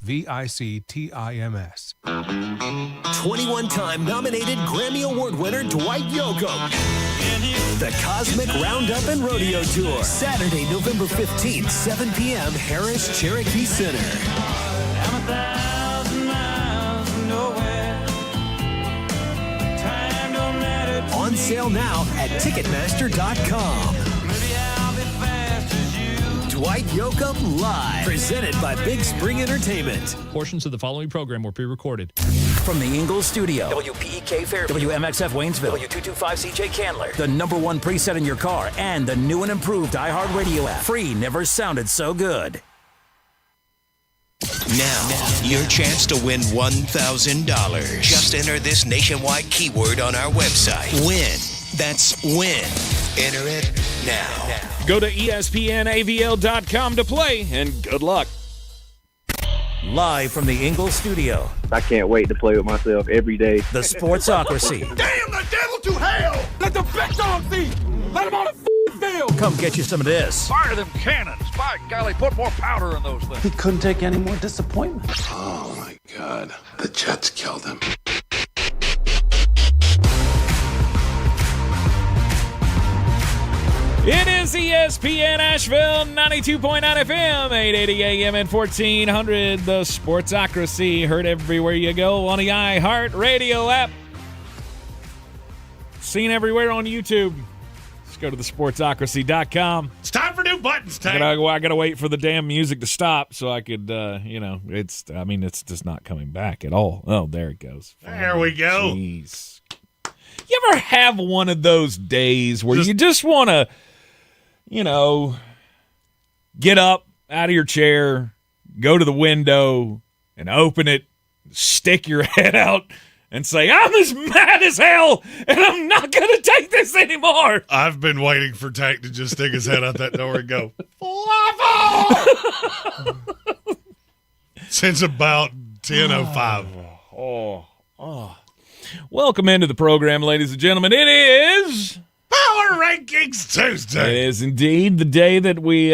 VICTIMS. 21-time nominated Grammy Award winner Dwight Yoakam. The Cosmic Roundup and Rodeo Tour. Saturday, November 15th, 7 p.m., Harris Cherokee Center. I'm 1,000 miles from nowhere. Time don't matter to On sale now at Ticketmaster.com. Maybe I'll be fast as you. Dwight Yoakam Live. Presented by Big Spring Entertainment. Portions of the following program were pre-recorded. From the Ingalls studio, WPEK Fairview, WMXF Waynesville, W225CJ Candler. the #1 preset in your car, and the new and improved iHeartRadio app. Free never sounded so good. Now, your chance to win $1,000. Just enter this nationwide keyword on our website. Win. That's win. Enter it now. Go to ESPNAVL.com to play, and good luck. Live from the Ingalls studio, I can't wait to play with myself every day. the Sportsocracy. Damn the devil to hell! Let the big dog see! Let him on the field! Come get you some of this. Fire them cannons. By golly, put more powder in those things. He couldn't take any more disappointment. Oh, my God. The Jets killed him. It is ESPN Asheville, 92.9 FM, 880 AM and 1400. The Sportsocracy, heard everywhere you go on the iHeartRadio app. Seen everywhere on YouTube. Just go to thesportsocracy.com. It's time for new buttons, Tank. I gotta wait for the damn music to stop so I could, it's just not coming back at all. Oh, there it goes. There we go. Jeez. You ever have one of those days where you just want to, get up out of your chair, go to the window and open it, stick your head out and say, I'm as mad as hell and I'm not going to take this anymore. I've been waiting for Tank to just stick his head out that door and go, Fluffle! Since about 10:05. Welcome into the program, ladies and gentlemen. It is Power Rankings Tuesday. It is indeed the day that we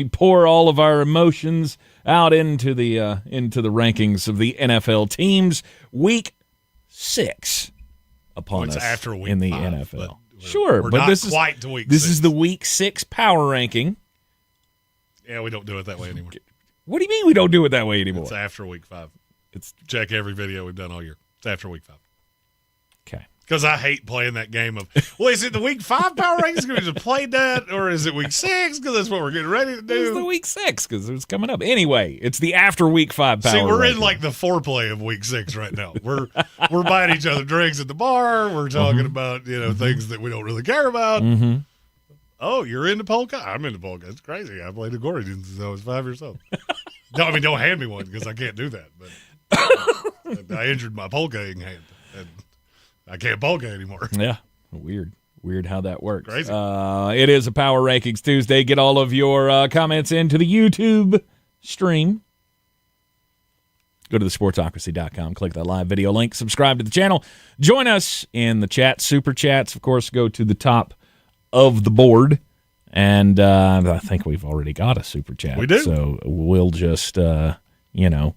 pour all of our emotions out into the rankings of the NFL teams. Week 6 upon us after week in the 5, NFL. We're but not this quite to week this 6. is the Week 6 power ranking. Yeah, we don't do it that way anymore. What do you mean we don't do it that way anymore? It's after week 5. Check every video we've done all year. It's after week 5. Okay. Because I hate playing that game of, well, is it the week 5 power rankings because we just played that, or is it week 6 because that's what we're getting ready to do? It's the week 6 because it's coming up. Anyway, it's the after week 5 power. See, we're ranking. in like the foreplay of week 6 right now. We're buying each other drinks at the bar. We're talking about things that we don't really care about. Mm-hmm. Oh, you're into polka? I'm into polka. It's crazy. I played accordion since I was 5 years old. Don't hand me one because I can't do that. But I injured my polkaing hand, and I can't polka anymore. Yeah, weird how that works. Crazy. It is a Power Rankings Tuesday. Get all of your comments into the YouTube stream. Go to thesportsocracy.com, click that live video link, subscribe to the channel. Join us in the chat, super chats. Of course, go to the top of the board. And I think we've already got a super chat. We do. So we'll just,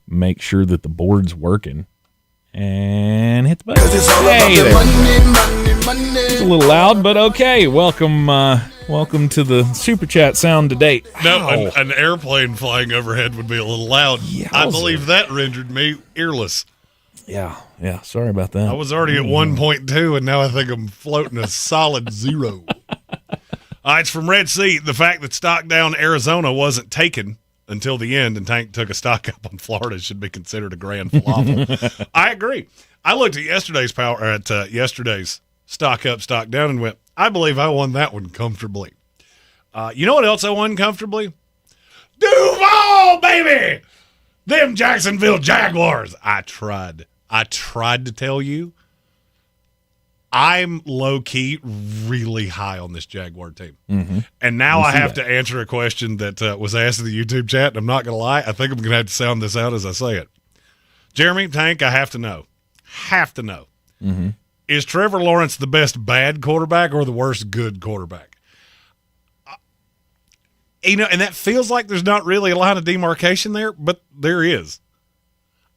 make sure that the board's working. And hit the button. Hey there. It's a little loud, but okay. Welcome to the super chat sound to date. No, an airplane flying overhead would be a little loud. Yeah, I believe that rendered me earless. Yeah. Sorry about that. I was already at 1.2, and now I think I'm floating a solid 0. It's from Red Sea. The fact that stock down Arizona wasn't taken until the end and Tank took a stock up on Florida should be considered a grand falafel. I agree. I looked at yesterday's yesterday's stock up, stock down, and went, I believe I won that one comfortably. You know what else I won comfortably? Duval, baby! Them Jacksonville Jaguars. I tried to tell you. I'm low-key really high on this Jaguar team. Mm-hmm. And now I have to answer a question that was asked in the YouTube chat, and I'm not going to lie. I think I'm going to have to sound this out as I say it. Jeremy, Tank, I have to know. Mm-hmm. Is Trevor Lawrence the best bad quarterback or the worst good quarterback? And that feels like there's not really a line of demarcation there, but there is.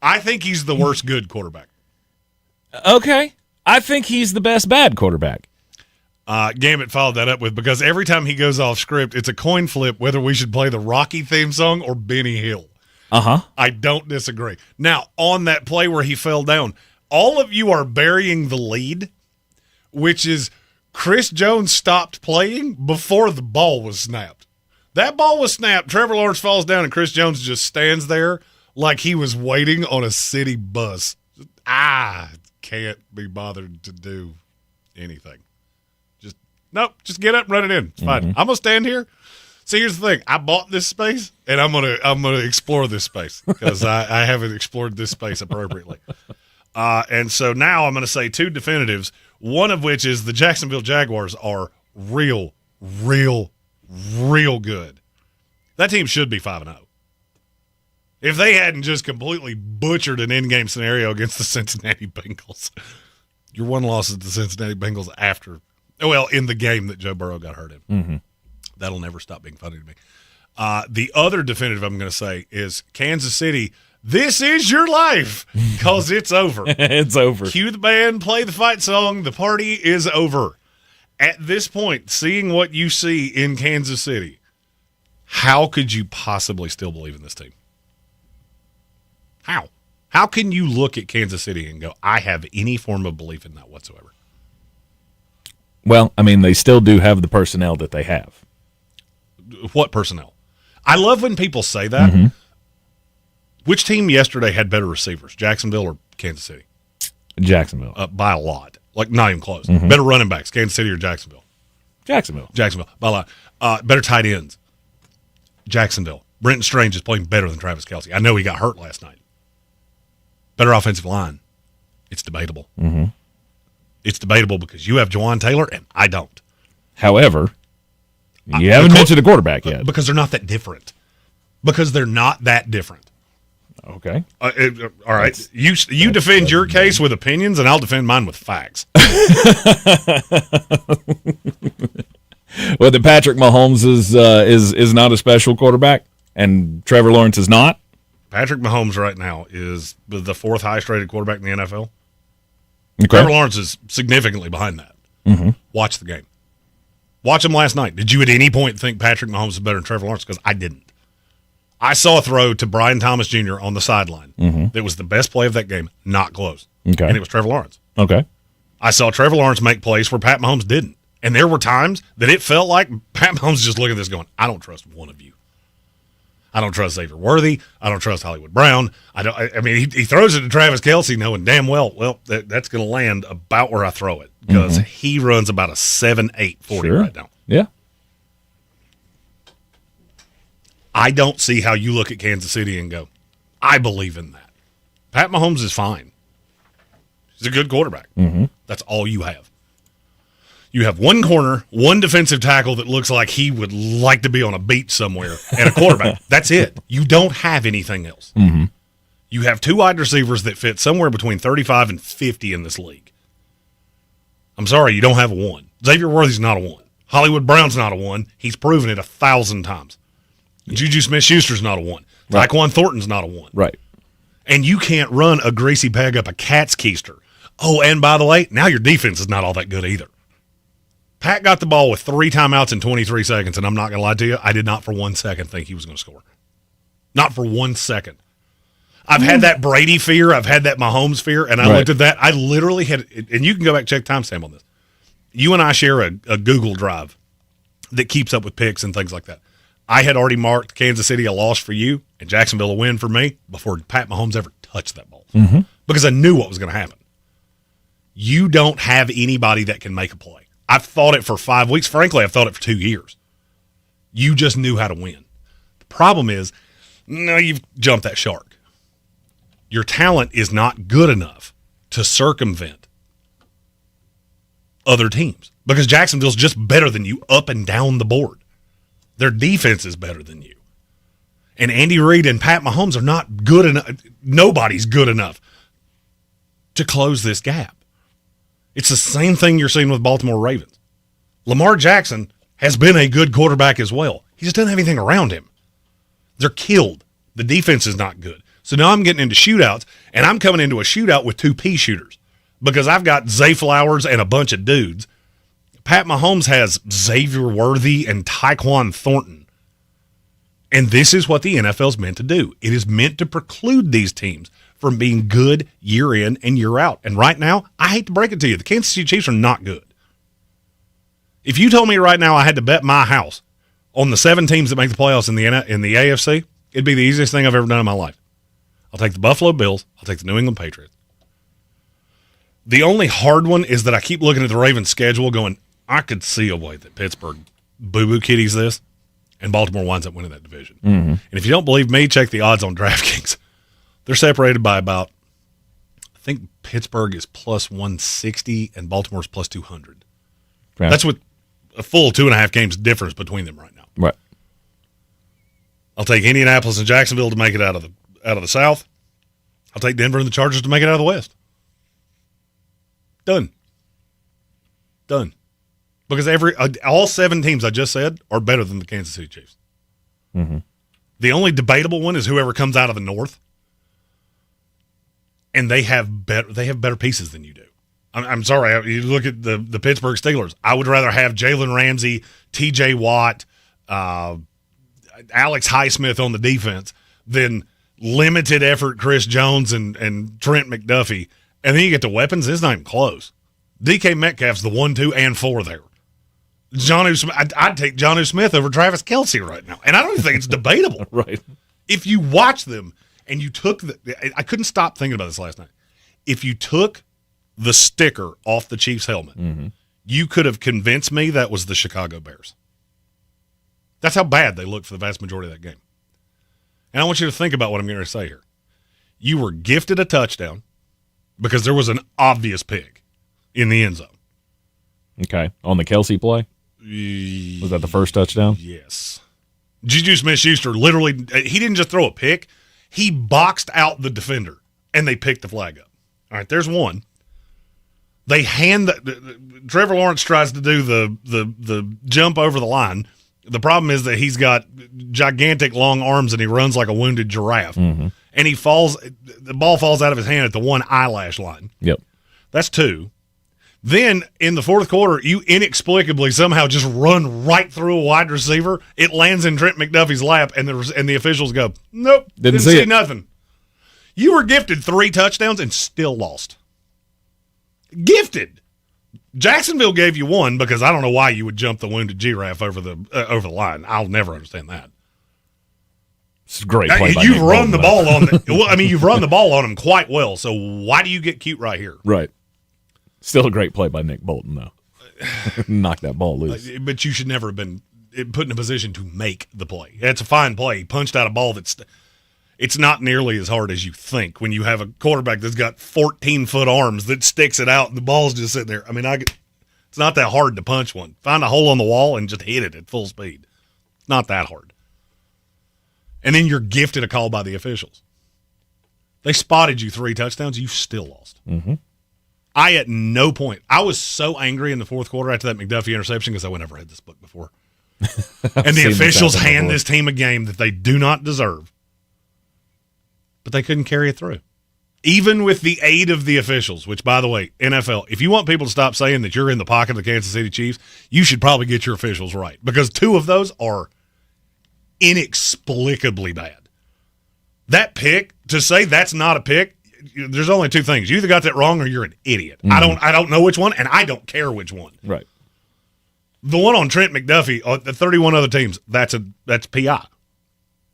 I think he's the worst good quarterback. Okay. I think he's the best bad quarterback. Gambit followed that up with, because every time he goes off script, it's a coin flip whether we should play the Rocky theme song or Benny Hill. Uh-huh. I don't disagree. Now, on that play where he fell down, all of you are burying the lead, which is Chris Jones stopped playing before the ball was snapped. That ball was snapped, Trevor Lawrence falls down, and Chris Jones just stands there like he was waiting on a city bus. I can't be bothered to do anything. Just get up and run it in. It's fine. I'm going to stand here. See, here's the thing. I bought this space, and I'm gonna explore this space because I haven't explored this space appropriately. And so now I'm going to say two definitives, one of which is the Jacksonville Jaguars are real good. That team should be 5-0. If they hadn't just completely butchered an in-game scenario against the Cincinnati Bengals. Your one loss is the Cincinnati Bengals in the game that Joe Burrow got hurt in. Mm-hmm. That'll never stop being funny to me. The other definitive I'm going to say is Kansas City, this is your life, because it's over. It's over. Cue the band, play the fight song, the party is over. At this point, seeing what you see in Kansas City, how could you possibly still believe in this team? How? How can you look at Kansas City and go, I have any form of belief in that whatsoever? Well, I mean, they still do have the personnel that they have. What personnel? I love when people say that. Mm-hmm. Which team yesterday had better receivers, Jacksonville or Kansas City? Jacksonville. By a lot. Like, not even close. Mm-hmm. Better running backs, Kansas City or Jacksonville? Jacksonville, by a lot. Better tight ends, Jacksonville. Brenton Strange is playing better than Travis Kelce. I know he got hurt last night. Better offensive line. It's debatable. Mm-hmm. It's debatable because you have Jawan Taylor and I don't. However, you haven't mentioned the quarterback yet. Because they're not that different. Okay. All right. You defend your case with opinions, and I'll defend mine with facts. Well, that Patrick Mahomes is not a special quarterback, and Trevor Lawrence is not. Patrick Mahomes right now is the fourth highest rated quarterback in the NFL. Okay. Trevor Lawrence is significantly behind that. Mm-hmm. Watch the game. Watch him last night. Did you at any point think Patrick Mahomes is better than Trevor Lawrence? Because I didn't. I saw a throw to Brian Thomas Jr. on the sideline. Mm-hmm. That was the best play of that game, not close. Okay. And it was Trevor Lawrence. Okay. I saw Trevor Lawrence make plays where Pat Mahomes didn't. And there were times that it felt like Pat Mahomes just looking at this going, I don't trust one of you. I don't trust Xavier Worthy. I don't trust Hollywood Brown. I mean, he throws it to Travis Kelce knowing damn well, that's going to land about where I throw it because he runs about a 7.8 40 right now. Yeah. I don't see how you look at Kansas City and go, I believe in that. Pat Mahomes is fine. He's a good quarterback. Mm-hmm. That's all you have. You have one corner, one defensive tackle that looks like he would like to be on a beach somewhere, and a quarterback. That's it. You don't have anything else. Mm-hmm. You have two wide receivers that fit somewhere between 35 and 50 in this league. I'm sorry, you don't have a one. Xavier Worthy's not a one. Hollywood Brown's not a one. He's proven it 1,000 times. Juju Smith-Schuster's not a one. Right. Tyquan Thornton's not a one. Right. And you can't run a greasy peg up a cat's keister. Oh, and by the way, now your defense is not all that good either. Pat got the ball with 3 timeouts in 23 seconds, and I'm not going to lie to you, I did not for 1 second think he was going to score. Not for 1 second. I've had that Brady fear. I've had that Mahomes fear, and I looked at that. I literally had – and you can go back and check timestamp on this. You and I share a Google Drive that keeps up with picks and things like that. I had already marked Kansas City a loss for you and Jacksonville a win for me before Pat Mahomes ever touched that ball because I knew what was going to happen. You don't have anybody that can make a play. I've thought it for 5 weeks. Frankly, I've thought it for 2 years. You just knew how to win. The problem is, no, you've jumped that shark. Your talent is not good enough to circumvent other teams because Jacksonville's just better than you up and down the board. Their defense is better than you. And Andy Reid and Pat Mahomes are not good enough. Nobody's good enough to close this gap. It's the same thing you're seeing with Baltimore Ravens. Lamar Jackson has been a good quarterback as well. He just doesn't have anything around him. They're killed. The defense is not good. So now I'm getting into shootouts, and I'm coming into a shootout with 2 pea shooters because I've got Zay Flowers and a bunch of dudes. Pat Mahomes has Xavier Worthy and Tyquan Thornton. And this is what the NFL is meant to do. It is meant to preclude these teams from being good year in and year out. And right now, I hate to break it to you, the Kansas City Chiefs are not good. If you told me right now I had to bet my house on the 7 teams that make the playoffs in the AFC, it'd be the easiest thing I've ever done in my life. I'll take the Buffalo Bills. I'll take the New England Patriots. The only hard one is that I keep looking at the Ravens' schedule going, I could see a way that Pittsburgh boo-boo kitties this, and Baltimore winds up winning that division. Mm-hmm. And if you don't believe me, check the odds on DraftKings. They're separated by about, I think Pittsburgh is plus 160 and Baltimore's plus 200. Right. That's with a full 2.5 games difference between them right now. Right. I'll take Indianapolis and Jacksonville to make it out of the South. I'll take Denver and the Chargers to make it out of the West. Done. Because all 7 teams I just said are better than the Kansas City Chiefs. Mm-hmm. The only debatable one is whoever comes out of the North, and they have better pieces than you do. I'm sorry. You look at the Pittsburgh Steelers. I would rather have Jalen Ramsey, T.J. Watt, Alex Highsmith on the defense than limited effort Chris Jones and Trent McDuffie. And then you get the weapons. It's not even close. DK Metcalf's the 1, 2, and 4 there. I'd take Jonnu Smith over Travis Kelce right now. And I don't even think it's debatable. Right. If you watch them and you took I couldn't stop thinking about this last night. If you took the sticker off the Chiefs helmet, mm-hmm. you could have convinced me that was the Chicago Bears. That's how bad they looked for the vast majority of that game. And I want you to think about what I'm going to say here. You were gifted a touchdown because there was an obvious pick in the end zone. Okay. On the Kelce play? Was that the first touchdown? Yes. Juju Smith-Schuster literally, he didn't just throw a pick. He boxed out the defender, and they picked the flag up. All right, there's one. They hand Trevor Lawrence tries to do the jump over the line. The problem is that he's got gigantic long arms and he runs like a wounded giraffe. Mm-hmm. And the ball falls out of his hand at the 1 eyelash line. Yep. That's 2. Then in the fourth quarter, you inexplicably somehow just run right through a wide receiver. It lands in Trent McDuffie's lap, and the officials go, nope, didn't see nothing. You were gifted 3 touchdowns and still lost. Gifted. Jacksonville gave you 1 because I don't know why you would jump the wounded giraffe over the line. I'll never understand that. It's a great play by You've run the ball on them. Well, I mean, you've run the ball on them quite well. So why do you get cute right here? Right. Still a great play by Nick Bolton, though. Knock that ball loose. But you should never have been put in a position to make the play. It's a fine play. He punched out a ball it's not nearly as hard as you think when you have a quarterback that's got 14-foot arms that sticks it out and the ball's just sitting there. I mean, it's not that hard to punch one. Find a hole on the wall and just hit it at full speed. It's not that hard. And then you're gifted a call by the officials. They spotted you 3 touchdowns. You still lost. Mm-hmm. I, at no point, I was so angry in the fourth quarter after that McDuffie interception because I never read this book before. And the officials hand this team a game that they do not deserve. But they couldn't carry it through. Even with the aid of the officials, which, by the way, NFL, if you want people to stop saying that you're in the pocket of the Kansas City Chiefs, you should probably get your officials right. Because 2 of those are inexplicably bad. That pick, to say that's not a pick, there's only 2 things. You either got that wrong or you're an idiot. Mm-hmm. I don't know which one, and I don't care which one. Right. The one on Trent McDuffie, the 31 other teams, that's PI.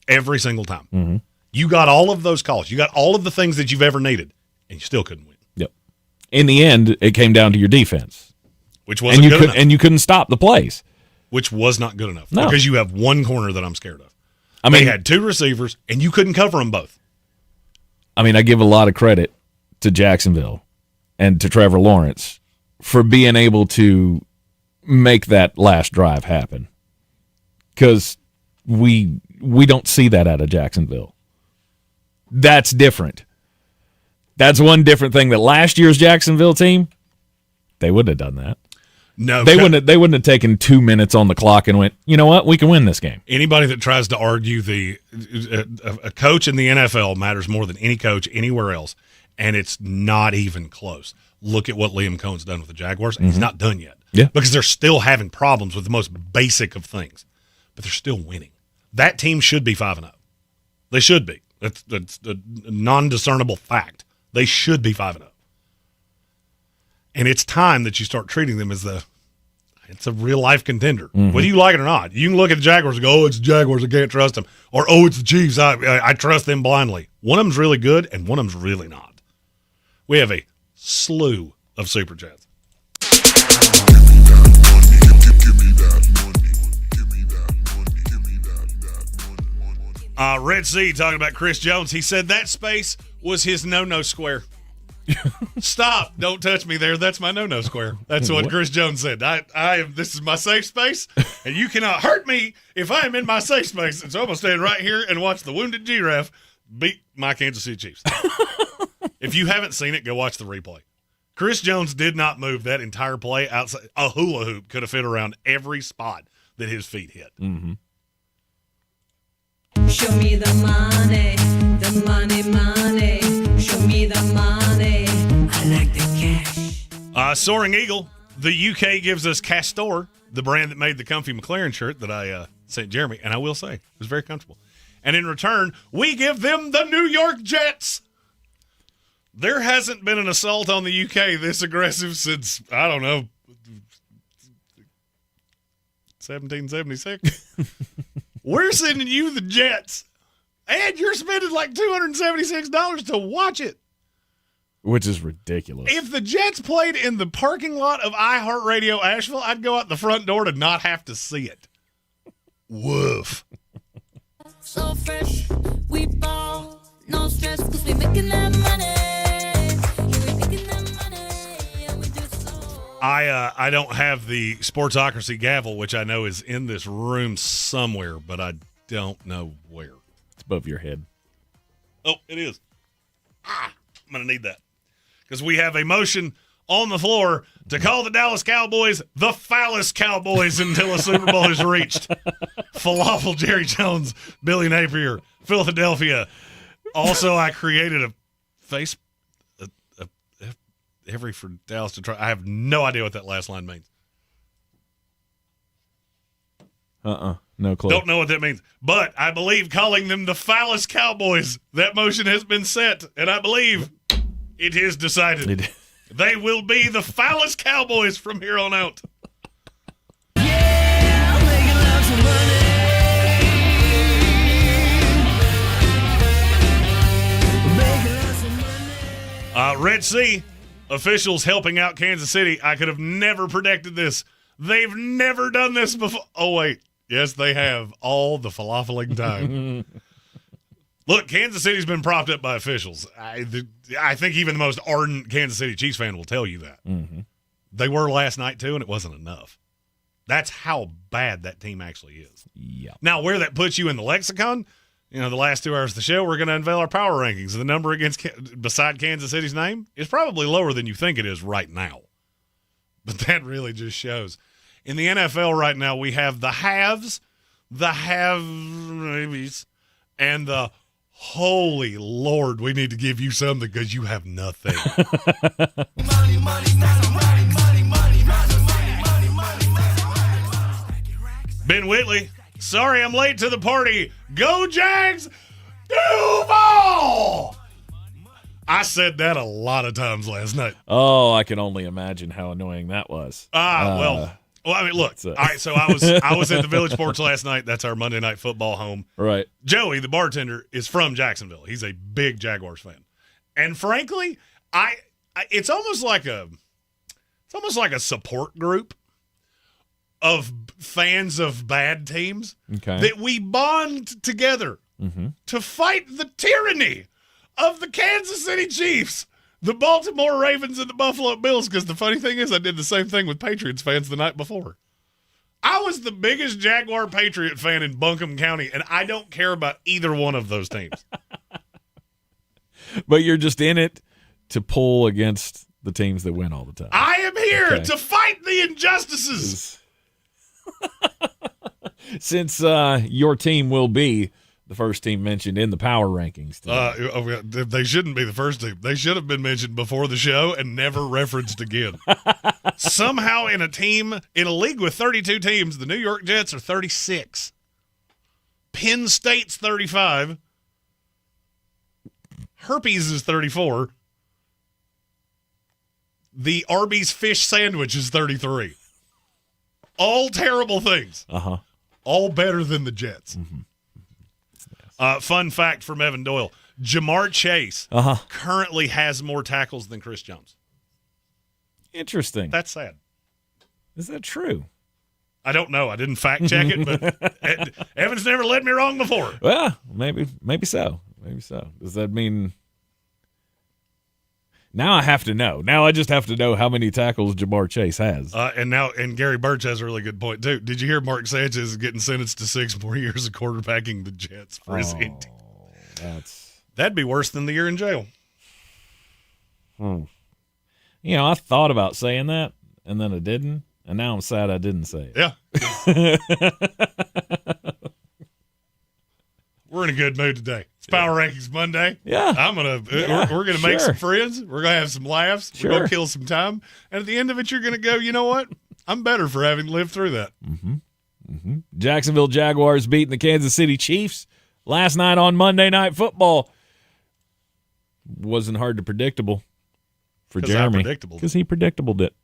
Every single time. Mm-hmm. You got all of those calls. You got all of the things that you've ever needed, and you still couldn't win. Yep. In the end, it came down to your defense. Which wasn't good enough. And you couldn't stop the plays. Which was not good enough. No. Because you have one corner that I'm scared of. I mean, they had 2 receivers, and you couldn't cover them both. I mean, I give a lot of credit to Jacksonville and to Trevor Lawrence for being able to make that last drive happen. Because we don't see that out of Jacksonville. That's different. That's one different thing that last year's Jacksonville team, they wouldn't have done that. No, They wouldn't have taken 2 minutes on the clock and went, you know what, we can win this game. Anybody that tries to argue a coach in the NFL matters more than any coach anywhere else, and it's not even close. Look at what Liam Cohen's done with the Jaguars, and he's not done yet. Yeah. Because they're still having problems with the most basic of things, but they're still winning. That team should be 5-0. They should be. That's a non-discernible fact. They should be 5-0. And it's time that you start treating them as it's a real-life contender, whether you like it or not. You can look at the Jaguars and go, oh, it's the Jaguars, I can't trust them. Or, oh, it's the Chiefs, I trust them blindly. One of them's really good, and one of them's really not. We have a slew of Super Chats. Red Sea talking about Chris Jones. He said that space was his no-no square. Stop! Don't touch me there. That's my no-no square. That's what Chris Jones said. This is my safe space, and you cannot hurt me if I am in my safe space. And so I'm gonna stand right here and watch the wounded giraffe beat my Kansas City Chiefs. If you haven't seen it, go watch the replay. Chris Jones did not move that entire play outside. A hula hoop could have fit around every spot that his feet hit. Mm-hmm. Show me the money, money. Show me the money. I like the cash. Soaring Eagle, the UK gives us Castor, the brand that made the comfy McLaren shirt that I sent Jeremy, and I will say, it was very comfortable. And in return, we give them the New York Jets. There hasn't been an assault on the UK this aggressive since, I don't know, 1776. We're sending you the Jets, and you're spending like $276 to watch it. Which is ridiculous. If the Jets played in the parking lot of iHeartRadio Asheville, I'd go out the front door to not have to see it. Woof. So fresh, we ball, no stress, because we making that money. I don't have the Sportsocracy gavel, which I know is in this room somewhere, but I don't know where. It's above your head. Oh, it is. I'm going to need that. Because we have a motion on the floor to call the Dallas Cowboys the foulest Cowboys until a Super Bowl is reached. Falafel, Jerry Jones, Billy Napier, Philadelphia. Also, I created a face every for Dallas to try. I have no idea what that last line means. No clue. Don't know what that means. But I believe calling them the foulest Cowboys, that motion has been set, and I believe it is decided. They will be the foulest Cowboys from here on out. Yeah, making lots of money. Red Sea, officials helping out Kansas City. I could have never predicted this. They've never done this before. Oh, wait. Yes, they have all the falafeling time. Look, Kansas City's been propped up by officials. I think even the most ardent Kansas City Chiefs fan will tell you that. Mm-hmm. They were last night, too, and it wasn't enough. That's how bad that team actually is. Yeah. Now, where that puts you in the lexicon, the last 2 hours of the show, we're going to unveil our power rankings. The number beside Kansas City's name is probably lower than you think it is right now. But that really just shows. In the NFL right now, we have the haves, the have-maybes, and the holy Lord, we need to give you something because you have nothing. Ben Whitley, sorry I'm late to the party. Go Jags, Duval! I said that a lot of times last night. Oh, I can only imagine how annoying that was. Well, I mean, look. All right, so I was at the Village Sports last night. That's our Monday Night Football home. Right. Joey, the bartender, is from Jacksonville. He's a big Jaguars fan, and frankly, it's almost like a support group of fans of bad teams that we bond together to fight the tyranny of the Kansas City Chiefs, the Baltimore Ravens, and the Buffalo Bills. Because the funny thing is, I did the same thing with Patriots fans the night before. I was the biggest Jaguar Patriot fan in Buncombe County, and I don't care about either one of those teams. But you're just in it to pull against the teams that win all the time. I am here to fight the injustices. Since your team will be the first team mentioned in the power rankings. They shouldn't be the first team. They should have been mentioned before the show and never referenced again. Somehow in a league with 32 teams, the New York Jets are 36. Penn State's 35. Herpes is 34. The Arby's fish sandwich is 33. All terrible things. Uh-huh. All better than the Jets. Mm-hmm. Yes. Fun fact from Evan Doyle. Jamar Chase currently has more tackles than Chris Jones. Interesting. That's sad. Is that true? I don't know. I didn't fact check it, but Evan's never led me wrong before. Well, maybe so. Maybe so. Does that mean... Now I have to know. Now I just have to know how many tackles Jamar Chase has. And Gary Birch has a really good point, too. Did you hear Mark Sanchez is getting sentenced to 6 more years of quarterbacking the Jets for his Indy? That'd be worse than the year in jail. You know, I thought about saying that, and then I didn't, and now I'm sad I didn't say it. Yeah. We're in a good mood today. It's Power Rankings Monday. Yeah. We're gonna make some friends. We're gonna have some laughs. We're gonna kill some time. And at the end of it, you're gonna go, you know what? I'm better for having lived through that. Mm-hmm. Mm-hmm. Jacksonville Jaguars beating the Kansas City Chiefs last night on Monday Night Football. Wasn't hard to predictable for Jeremy. Because he predictabled it.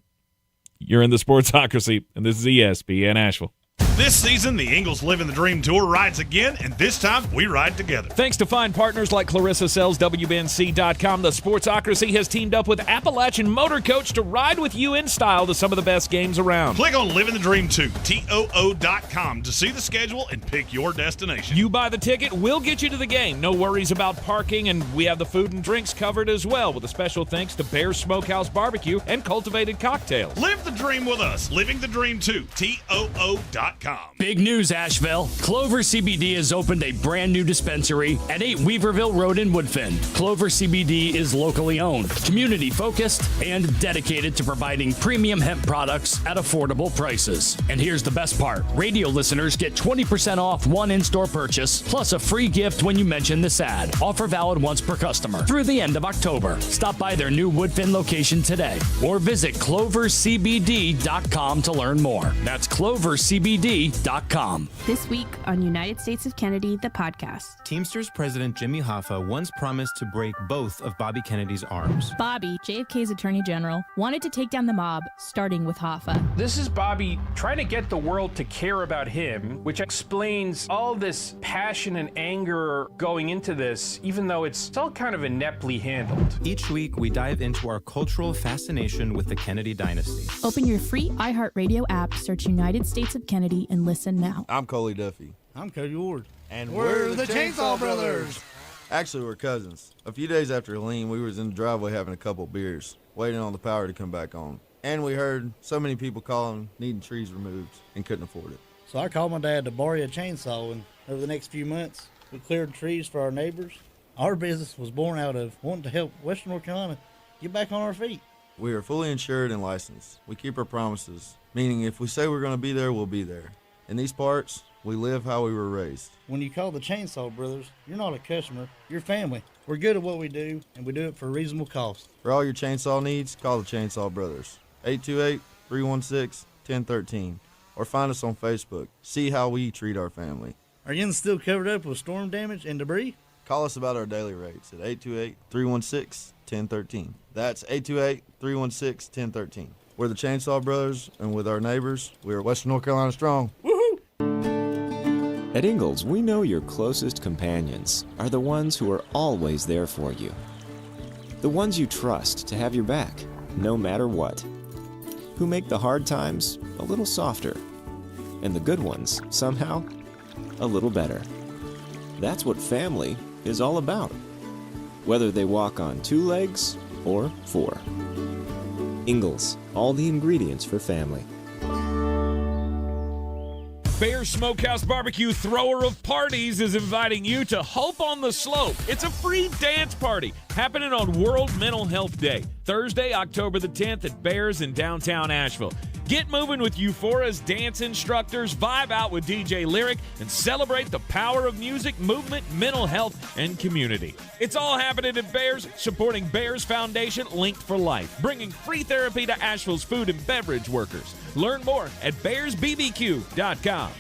You're in the Sportsocracy, and this is ESPN Asheville. This season, the Eagles Living the Dream Tour rides again, and this time we ride together. Thanks to fine partners like Clarissa Sells, WBNC.com, the Sportsocracy has teamed up with Appalachian Motor Coach to ride with you in style to some of the best games around. Click on Living the Dream 2, TOO.com, to see the schedule and pick your destination. You buy the ticket, we'll get you to the game. No worries about parking, and we have the food and drinks covered as well, with a special thanks to Bear Smokehouse Barbecue and Cultivated Cocktails. Live the dream with us. Living the Dream 2, TOO.com. Big news, Asheville. Clover CBD has opened a brand new dispensary at 8 Weaverville Road in Woodfin. Clover CBD is locally owned, community focused, and dedicated to providing premium hemp products at affordable prices. And here's the best part. Radio listeners get 20% off one in-store purchase, plus a free gift when you mention this ad. Offer valid once per customer through the end of October. Stop by their new Woodfin location today or visit clovercbd.com to learn more. That's clovercbd.com. This week on United States of Kennedy, the podcast. Teamsters President Jimmy Hoffa once promised to break both of Bobby Kennedy's arms. Bobby, JFK's Attorney General, wanted to take down the mob, starting with Hoffa. This is Bobby trying to get the world to care about him, which explains all this passion and anger going into this, even though it's all kind of ineptly handled. Each week, we dive into our cultural fascination with the Kennedy dynasty. Open your free iHeartRadio app, search United States of Kennedy, and listen now. I'm Coley Duffy. I'm Cody Ward. And we're the Chainsaw Brothers. Actually, we're cousins. A few days after Helene, we was in the driveway having a couple beers, waiting on the power to come back on. And we heard so many people calling, needing trees removed, and couldn't afford it. So I called my dad to borrow a chainsaw, and over the next few months, we cleared trees for our neighbors. Our business was born out of wanting to help Western North Carolina get back on our feet. We are fully insured and licensed. We keep our promises, meaning if we say we're going to be there, we'll be there. In these parts, we live how we were raised. When you call the Chainsaw Brothers, you're not a customer, you're family. We're good at what we do, and we do it for a reasonable cost. For all your chainsaw needs, call the Chainsaw Brothers. 828-316-1013. Or find us on Facebook. See how we treat our family. Are you still covered up with storm damage and debris? Call us about our daily rates at 828-316-1013. That's 828-316-1013. We're the Chainsaw Brothers, and with our neighbors, we're Western North Carolina strong. At Ingalls, we know your closest companions are the ones who are always there for you. The ones you trust to have your back, no matter what. Who make the hard times a little softer. And the good ones, somehow, a little better. That's what family is all about. Whether they walk on 2 legs or 4. Ingalls, all the ingredients for family. Bears Smokehouse Barbecue, thrower of parties, is inviting you to Hope on the Slope. It's a free dance party happening on World Mental Health Day, Thursday, October the 10th at Bears in downtown Asheville. Get moving with Euphoria's dance instructors, vibe out with DJ Lyric, and celebrate the power of music, movement, mental health, and community. It's all happening at Bears, supporting Bears Foundation Linked for Life, bringing free therapy to Asheville's food and beverage workers. Learn more at bearsbbq.com.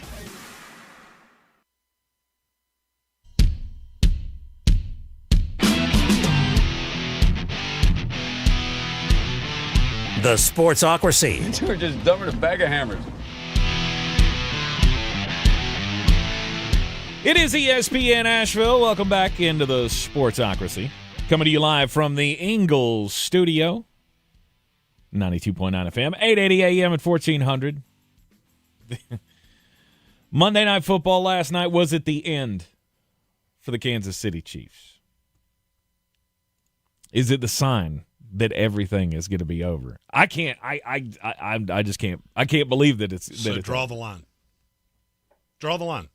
The Sportsocracy. You two are just dumber than a bag of hammers. It is ESPN Asheville. Welcome back into the Sportsocracy. Coming to you live from the Ingalls studio. 92.9 FM, 880 AM at 1400. Monday Night Football last night was at the end for the Kansas City Chiefs. Is it the sign that everything is going to be over? I can't. I just can't. I can't believe that it's. So draw the line. Draw the line.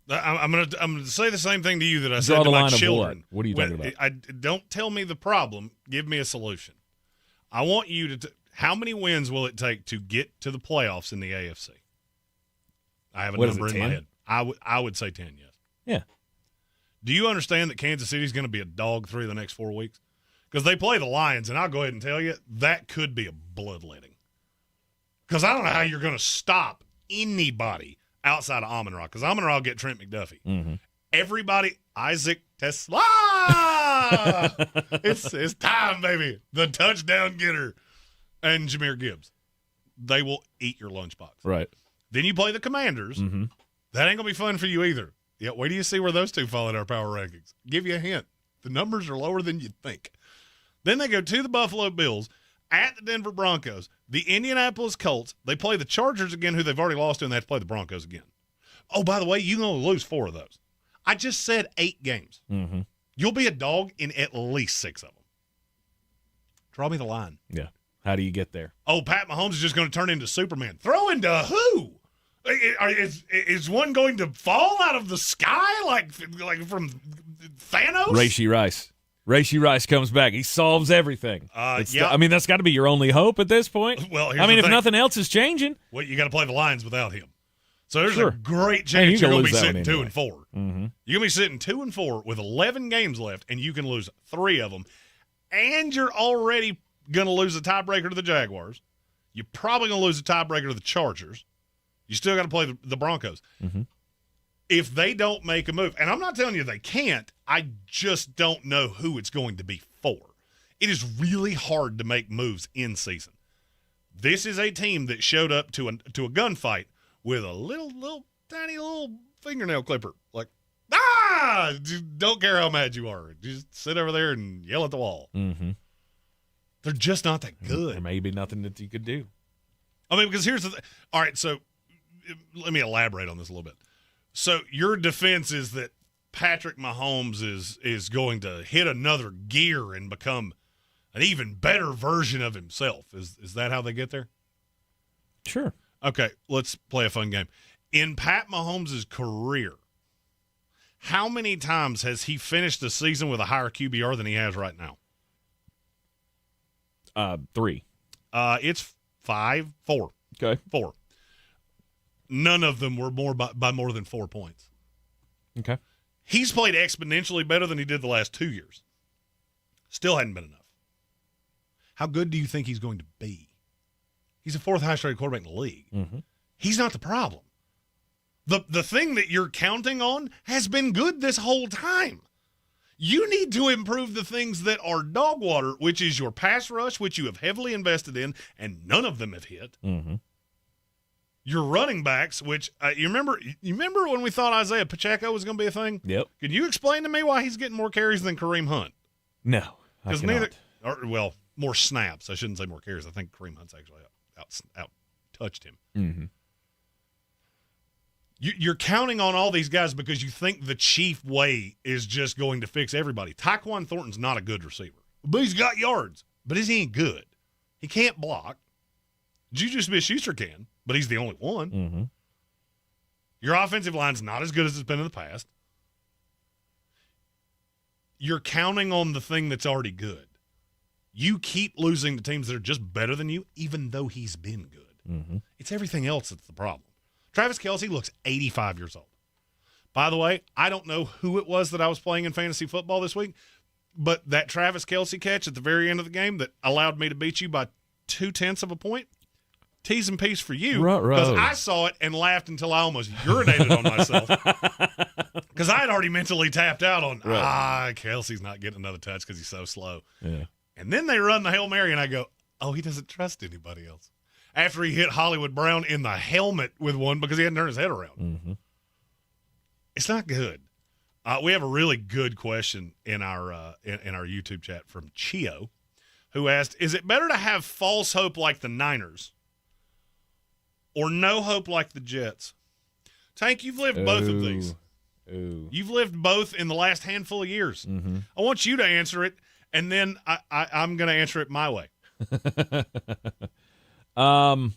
I'm gonna say the same thing to you that I said to my children. What are you talking about? Don't tell me the problem. Give me a solution. I want you to. How many wins will it take to get to the playoffs in the AFC? I have a number in my head. I would say 10. Yes. Yeah. Do you understand that Kansas City is going to be a dog 3 of the next 4 weeks? Because they play the Lions, and I'll go ahead and tell you, that could be a bloodletting. Because I don't know how you're going to stop anybody outside of Amon-Ra, because Amon-Ra will get Trent McDuffie. Mm-hmm. Everybody, Isaac Tesla! It's time, baby. The touchdown getter. And Jahmyr Gibbs. They will eat your lunchbox. Right. Then you play the Commanders. Mm-hmm. That ain't going to be fun for you either. Yeah, wait till you see where those two fall in our power rankings. Give you a hint. The numbers are lower than you'd think. Then they go to the Buffalo Bills, at the Denver Broncos, the Indianapolis Colts. They play the Chargers again, who they've already lost to, and they have to play the Broncos again. Oh, by the way, you can only lose 4 of those. I just said 8 games. Mm-hmm. You'll be a dog in at least 6 of them. Draw me the line. Yeah. How do you get there? Oh, Pat Mahomes is just going to turn into Superman. Throw into who? Is one going to fall out of the sky like from Thanos? Rashee Rice. Rashee Rice comes back. He solves everything. Yeah. I mean, that's got to be your only hope at this point. Well, I mean, if nothing else is changing. Well, you got to play the Lions without him. So there's Sure. a great chance you're going to be sitting 2 and 4. Mm-hmm. You're going to be sitting 2 and 4 with 11 games left, and you can lose 3 of them. And you're already going to lose a tiebreaker to the Jaguars. You're probably going to lose a tiebreaker to the Chargers. You still got to play the Broncos. Mm-hmm. If they don't make a move, and I'm not telling you they can't, I just don't know who it's going to be for. It is really hard to make moves in season. This is a team that showed up to a gunfight with a little tiny fingernail clipper. Like, don't care how mad you are. Just sit over there and yell at the wall. Mm-hmm. They're just not that good. There may be nothing that you could do. I mean, because here's the thing. All right, so let me elaborate on this a little bit. So your defense is that Patrick Mahomes is going to hit another gear and become an even better version of himself. Is that how they get there? Sure. Okay, let's play a fun game. In Pat Mahomes' career, how many times has he finished the season with a higher QBR than he has right now? 3. It's 4. Okay. 4. None of them were by more than 4 points. Okay. He's played exponentially better than he did the last 2 years. Still hadn't been enough. How good do you think he's going to be? He's the 4th highest rated quarterback in the league. Mm-hmm. He's not the problem. The thing that you're counting on has been good this whole time. You need to improve the things that are dog water, which is your pass rush, which you have heavily invested in, and none of them have hit. Mm-hmm. Your running backs, which you remember when we thought Isaiah Pacheco was going to be a thing? Yep. Can you explain to me why he's getting more carries than Kareem Hunt? No, I cannot. More snaps. I shouldn't say more carries. I think Kareem Hunt's actually out touched him. Mm-hmm. You're counting on all these guys because you think the Chief way is just going to fix everybody. Tyquan Thornton's not a good receiver, but he's got yards, but he ain't good. He can't block. Juju Smith-Schuster can, but he's the only one. Mm-hmm. Your offensive line's not as good as it's been in the past. You're counting on the thing that's already good. You keep losing to teams that are just better than you, even though he's been good. Mm-hmm. It's everything else that's the problem. Travis Kelce looks 85 years old. By the way, I don't know who it was that I was playing in fantasy football this week, but that Travis Kelce catch at the very end of the game that allowed me to beat you by 0.2 of a point, T's and P's for you, because I saw it and laughed until I almost urinated on myself because I had already mentally tapped out on, Kelce's not getting another touch because he's so slow. Yeah. And then they run the Hail Mary, and I go, oh, he doesn't trust anybody else. After he hit Hollywood Brown in the helmet with one because he hadn't turned his head around. Mm-hmm. It's not good. We have a really good question in our in our YouTube chat from Chio, who asked, is it better to have false hope like the Niners or no hope like the Jets? Tank, you've lived both of these. You've lived both in the last handful of years. Mm-hmm. I want you to answer it, and then I'm going to answer it my way. I'll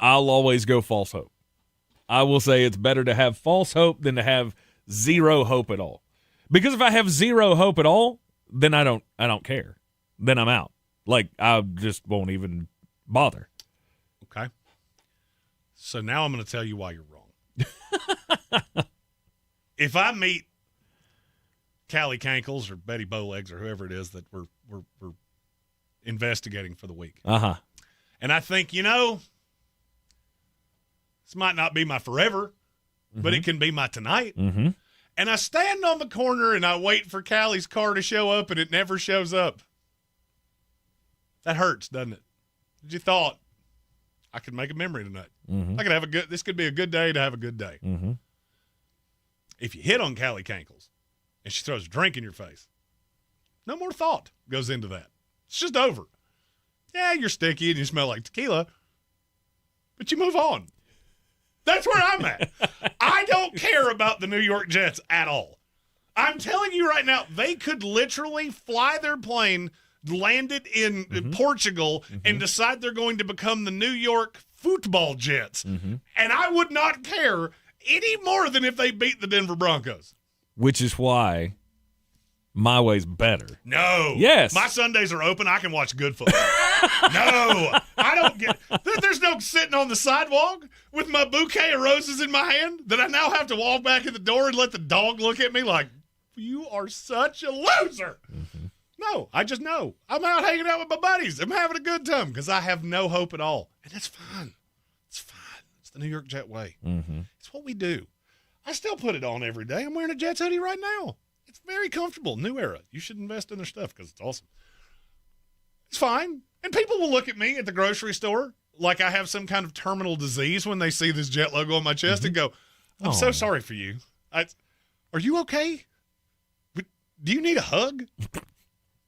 always go false hope. I will say it's better to have false hope than to have zero hope at all. Because if I have zero hope at all, then I don't care. Then I'm out. Like, I just won't even bother. Okay. So now I'm going to tell you why you're wrong. If I meet Callie Cankles or Betty Bowlegs or whoever it is that we're investigating for the week, and I think, this might not be my forever, but it can be my tonight. Mm-hmm. And I stand on the corner and I wait for Callie's car to show up and it never shows up. That hurts, doesn't it? You thought I could make a memory tonight. Mm-hmm. I could have this could be a good day to have a good day. Mm-hmm. If you hit on Callie Cankles and she throws a drink in your face, no more thought goes into that. It's just over. Yeah, you're sticky and you smell like tequila, but you move on. That's where I'm at. I don't care about the New York Jets at all. I'm telling you right now, they could literally fly their plane, land it in Portugal, and decide they're going to become the New York Football Jets. And I would not care any more than if they beat the Denver Broncos. Which is why my way's better. No. Yes. My Sundays are open. I can watch good football. No. I don't get – there's no sitting on the sidewalk with my bouquet of roses in my hand that I now have to walk back in the door and let the dog look at me like, you are such a loser. No, I just know. I'm out hanging out with my buddies. I'm having a good time because I have no hope at all. And that's fine. It's fine. It's the New York Jet way. It's what we do. I still put it on every day. I'm wearing a Jets hoodie right now. It's very comfortable. New era. You should invest in their stuff because it's awesome. It's fine. And people will look at me at the grocery store like I have some kind of terminal disease when they see this Jet logo on my chest and go, I'm so sorry for you. Are you okay? Do you need a hug?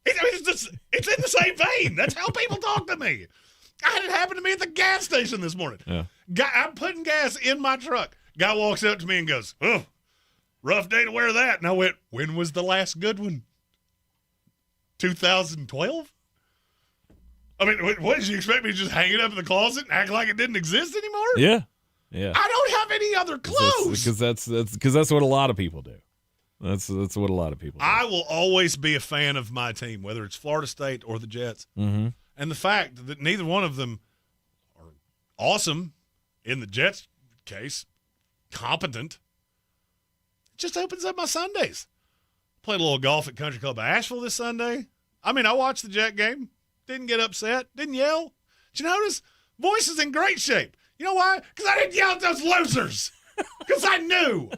It's in the same vein. That's how people talk to me. I had it happen to me at the gas station this morning. Yeah. I'm putting gas in my truck. Guy walks up to me and goes, oh, rough day to wear that. And I went, when was the last good one? 2012? I mean, what did you expect me to just hang it up in the closet and act like it didn't exist anymore? Yeah. Yeah. I don't have any other clothes. Because that's what a lot of people do. That's what a lot of people do. I will always be a fan of my team, whether it's Florida State or the Jets. And the fact that neither one of them are awesome, in the Jets' case, competent, just opens up my Sundays. Played a little golf at Country Club Asheville this Sunday. I mean, I watched the Jet game. Didn't get upset. Didn't yell. Did you notice? Voice is in great shape. You know why? Because I didn't yell at those losers. Because I knew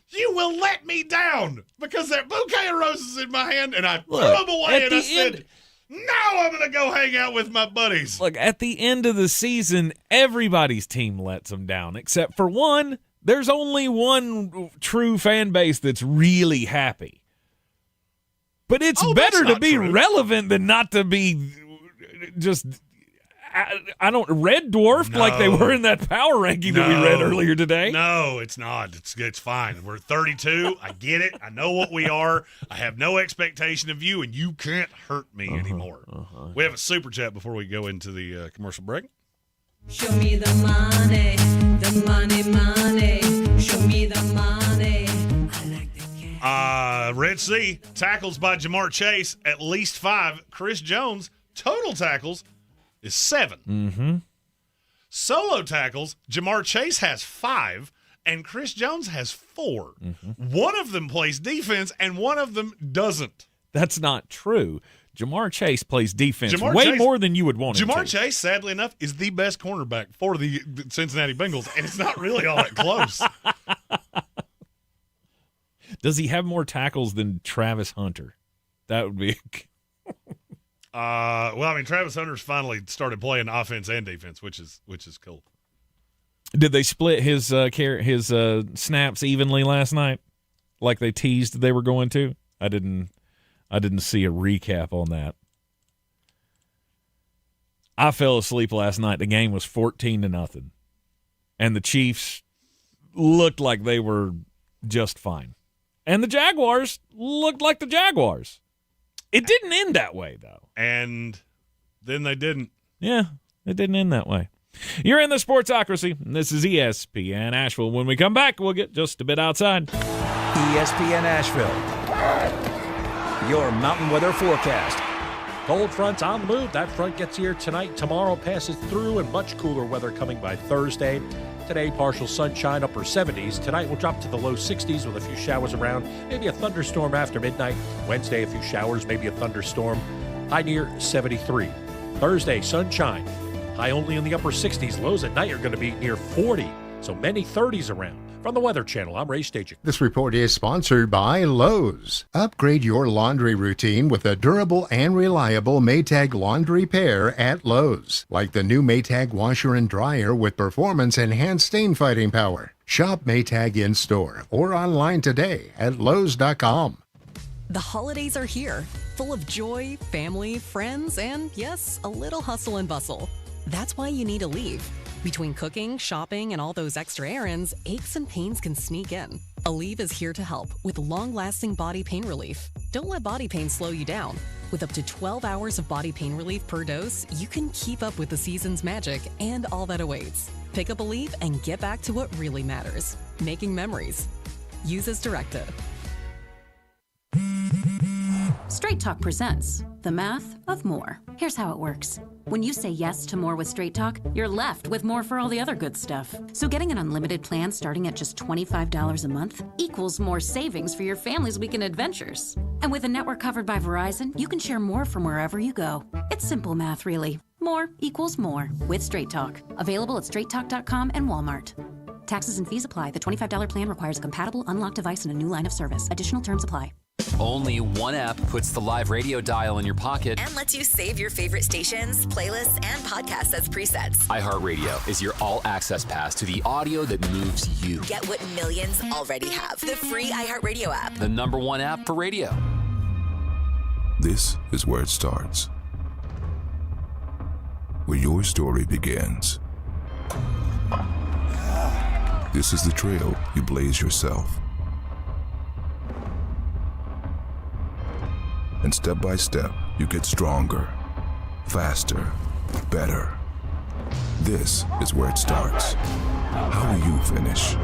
you will let me down. Because that bouquet of roses in my hand, and I threw them away, and I said, now I'm going to go hang out with my buddies. Look, at the end of the season, everybody's team lets them down, except for one. There's only one true fan base that's really happy. But it's better to be relevant than not to be just, red dwarfed like they were in that power ranking that we read earlier today. No, it's not. It's fine. We're 32. I get it. I know what we are. I have no expectation of you, and you can't hurt me anymore. We have a super chat before we go into the commercial break. Show me the money, money. Show me the money. I like the cash. Red Sea, tackles by Jamar Chase, at least 5. Chris Jones, total tackles is 7. Mm-hmm. Solo tackles, Jamar Chase has 5, and Chris Jones has 4. Mm-hmm. One of them plays defense, and one of them doesn't. That's not true. Jamar Chase plays defense Chase, more than you would want him to. Jamar Chase, sadly enough, is the best cornerback for the Cincinnati Bengals, and it's not really all that close. Does he have more tackles than Travis Hunter? That would be. Travis Hunter's finally started playing offense and defense, which is cool. Did they split his snaps evenly last night, like they teased they were going to? I didn't see a recap on that. I fell asleep last night. The game was 14-0, and the Chiefs looked like they were just fine, and the Jaguars looked like the Jaguars. It didn't end that way, though. And then they didn't. Yeah, it didn't end that way. You're in the Sportsocracy, and this is ESPN Asheville. When we come back, we'll get just a bit outside. ESPN Asheville, your mountain weather forecast. Cold fronts on the move. That front gets here tonight. Tomorrow passes through, and much cooler weather coming by Thursday. Today, partial sunshine, upper 70s. Tonight, we'll drop to the low 60s with a few showers around. Maybe a thunderstorm after midnight. Wednesday, a few showers, maybe a thunderstorm. High near 73. Thursday, sunshine. High only in the upper 60s. Lows at night are going to be near 40. So many 30s around. From the Weather Channel, I'm Ray Staging. This report is sponsored by Lowe's. Upgrade your laundry routine with a durable and reliable Maytag laundry pair at Lowe's. Like the new Maytag washer and dryer with performance-enhanced stain-fighting power. Shop Maytag in-store or online today at Lowes.com. The holidays are here, full of joy, family, friends, and yes, a little hustle and bustle. That's why you need a leave. Between cooking, shopping, and all those extra errands, aches and pains can sneak in. Aleve is here to help with long-lasting body pain relief. Don't let body pain slow you down. With up to 12 hours of body pain relief per dose, you can keep up with the season's magic and all that awaits. Pick up Aleve and get back to what really matters, making memories. Use as directed. Straight Talk presents The Math of More. Here's how it works. When you say yes to more with Straight Talk, you're left with more for all the other good stuff. So getting an unlimited plan starting at just $25 a month equals more savings for your family's weekend adventures. And with a network covered by Verizon, you can share more from wherever you go. It's simple math, really. More equals more with Straight Talk. Available at straighttalk.com and Walmart. Taxes and fees apply. The $25 plan requires a compatible unlocked device and a new line of service. Additional terms apply. Only one app puts the live radio dial in your pocket and lets you save your favorite stations, playlists, and podcasts as presets. iHeartRadio is your all-access pass to the audio that moves you. Get what millions already have. The free iHeartRadio app. The #1 app for radio. This is where it starts. Where your story begins. This is the trail you blaze yourself. And step by step, you get stronger, faster, better. This is where it starts. How will you finish?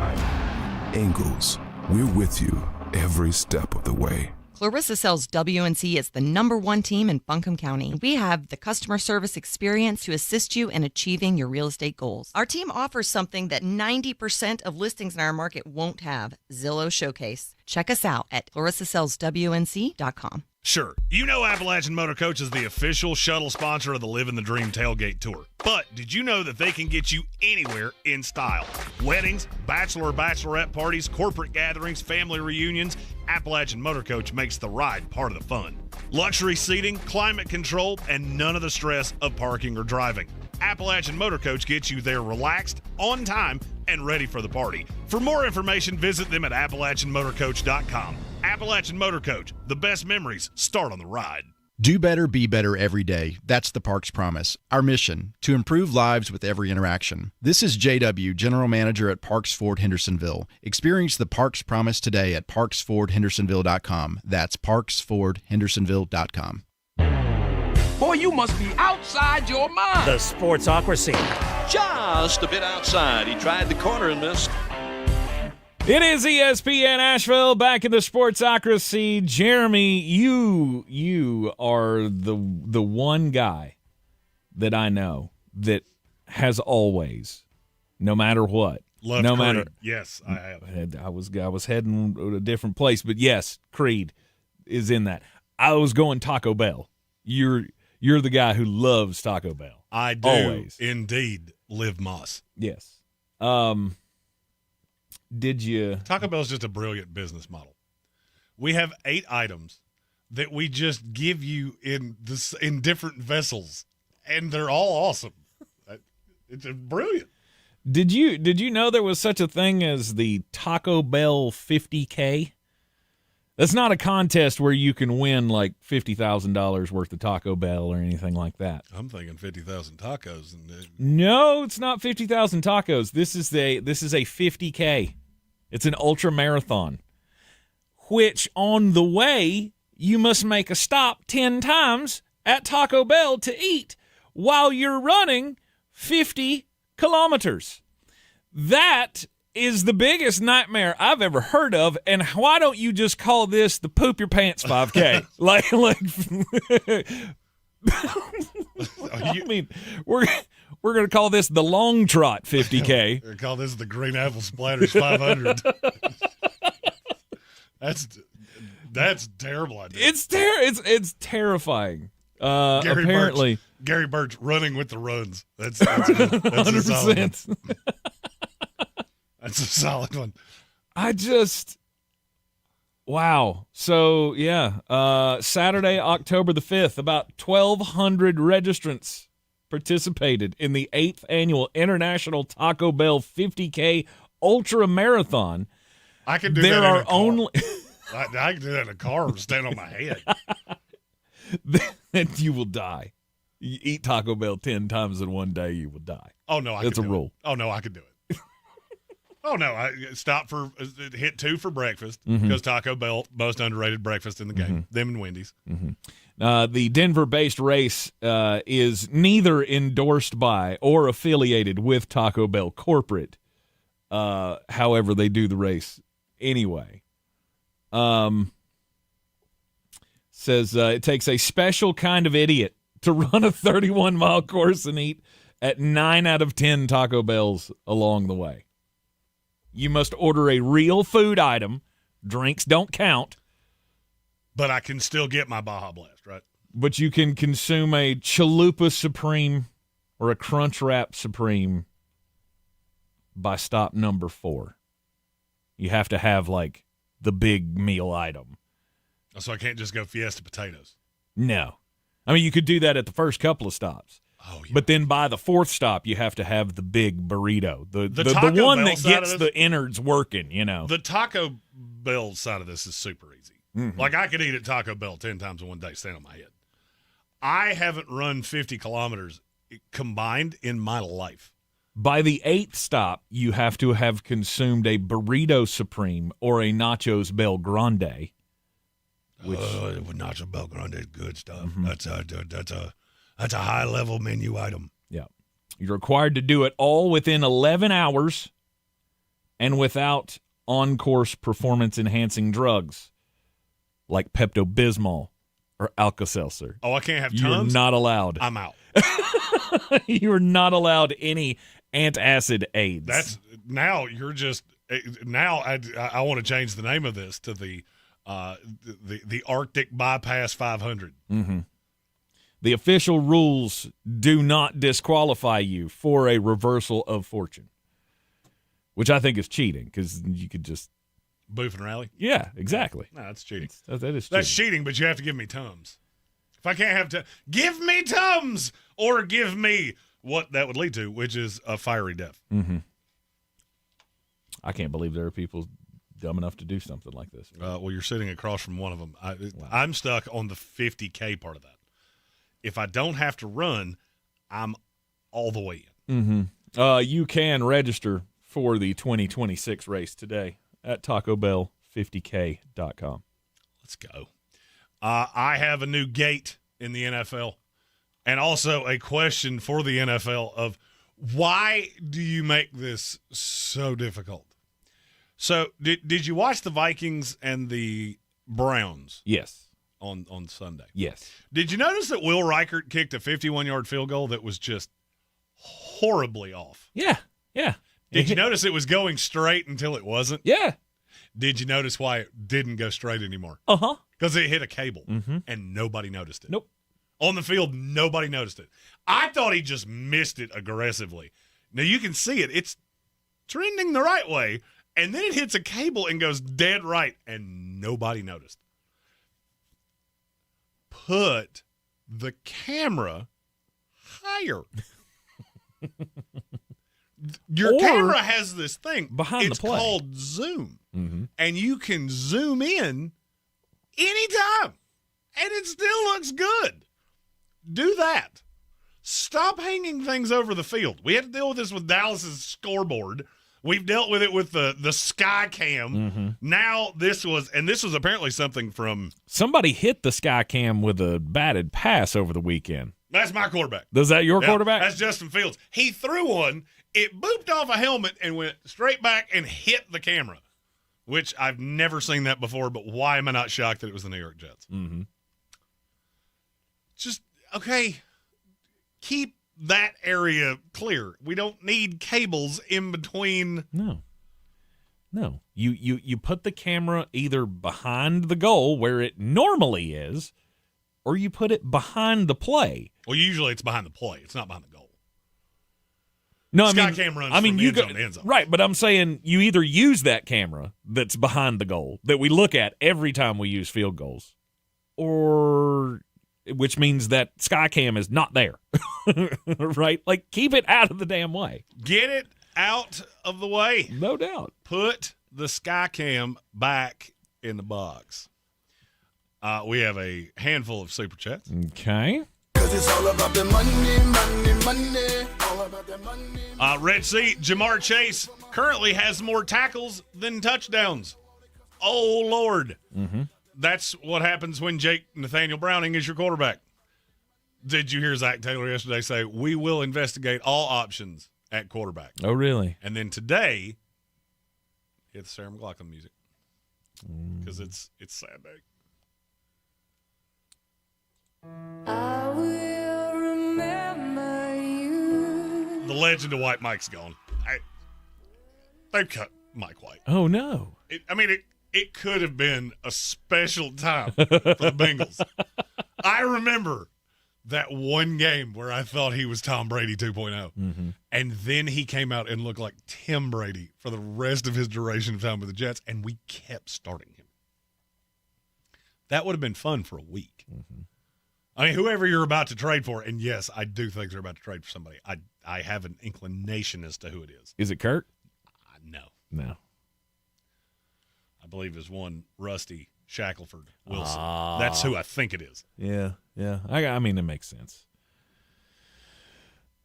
Ingles, we're with you every step of the way. Clarissa sells WNC as the #1 team in Buncombe County. We have the customer service experience to assist you in achieving your real estate goals. Our team offers something that 90% of listings in our market won't have, Zillow Showcase. Check us out at clarissasellswnc.com. Sure, you know Appalachian Motor Coach is the official shuttle sponsor of the Living the Dream Tailgate Tour. But did you know that they can get you anywhere in style? Weddings, bachelorette parties, corporate gatherings, family reunions, Appalachian Motor Coach makes the ride part of the fun. Luxury seating, climate control, and none of the stress of parking or driving. Appalachian Motor Coach gets you there relaxed, on time, and ready for the party. For more information, visit them at AppalachianMotorCoach.com. Appalachian Motor Coach, the best memories start on the ride. Do better, be better every day. That's the Parks Promise. Our mission, to improve lives with every interaction. This is JW, General Manager at Parks Ford Hendersonville. Experience the Parks Promise today at ParksFordHendersonville.com. That's ParksFordHendersonville.com. Boy, you must be outside your mind. The Sportsocracy. Just a bit outside. He tried the corner and missed. It is ESPN Asheville, back in the Sportsocracy. Jeremy, you are the one guy that I know that has always, no matter what, Loved no Creed. matter. Yes, I have. I was heading to a different place, but yes, Creed is in that. I was going Taco Bell. You're the guy who loves Taco Bell. I do always. Indeed live Moss. Yes. Did you? Taco Bell is just a brilliant business model. We have 8 items that we just give you in different vessels, and they're all awesome. It's brilliant. Did you know there was such a thing as the Taco Bell 50K? That's not a contest where you can win like $50,000 worth of Taco Bell or anything like that. I'm thinking 50,000 tacos. No, it's not 50,000 tacos. This is a 50K. It's an ultra marathon, which on the way you must make a stop 10 times at Taco Bell to eat while you're running 50 kilometers. That is the biggest nightmare I've ever heard of, and why don't you just call this the poop your pants 5K? I mean, we're going to call this the long trot 50K. We're going to call this the green apple splatters 500. That's terrible idea. It's terrifying. Apparently, Gary Birch running with the runs. That's good. That's 100%. That's a solid one. Wow. So, yeah, Saturday, October the 5th, about 1,200 registrants participated in the 8th annual International Taco Bell 50K Ultra Marathon. I can do that in a car. I can do that in a car or stand on my head. Then you will die. You eat Taco Bell 10 times in one day, you will die. Oh, no, That's a rule. Oh, no, I could do it. Oh, no, I hit 2 for breakfast because Taco Bell, most underrated breakfast in the game, them and Wendy's. The Denver-based race is neither endorsed by or affiliated with Taco Bell corporate. However, they do the race anyway. Says it takes a special kind of idiot to run a 31-mile course and eat at 9 out of 10 Taco Bells along the way. You must order a real food item. Drinks don't count. But I can still get my Baja Blast, right? But you can consume a Chalupa Supreme or a Crunch Wrap Supreme by stop number 4. You have to have, like, the big meal item. So I can't just go Fiesta potatoes? No. I mean, you could do that at the first couple of stops. Oh, yeah. But then by the 4th stop, you have to have the big burrito, the one that gets the innards working, you know. The Taco Bell side of this is super easy. Like, I could eat at Taco Bell 10 times in one day, stand on my head. I haven't run 50 kilometers combined in my life. By the 8th stop, you have to have consumed a Burrito Supreme or a Nachos Bel Grande. Nacho Bel Grande is good stuff. That's a high-level menu item. Yeah. You're required to do it all within 11 hours and without on-course performance-enhancing drugs like Pepto-Bismol or Alka-Seltzer. Oh, I can't have Tums? You're not allowed. I'm out. You are not allowed any antacid aids. Now I want to change the name of this to the Arctic Bypass 500. The official rules do not disqualify you for a reversal of fortune, which I think is cheating because you could just boof and rally. Yeah, exactly. No, that's cheating. That is cheating. That's cheating, but you have to give me Tums. If I can't have give me Tums or give me what that would lead to, which is a fiery death. I can't believe there are people dumb enough to do something like this. Well, you're sitting across from one of them. I'm stuck on the 50K part of that. If I don't have to run, I'm all the way in. You can register for the 2026 race today at TacoBell50K.com. Let's go. I have a new gate in the NFL. And also a question for the NFL of why do you make this so difficult? So did you watch the Vikings and the Browns? Yes. On Sunday? Yes. Did you notice that Will Reichert kicked a 51-yard field goal that was just horribly off? Yeah. Did you notice it was going straight until it wasn't? Yeah. Did you notice why it didn't go straight anymore? Uh-huh. Because it hit a cable, and nobody noticed it. Nope. On the field, nobody noticed it. I thought he just missed it aggressively. Now, you can see it. It's trending the right way, and then it hits a cable and goes dead right, and nobody noticed. Put the camera higher. Your camera has this thing behind the play. It's called zoom, and you can zoom in anytime, and it still looks good. Do that. Stop hanging things over the field. We had to deal with this with Dallas's scoreboard. We've dealt with it with the sky cam. Now this was apparently something from somebody hit the sky cam with a batted pass over the weekend. That's my quarterback. Is that your quarterback? That's Justin Fields. He threw one. It booped off a helmet and went straight back and hit the camera, which I've never seen that before, but why am I not shocked that it was the New York Jets? Just, okay, keep that area clear. We don't need cables in between. No. You put the camera either behind the goal where it normally is, or you put it behind the play. Well, usually it's behind the play. It's not behind the goal. No, Sky cam runs from you end zone to end zone. Right, but I'm saying you either use that camera that's behind the goal that we look at every time we use field goals, or which means that sky cam is not there. Right? Like, keep it out of the damn way. Get it out of the way. No doubt. Put the sky cam back in the box. We have a handful of super chats. Okay. It's all about the money. All about the money. Red Sea, Jamar Chase currently has more tackles than touchdowns. Oh, Lord. That's what happens when Jake Nathaniel Browning is your quarterback. Did you hear Zach Taylor yesterday say, we will investigate all options at quarterback? Oh, really? And then today, hit the Sarah McLachlan music. Because it's sad day. I will remember you. The legend of White Mike's gone. They've cut Mike White. Oh, no. It could have been a special time for the Bengals. I remember that one game where I thought he was Tom Brady 2.0. And then he came out and looked like Tim Brady for the rest of his duration of time with the Jets, and we kept starting him. That would have been fun for a week. I mean, whoever you're about to trade for, and yes, I do think they're about to trade for somebody. I have an inclination as to who it is. Is it Kurt? No. I believe it's one Rusty Shackelford Wilson. That's who I think it is. Yeah. I mean, it makes sense.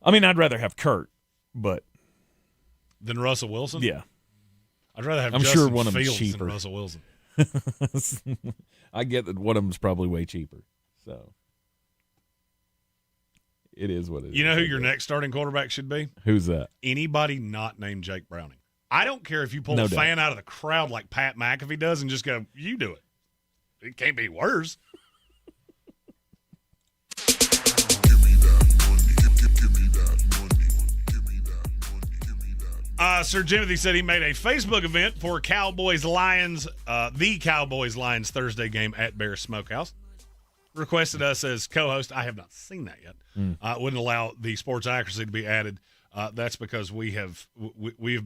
I mean, I'd rather have Kurt, but than Russell Wilson. Yeah, I'd rather have. I'm Justin sure one of them's Fields cheaper than Russell Wilson. I get that one of them's probably way cheaper. So it is what it is. You know who your next starting quarterback should be? Who's that? Anybody not named Jake Browning. I don't care if you pull No a doubt. fan out of the crowd like Pat McAfee does and just go, you do it. It can't be worse. Sir Jimothy said he made a Facebook event for Cowboys-Lions, the Cowboys-Lions Thursday game at Bear Smokehouse. Requested us as co-host. I have not seen that yet. Wouldn't allow the Sportsocracy to be added. That's because we have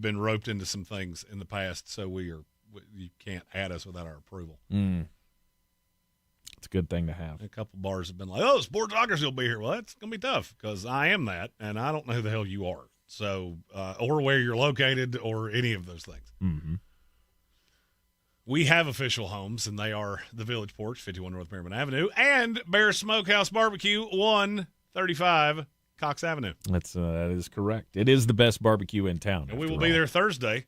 been roped into some things in the past, so you can't add us without our approval. It's a good thing to have. A couple bars have been like, "Oh, Sportsocracy will be here." Well, that's gonna be tough because I am that, and I don't know who the hell you are. So, or where you're located, or any of those things. We have official homes, and they are the Village Porch, 51 North Merriman Avenue, and Bear Smokehouse Barbecue, 135 Cox Avenue. That is correct. It is the best barbecue in town. And we will be there Thursday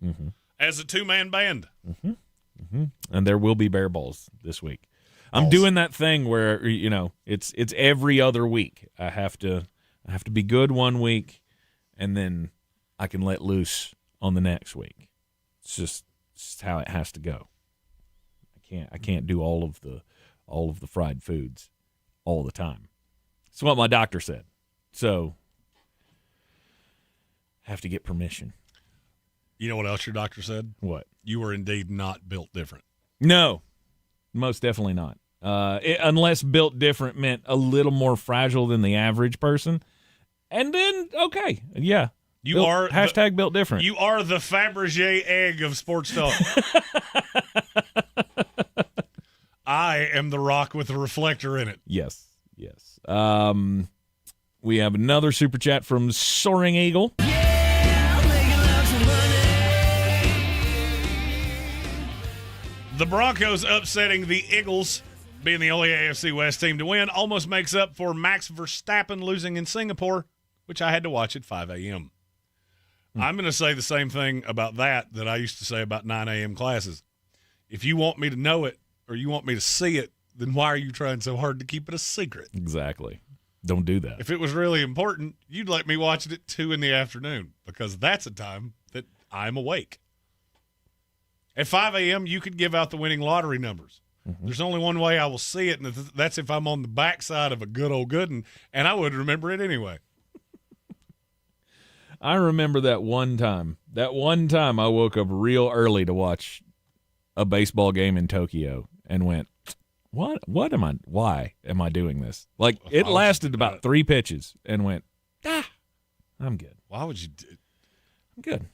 as a two-man band. And there will be bear balls this week. I'm doing that thing where, you know, it's every other week. I have to be good one week, and then I can let loose on the next week. It's just how it has to go. I can't do all of the fried foods all the time. That's what my doctor said. So have to get permission. You know what else your doctor said? What? You were indeed not built different. No, most definitely not. Unless built different meant a little more fragile than the average person. And then, okay, yeah. You are hashtag built different. You are the Fabergé egg of sports talk. I am the rock with the reflector in it. Yes. We have another super chat from Soaring Eagle. The Broncos upsetting the Eagles, being the only AFC West team to win, almost makes up for Max Verstappen losing in Singapore, which I had to watch at 5 a.m. I'm going to say the same thing about that I used to say about 9 a.m. classes. If you want me to know it or you want me to see it, then why are you trying so hard to keep it a secret? Exactly. Don't do that. If it was really important, you'd let me watch it at 2 in the afternoon because that's a time that I'm awake. At 5 a.m., you could give out the winning lottery numbers. Mm-hmm. There's only one way I will see it, and that's if I'm on the backside of a good old good one, and I would remember it anyway. I remember that one time. That one time I woke up real early to watch a baseball game in Tokyo and went, why am I doing this? Like, it lasted about 3 pitches and went, I'm good. Why would you I'm good.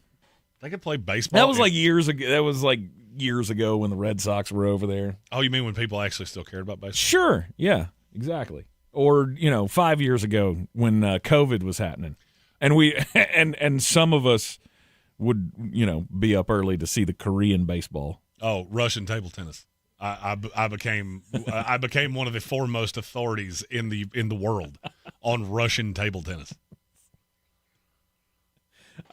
They could play baseball. That was like years ago. That was like years ago when the Red Sox were over there. Oh, you mean when people actually still cared about baseball? Sure. Yeah, exactly. Or, 5 years ago when COVID was happening. And and some of us would, be up early to see the Korean baseball. Oh, Russian table tennis. I became one of the foremost authorities in the world on Russian table tennis.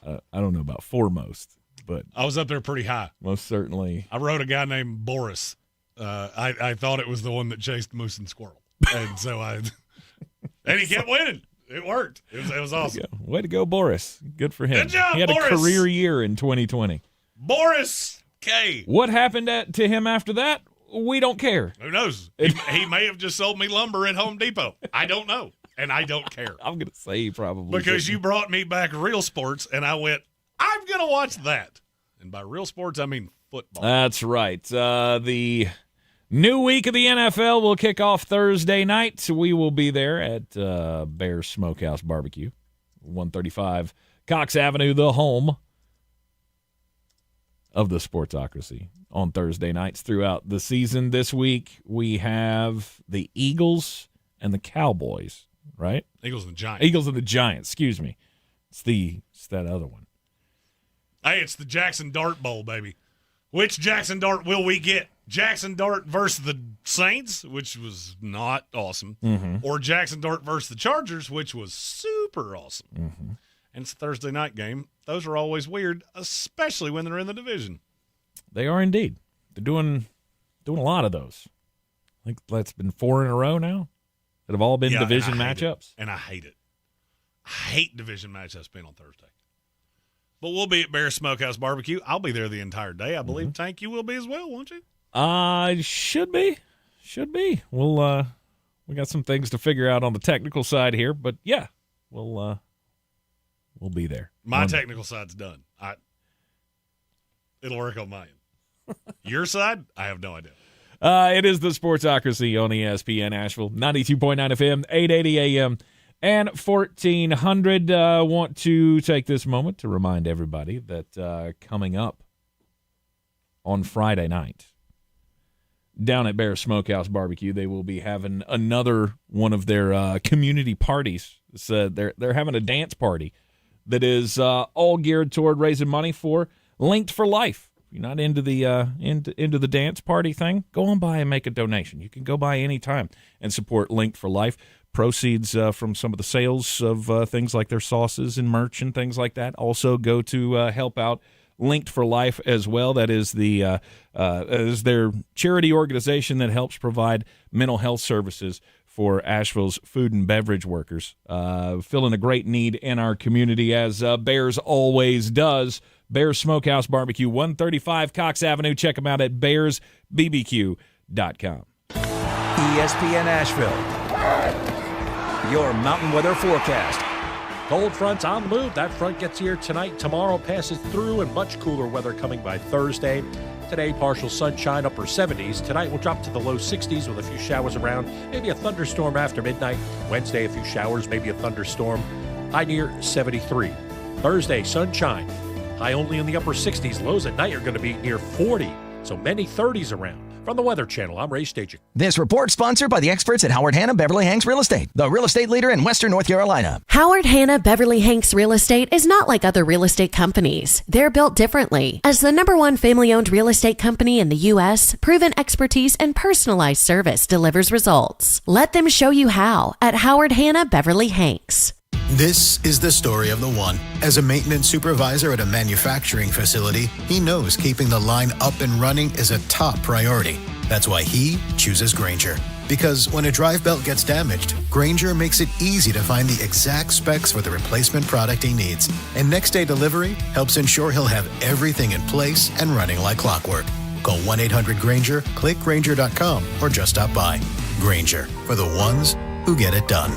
I don't know about foremost, but I was up there pretty high. Most certainly. I rode a guy named Boris. I thought it was the one that chased moose and squirrel, and so and he kept winning. It worked. It was awesome. Way to go, Boris. Good for him. Good job, he had Boris. a career year in 2020. Boris K. What happened to him after that? We don't care. Who knows? He may have just sold me lumber at Home Depot. I don't know, and I don't care. I'm going to say he probably because you brought me back Real Sports, and I went, I'm going to watch that. And by Real Sports, I mean football. That's right. The new week of the NFL will kick off Thursday night. We will be there at Bear's Smokehouse Barbecue, 135 Cox Avenue, the home of the Sportsocracy, on Thursday nights throughout the season. This week, we have the Eagles and the Cowboys, right? Eagles and the Giants. Eagles and the Giants, excuse me. It's that other one. Hey, it's the Jackson Dart Bowl, baby. Which Jackson Dart will we get? Jackson Dart versus the Saints, which was not awesome, or Jackson Dart versus the Chargers, which was super awesome. Mm-hmm. And it's a Thursday night game. Those are always weird, especially when they're in the division. They are indeed. They're doing a lot of those. I think that's been 4 in a row now that have all been division matchups. And I hate it. I hate division matchups being on Thursday. But we'll be at Bear's Smokehouse Barbecue. I'll be there the entire day. I believe, Tank, you will be as well, won't you? Should be. We'll we got some things to figure out on the technical side here, but yeah, we'll be there. My technical side's done. It'll work on my end. Your side, I have no idea. It is the Sportsocracy on ESPN Asheville, 92.9 FM, 880 AM, and 1400. Want to take this moment to remind everybody that coming up on Friday night, down at Bear Smokehouse Barbecue, they will be having another one of their community parties. So they're having a dance party that is all geared toward raising money for Linked for Life. If you're not into the into the dance party thing, go on by and make a donation. You can go by any time and support Linked for Life. Proceeds from some of the sales of things like their sauces and merch and things like that also go to help out Linked for Life as well. That is is their charity organization that helps provide mental health services for Asheville's food and beverage workers. Filling a great need in our community, as Bears always does. Bears Smokehouse Barbecue, 135 Cox Avenue. Check them out at bearsbbq.com. ESPN Asheville, your mountain weather forecast. Cold fronts on the move. That front gets here tonight. Tomorrow passes through, and much cooler weather coming by Thursday. Today, partial sunshine, upper 70s. Tonight, we'll drop to the low 60s with a few showers around. Maybe a thunderstorm after midnight. Wednesday, a few showers, maybe a thunderstorm. High near 73. Thursday, sunshine. High only in the upper 60s. Lows at night are going to be near 40. So many 30s around. From the Weather Channel, I'm Ray Staging. This report sponsored by the experts at Howard Hanna Beverly Hanks Real Estate, the real estate leader in Western North Carolina. Howard Hanna Beverly Hanks Real Estate is not like other real estate companies. They're built differently. As the #1 family-owned real estate company in the U.S., proven expertise and personalized service delivers results. Let them show you how at Howard Hanna Beverly Hanks. This is the story of the one. As a maintenance supervisor at a manufacturing facility, he knows keeping the line up and running is a top priority. That's why he chooses Grainger. Because when a drive belt gets damaged, Grainger makes it easy to find the exact specs for the replacement product he needs. And next day delivery helps ensure he'll have everything in place and running like clockwork. Call 1-800-GRAINGER, click Grainger.com, or just stop by. Grainger, for the ones who get it done.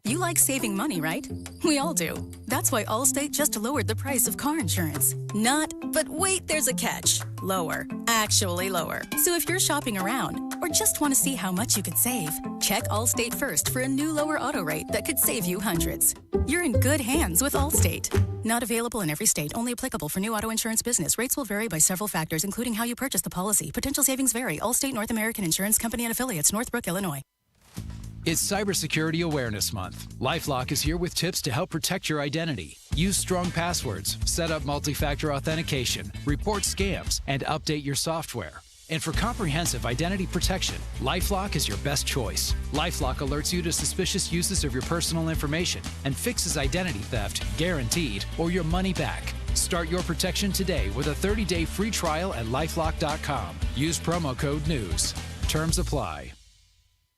You like saving money, right? We all do. That's why Allstate just lowered the price of car insurance. Not, but wait, there's a catch. Lower. Actually lower. So if you're shopping around or just want to see how much you could save, check Allstate first for a new lower auto rate that could save you hundreds. You're in good hands with Allstate. Not available in every state. Only applicable for new auto insurance business. Rates will vary by several factors, including how you purchase the policy. Potential savings vary. Allstate North American Insurance Company and Affiliates, Northbrook, Illinois. It's Cybersecurity Awareness Month. LifeLock is here with tips to help protect your identity. Use strong passwords, set up multi-factor authentication, report scams, and update your software. And for comprehensive identity protection, LifeLock is your best choice. LifeLock alerts you to suspicious uses of your personal information and fixes identity theft, guaranteed, or your money back. Start your protection today with a 30-day free trial at LifeLock.com. Use promo code NEWS. Terms apply.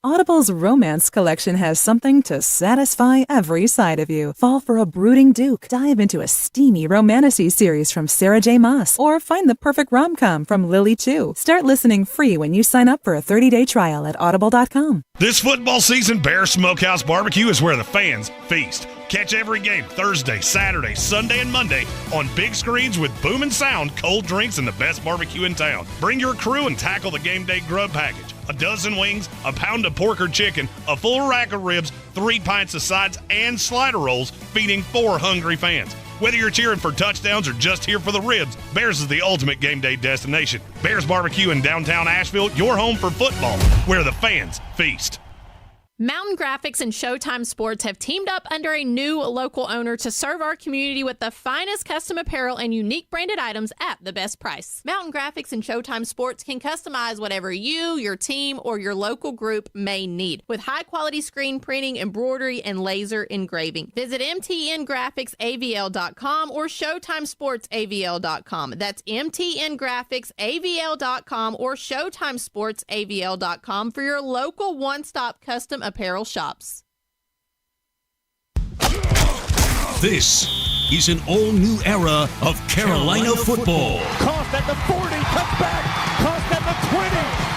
Audible's romance collection has something to satisfy every side of you. Fall for a brooding duke. Dive into a steamy romantasy series from Sarah J. Maas. Or find the perfect rom-com from Lily Chu. Start listening free when you sign up for a 30-day trial at audible.com. This football season, Bear Smokehouse Barbecue is where the fans feast. Catch every game Thursday, Saturday, Sunday, and Monday on big screens with booming sound, cold drinks, and the best barbecue in town. Bring your crew and tackle the game day grub package. A dozen wings, a pound of pork or chicken, a full rack of ribs, 3 pints of sides, and slider rolls, feeding 4 hungry fans. Whether you're cheering for touchdowns or just here for the ribs, Bears is the ultimate game day destination. Bears Barbecue in downtown Asheville, your home for football, where the fans feast. Mountain Graphics and Showtime Sports have teamed up under a new local owner to serve our community with the finest custom apparel and unique branded items at the best price. Mountain Graphics and Showtime Sports can customize whatever you, your team, or your local group may need with high-quality screen printing, embroidery, and laser engraving. Visit mtngraphicsavl.com or showtimesportsavl.com. That's mtngraphicsavl.com or showtimesportsavl.com for your local one-stop custom apparel shops. This is an all-new era of Carolina football. Cost at the 40, cuts back. Cost at the 20.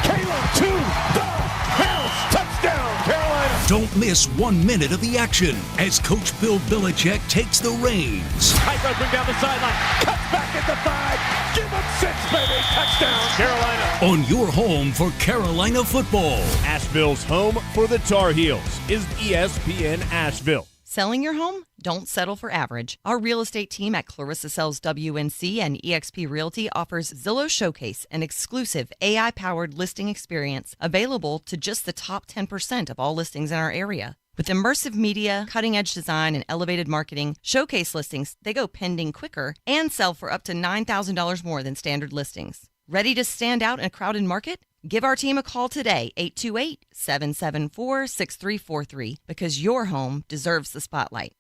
Caleb to the house. Touchdown, Carolina. Don't miss 1 minute of the action as Coach Bill Belichick takes the reins. High bring down the sideline. Cuts back at the 5. Give him 6, baby. Touchdown, Carolina. On your home for Carolina football. Asheville's home for the Tar Heels is ESPN Asheville. Selling your home? Don't settle for average. Our real estate team at Clarissa Sells WNC and eXp Realty offers Zillow Showcase, an exclusive AI-powered listing experience available to just the top 10% of all listings in our area. With immersive media, cutting-edge design, and elevated marketing, Showcase listings, they go pending quicker and sell for up to $9,000 more than standard listings. Ready to stand out in a crowded market? Give our team a call today, 828-774-6343, because your home deserves the spotlight.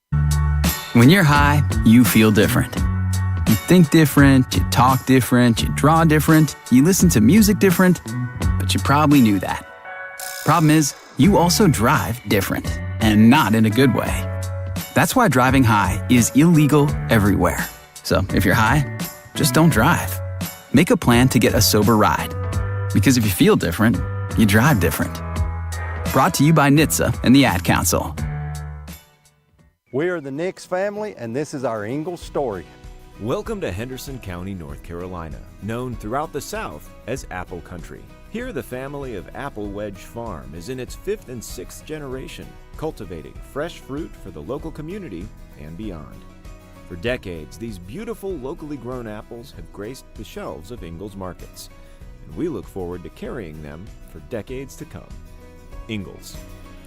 When you're high, you feel different. You think different, you talk different, you draw different, you listen to music different, but you probably knew that. Problem is, you also drive different, and not in a good way. That's why driving high is illegal everywhere. So if you're high, just don't drive. Make a plan to get a sober ride. Because if you feel different, you drive different. Brought to you by NHTSA and the Ad Council. We are the Nix family, and this is our Ingalls story. Welcome to Henderson County, North Carolina, known throughout the South as Apple Country. Here, the family of Apple Wedge Farm is in its 5th and 6th generation, cultivating fresh fruit for the local community and beyond. For decades, these beautiful locally grown apples have graced the shelves of Ingalls markets, and we look forward to carrying them for decades to come. Ingalls.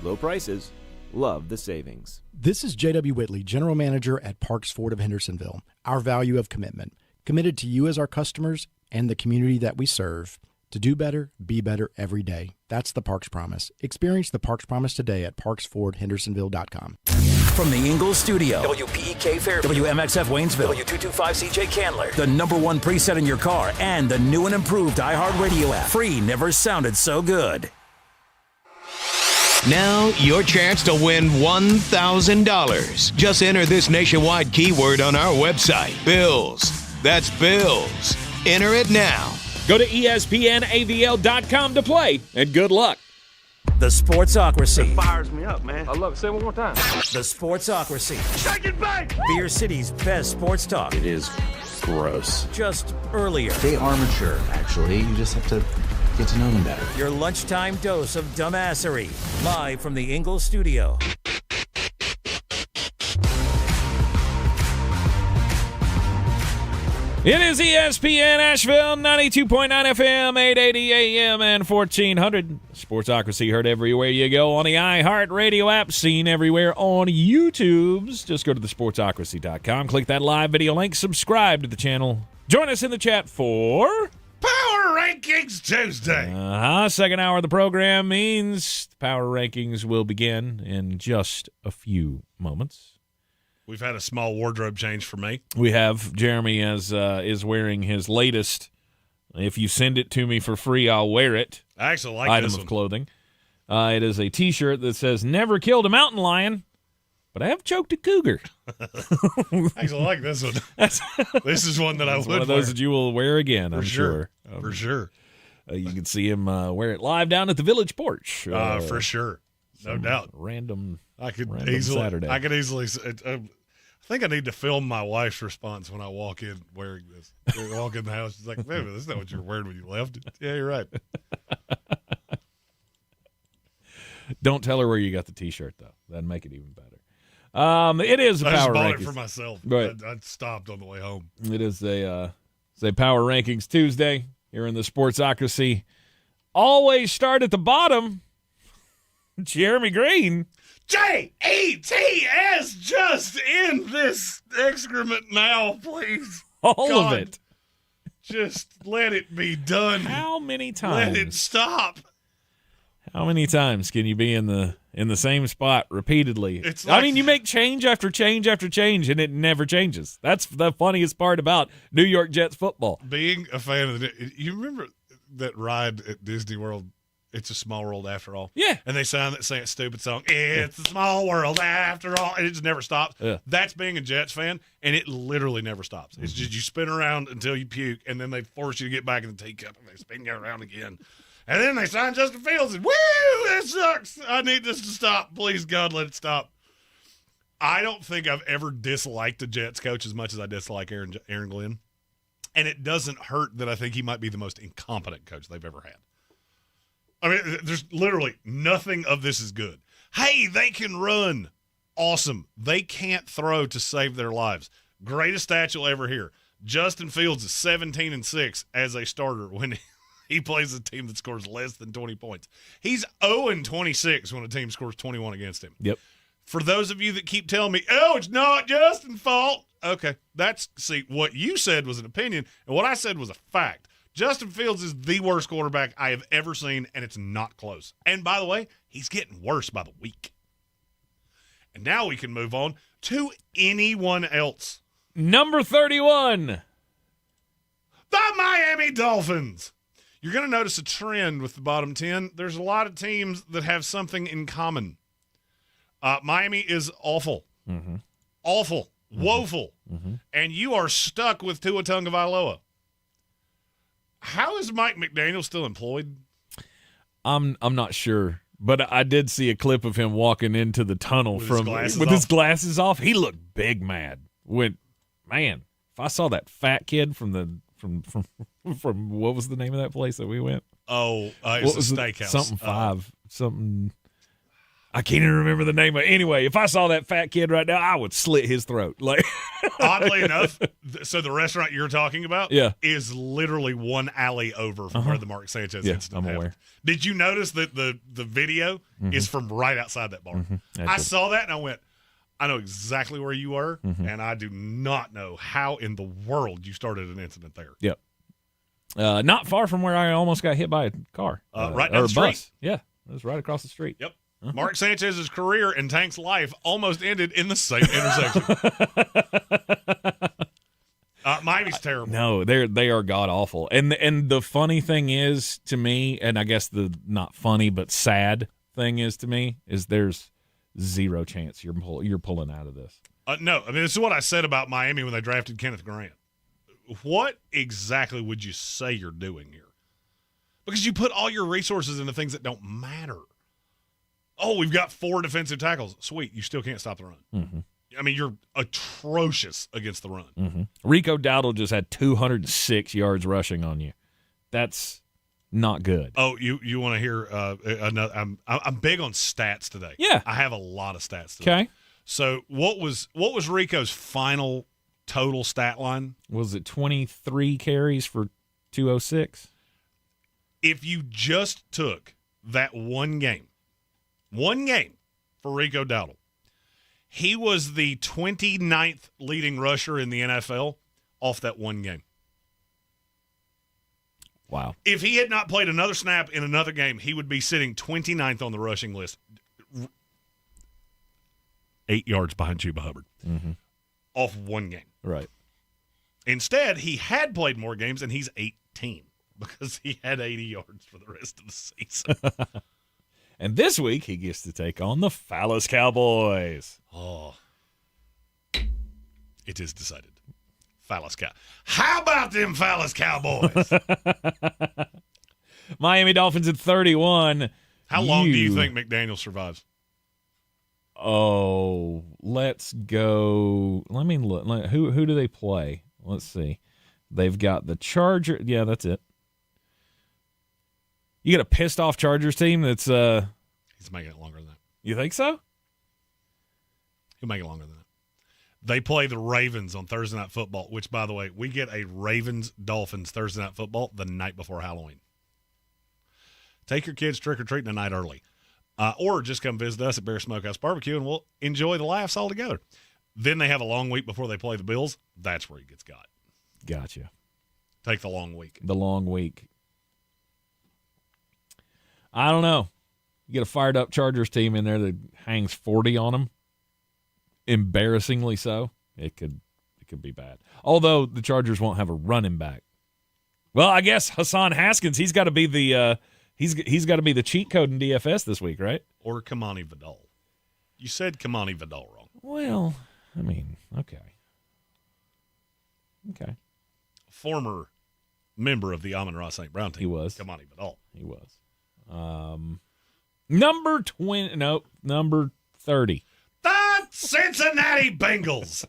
Low prices. Love the savings. This is J.W. Whitley, General Manager at Parks Ford of Hendersonville. Our value of commitment. Committed to you as our customers and the community that we serve. To do better, be better every day. That's the Parks Promise. Experience the Parks Promise today at parksfordhendersonville.com. From the Ingalls studio, WPEK Fairview, WMXF Waynesville, W225CJ Candler, the #1 preset in your car, and the new and improved iHeartRadio app. Free never sounded so good. Now, your chance to win $1,000. Just enter this nationwide keyword on our website, Bills. That's Bills. Enter it now. Go to ESPNAVL.com to play, and good luck. The Sportsocracy. It fires me up, man. I love it. Say it one more time. The Sportsocracy. Shake it back! Beer City's best sports talk. It is gross. Just earlier. They are mature, actually. You just have to get to know them better. Your lunchtime dose of dumbassery. Live from the Ingalls studio. It is ESPN Asheville, 92.9 FM, 880 AM, and 1400. Sportsocracy heard everywhere you go on the iHeartRadio app, seen everywhere on YouTubes. Just go to thesportsocracy.com, click that live video link, subscribe to the channel. Join us in the chat for Power Rankings Tuesday. Second hour of the program means the Power Rankings will begin in just a few moments. We've had a small wardrobe change for me. We have. Jeremy is wearing his latest, if you send it to me for free, I'll wear it. I actually like item this of one. clothing. It is a T-shirt that says, "Never killed a mountain lion, but I have choked a cougar." I actually like this one. This is one that I would one of those wear. that you will wear again, I'm sure. For sure. You can see him wear it live down at the Village Porch. For sure. No doubt. Random Saturday. I could easily. I think I need to film my wife's response when I walk in wearing this. I walk in the house, she's like, "Man, this is not what you're wearing when you left." Yeah, you're right. Don't tell her where you got the T-shirt, though. That'd make it even better. It is a I just Power bought Rankings. it for myself. Right. I stopped on the way home. It is a Power Rankings Tuesday here in the Sportsocracy. Always start at the bottom. Jeremy Green. J-E-T-S, just in this excrement now, please. All of it. Just let it be done. How many times? Let it stop. How many times can you be in the same spot repeatedly? It's like, I mean, you make change after change after change, and it never changes. That's the funniest part about New York Jets football. Being a fan of you remember that ride at Disney World? It's a small world after all. Yeah. And they sang that stupid song, "It's a small world after all," and it just never stops. Yeah. That's being a Jets fan, and it literally never stops. It's just you spin around until you puke, and then they force you to get back in the teacup, and they spin you around again. And then they sign Justin Fields, and woo, that sucks. I need this to stop. Please, God, let it stop. I don't think I've ever disliked the Jets coach as much as I dislike Aaron Glenn. And it doesn't hurt that I think he might be the most incompetent coach they've ever had. I mean, there's literally nothing of this is good. Hey, they can run. Awesome. They can't throw to save their lives. Greatest stat you'll ever hear. Justin Fields is 17-6 as a starter when he plays a team that scores less than 20 points. He's 0-26 when a team scores 21 against him. Yep. For those of you that keep telling me, "Oh, it's not Justin's fault." Okay, see, what you said was an opinion, and what I said was a fact. Justin Fields is the worst quarterback I have ever seen, and it's not close. And by the way, he's getting worse by the week. And now we can move on to anyone else. Number 31. The Miami Dolphins. You're going to notice a trend with the bottom 10. There's a lot of teams that have something in common. Miami is awful. Mm-hmm. Awful. Mm-hmm. Woeful. Mm-hmm. And you are stuck with Tua Tagovailoa. How is Mike McDaniel still employed? I'm not sure, but I did see a clip of him walking into the tunnel with his glasses off. He looked big mad. Man, if I saw that fat kid from what was the name of that place that we went? Oh, it was a steakhouse. Something. I can't even remember the name of it. Anyway, if I saw that fat kid right now, I would slit his throat. Like, oddly enough, so the restaurant you're talking about is literally one alley over from where the Mark Sanchez incident happened. Aware. Did you notice that the video is from right outside that bar? Mm-hmm. I saw that and I went, I know exactly where you were, and I do not know how in the world you started an incident there. Yep. Not far from where I almost got hit by a car. Right down the street. Bus. Yeah, it was right across the street. Yep. Mark Sanchez's career and Tank's life almost ended in the same intersection. Miami's terrible. No, they are god awful. And the funny thing is to me, and I guess the not funny but sad thing is to me, is there's zero chance you're pulling out of this. No, I mean this is what I said about Miami when they drafted Kenneth Grant. What exactly would you say you're doing here? Because you put all your resources into things that don't matter. Oh, we've got 4 defensive tackles. Sweet. You still can't stop the run. Mm-hmm. I mean, you're atrocious against the run. Mm-hmm. Rico Dowdle just had 206 yards rushing on you. That's not good. Oh, you want to hear another? I'm big on stats today. Yeah. I have a lot of stats today. Okay. So what was Rico's final total stat line? Was it 23 carries for 206? If you just took that one game for Rico Dowdle, he was the 29th leading rusher in the NFL off that one game. Wow. If he had not played another snap in another game, he would be sitting 29th on the rushing list. 8 yards behind Chuba Hubbard. Mm-hmm. Off one game. Right. Instead, he had played more games, and he's 18 because he had 80 yards for the rest of the season. And this week, he gets to take on the Phallus Cowboys. Oh. It is decided. Phallus Cow. How about them Phallus Cowboys? Miami Dolphins at 31. How long do you think McDaniel survives? Oh, let's go. Let me look. Who do they play? Let's see. They've got the Chargers. Yeah, that's it. You got a pissed off Chargers team that's he's making it longer than that. You think so? He'll make it longer than that. They play the Ravens on Thursday Night Football, which, by the way, we get a Ravens-Dolphins Thursday Night Football the night before Halloween. Take your kids trick-or-treating a night early. Or just come visit us at Bear Smokehouse Barbecue, and we'll enjoy the laughs all together. Then they have a long week before they play the Bills. That's where he gets got. Gotcha. Take the long week. The long week. I don't know. You get a fired-up Chargers team in there that hangs 40 on them. Embarrassingly so. It could be bad. Although the Chargers won't have a running back. Well, I guess Hassan Haskins, he's got to be the he's got to be the cheat code in DFS this week, right? Or Kamani Vidal. You said Kamani Vidal wrong. Well, I mean, okay. Former member of the Amon-Ra St. Brown team. He was. Kamani Vidal. He was. Number 30. The Cincinnati Bengals.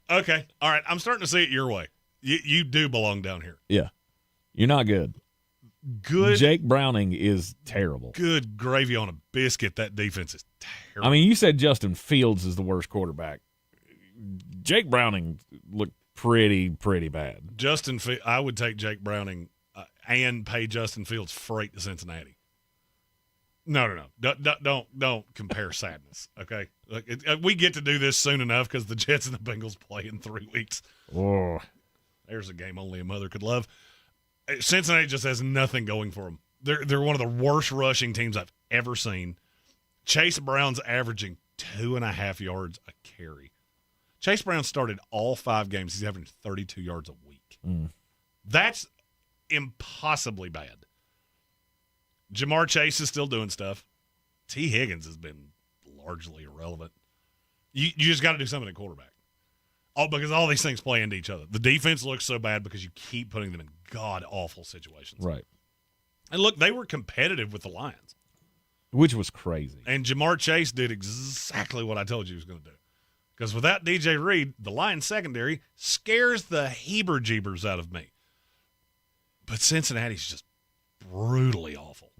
Okay. All right. I'm starting to see it your way. You do belong down here. Yeah. You're not good. Good. Jake Browning is terrible. Good gravy on a biscuit. That defense is terrible. I mean, you said Justin Fields is the worst quarterback. Jake Browning looked pretty bad. I would take Jake Browning and pay Justin Fields freight to Cincinnati. No. Don't compare sadness, okay? Look, we get to do this soon enough because the Jets and the Bengals play in 3 weeks. Oh. There's a game only a mother could love. Cincinnati just has nothing going for them. They're one of the worst rushing teams I've ever seen. Chase Brown's averaging 2.5 yards a carry. Chase Brown started all 5 games. He's averaging 32 yards a week. That's impossibly bad. Jamar Chase is still doing stuff. T. Higgins has been largely irrelevant. You just got to do something at quarterback. Because all these things play into each other. The defense looks so bad because you keep putting them in god-awful situations. Right. And look, they were competitive with the Lions. Which was crazy. And Jamar Chase did exactly what I told you he was going to do. Because without DJ Reed, the Lions secondary scares the heber-jeebers out of me. But Cincinnati's just brutally awful.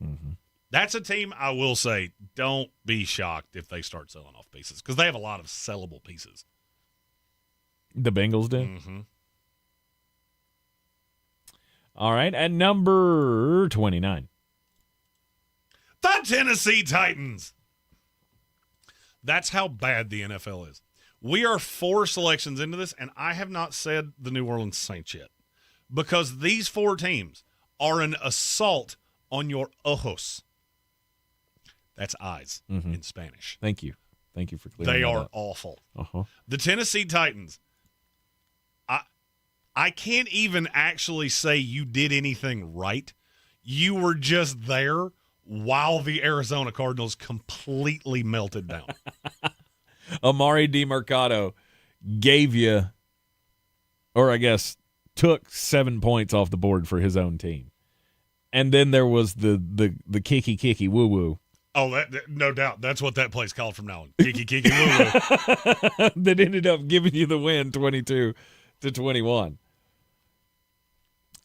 That's a team, I will say, don't be shocked if they start selling off pieces. Because they have a lot of sellable pieces. The Bengals do? All right, at number 29. The Tennessee Titans. That's how bad the NFL is. We are 4 selections into this, and I have not said the New Orleans Saints yet. Because these 4 teams are an assault on your ojos. That's eyes in Spanish. Thank you. Thank you for clearing They that are up. awful. Uh-huh. The Tennessee Titans, I can't even actually say you did anything right. You were just there while the Arizona Cardinals completely melted down. Amari DiMercado gave you, or I guess took 7 points off the board for his own team. And then there was the kicky woo-woo. Oh, that no doubt. That's what that play's called from now on. Kicky woo-woo. That ended up giving you the win 22-21.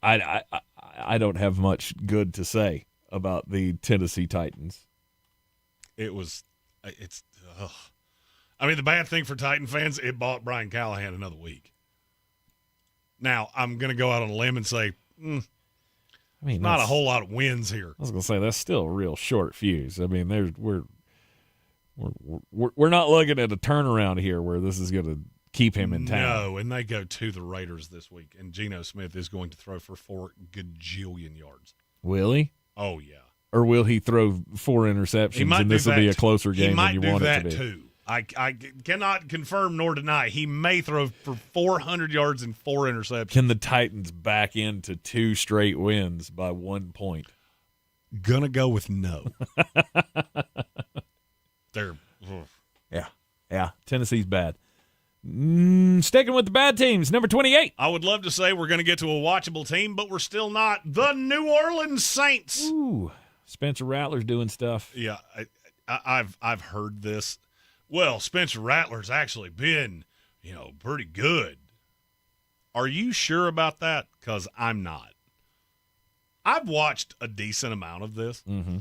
I don't have much good to say about the Tennessee Titans. It's I mean, the bad thing for Titan fans, it bought Brian Callahan another week. Now, I'm going to go out on a limb and say, not a whole lot of wins here. I was going to say, that's still a real short fuse. I mean, we're not looking at a turnaround here where this is going to keep him in town. No, and they go to the Raiders this week, and Geno Smith is going to throw for 4 gajillion yards. Will he? Oh, yeah. Or will he throw 4 interceptions, and this will be a closer game than you want it to be? He might do that, too. I cannot confirm nor deny. He may throw for 400 yards and 4 interceptions. Can the Titans back into 2 straight wins by 1 point? Gonna go with no. Yeah. Tennessee's bad. Sticking with the bad teams, number 28. I would love to say we're going to get to a watchable team, but we're still not. The New Orleans Saints. Ooh, Spencer Rattler's doing stuff. Yeah, I've heard this. Well, Spencer Rattler's actually been, pretty good. Are you sure about that? Because I'm not. I've watched a decent amount of this. Mm-hmm.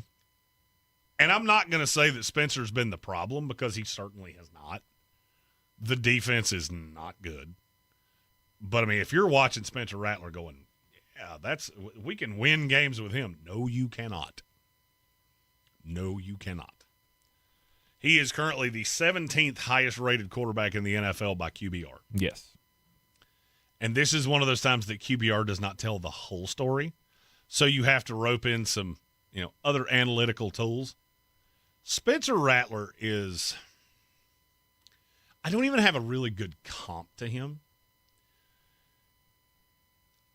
And I'm not going to say that Spencer's been the problem because he certainly has not. The defense is not good. But, I mean, if you're watching Spencer Rattler going, we can win games with him. No, you cannot. No, you cannot. He is currently the 17th highest-rated quarterback in the NFL by QBR. Yes. And this is one of those times that QBR does not tell the whole story. So you have to rope in some, other analytical tools. Spencer Rattler is – I don't even have a really good comp to him.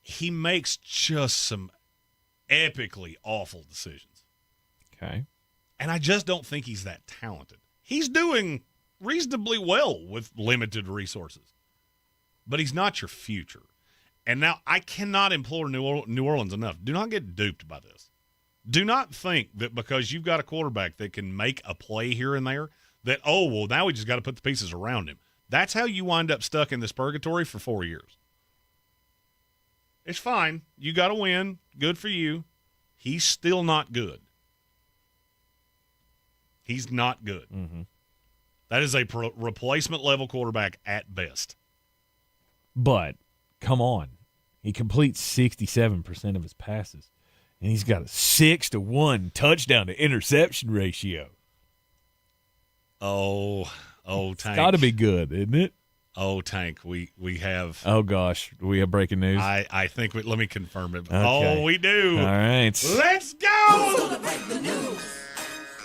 He makes just some epically awful decisions. Okay. And I just don't think he's that talented. He's doing reasonably well with limited resources. But he's not your future. And now I cannot implore New Orleans enough. Do not get duped by this. Do not think that because you've got a quarterback that can make a play here and there, that, now we just got to put the pieces around him. That's how you wind up stuck in this purgatory for 4 years. It's fine. You got to win. Good for you. He's still not good. He's not good. Mm-hmm. That is a replacement level quarterback at best. But, come on. He completes 67% of his passes. And he's got a 6-to-1 touchdown to interception ratio. Oh, Tank. It's got to be good, isn't it? Oh, Tank, we have. Oh gosh, we have breaking news. I think let me confirm it. Okay. Oh, we do. All right, let's go. Who's gonna break the news?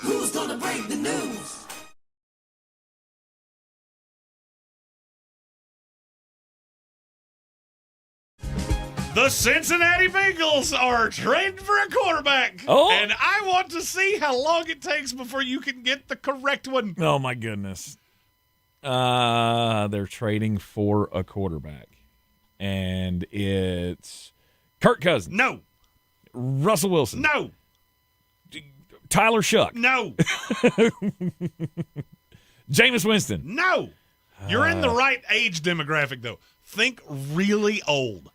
Who's gonna break the news? The Cincinnati Bengals are trading for a quarterback. Oh. And I want to see how long it takes before you can get the correct one. Oh, my goodness. They're trading for a quarterback. And it's Kirk Cousins. No. Russell Wilson. No. Tyler Shuck. No. Jameis Winston. No. You're in the right age demographic, though. Think really old.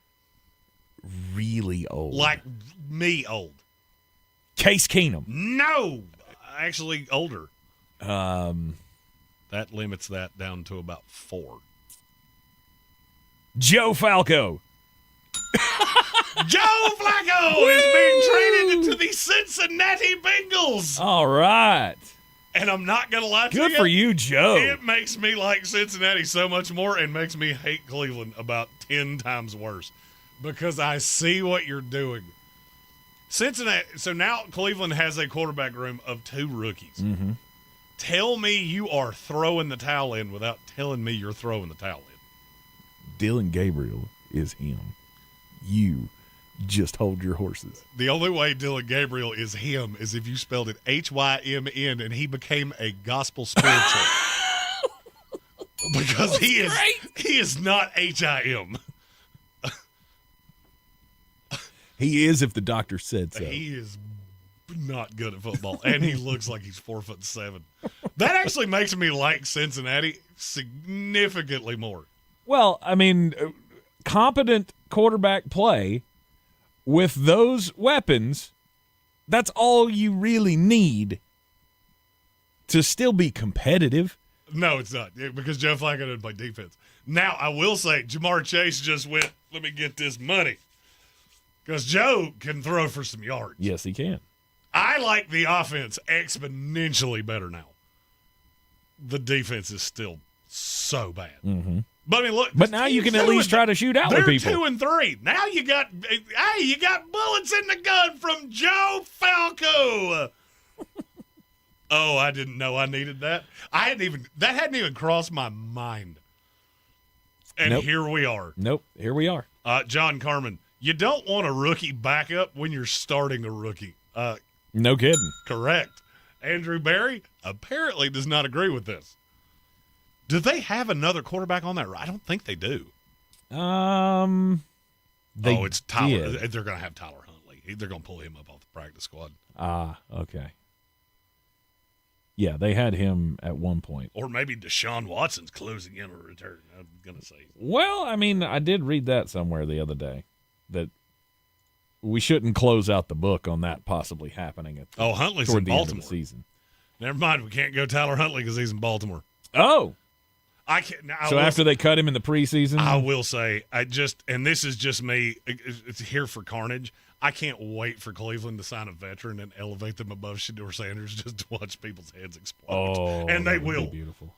Really old. Like me old. Case Keenum. No. Actually, older. That limits that down to about 4. Joe Flacco. Joe Flacco is being traded into the Cincinnati Bengals. All right. And I'm not going to lie to you. Good for you, Joe. It makes me like Cincinnati so much more and makes me hate Cleveland about 10 times worse because I see what you're doing. Cincinnati. So now Cleveland has a quarterback room of 2 rookies. Mm-hmm. Tell me you are throwing the towel in without telling me you're throwing the towel in. Dylan Gabriel is him. You just hold your horses. The only way Dylan Gabriel is him is if you spelled it Hymn and he became a gospel spiritual. Because he is not HIM. He is if the doctor said so. He is not good at football, and he looks like he's 4'7". That actually makes me like Cincinnati significantly more. Well, I mean, competent quarterback play with those weapons, that's all you really need to still be competitive. No, it's not, because Joe Flacco doesn't play defense. Now, I will say, Jamar Chase just went, let me get this money, because Joe can throw for some yards. Yes, he can. I like the offense exponentially better now. The defense is still so bad. Mm-hmm. But I mean, look. But now you can at least try to shoot out with people. They're 2-3. Now you got bullets in the gun from Joe Flacco. Oh, I didn't know I needed that. That hadn't even crossed my mind. And Here we are. Nope. Here we are. John Carmen, you don't want a rookie backup when you're starting a rookie. No kidding. Correct. Andrew Barry apparently does not agree with this. Do they have another quarterback on that? I don't think they do. It's Tyler. They're going to have Tyler Huntley. They're going to pull him up off the practice squad. Okay. Yeah, they had him at one point. Or maybe Deshaun Watson's closing in a return. I'm going to say. Well, I mean, I did read that somewhere the other day that we shouldn't close out the book on that possibly happening at Huntley's toward in the Baltimore. end of the season. Never mind, we can't go Tyler Huntley because he's in Baltimore. Oh. I can't. Now, so after they cut him in the preseason? I will say, and this is just me, it's here for carnage. I can't wait for Cleveland to sign a veteran and elevate them above Shedeur Sanders just to watch people's heads explode. Oh, and they will. Be beautiful.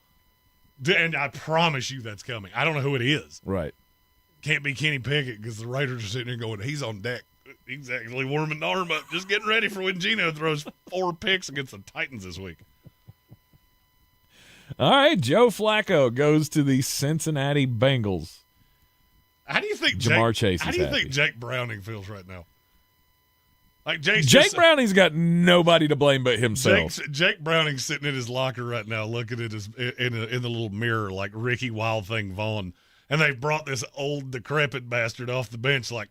And I promise you that's coming. I don't know who it is. Right. Can't be Kenny Pickett because the Raiders are sitting there going, he's on deck. He's actually warming the arm up, just getting ready for when Geno throws 4 picks against the Titans this week. All right, Joe Flacco goes to the Cincinnati Bengals. How do you think Jamar Chase is How do you happy. think Jake Browning feels right now? Like Jake Browning's got nobody to blame but himself. Jake Browning's sitting in his locker right now, looking at his in the little mirror like Ricky Wild Thing Vaughn, and they brought this old decrepit bastard off the bench. Like,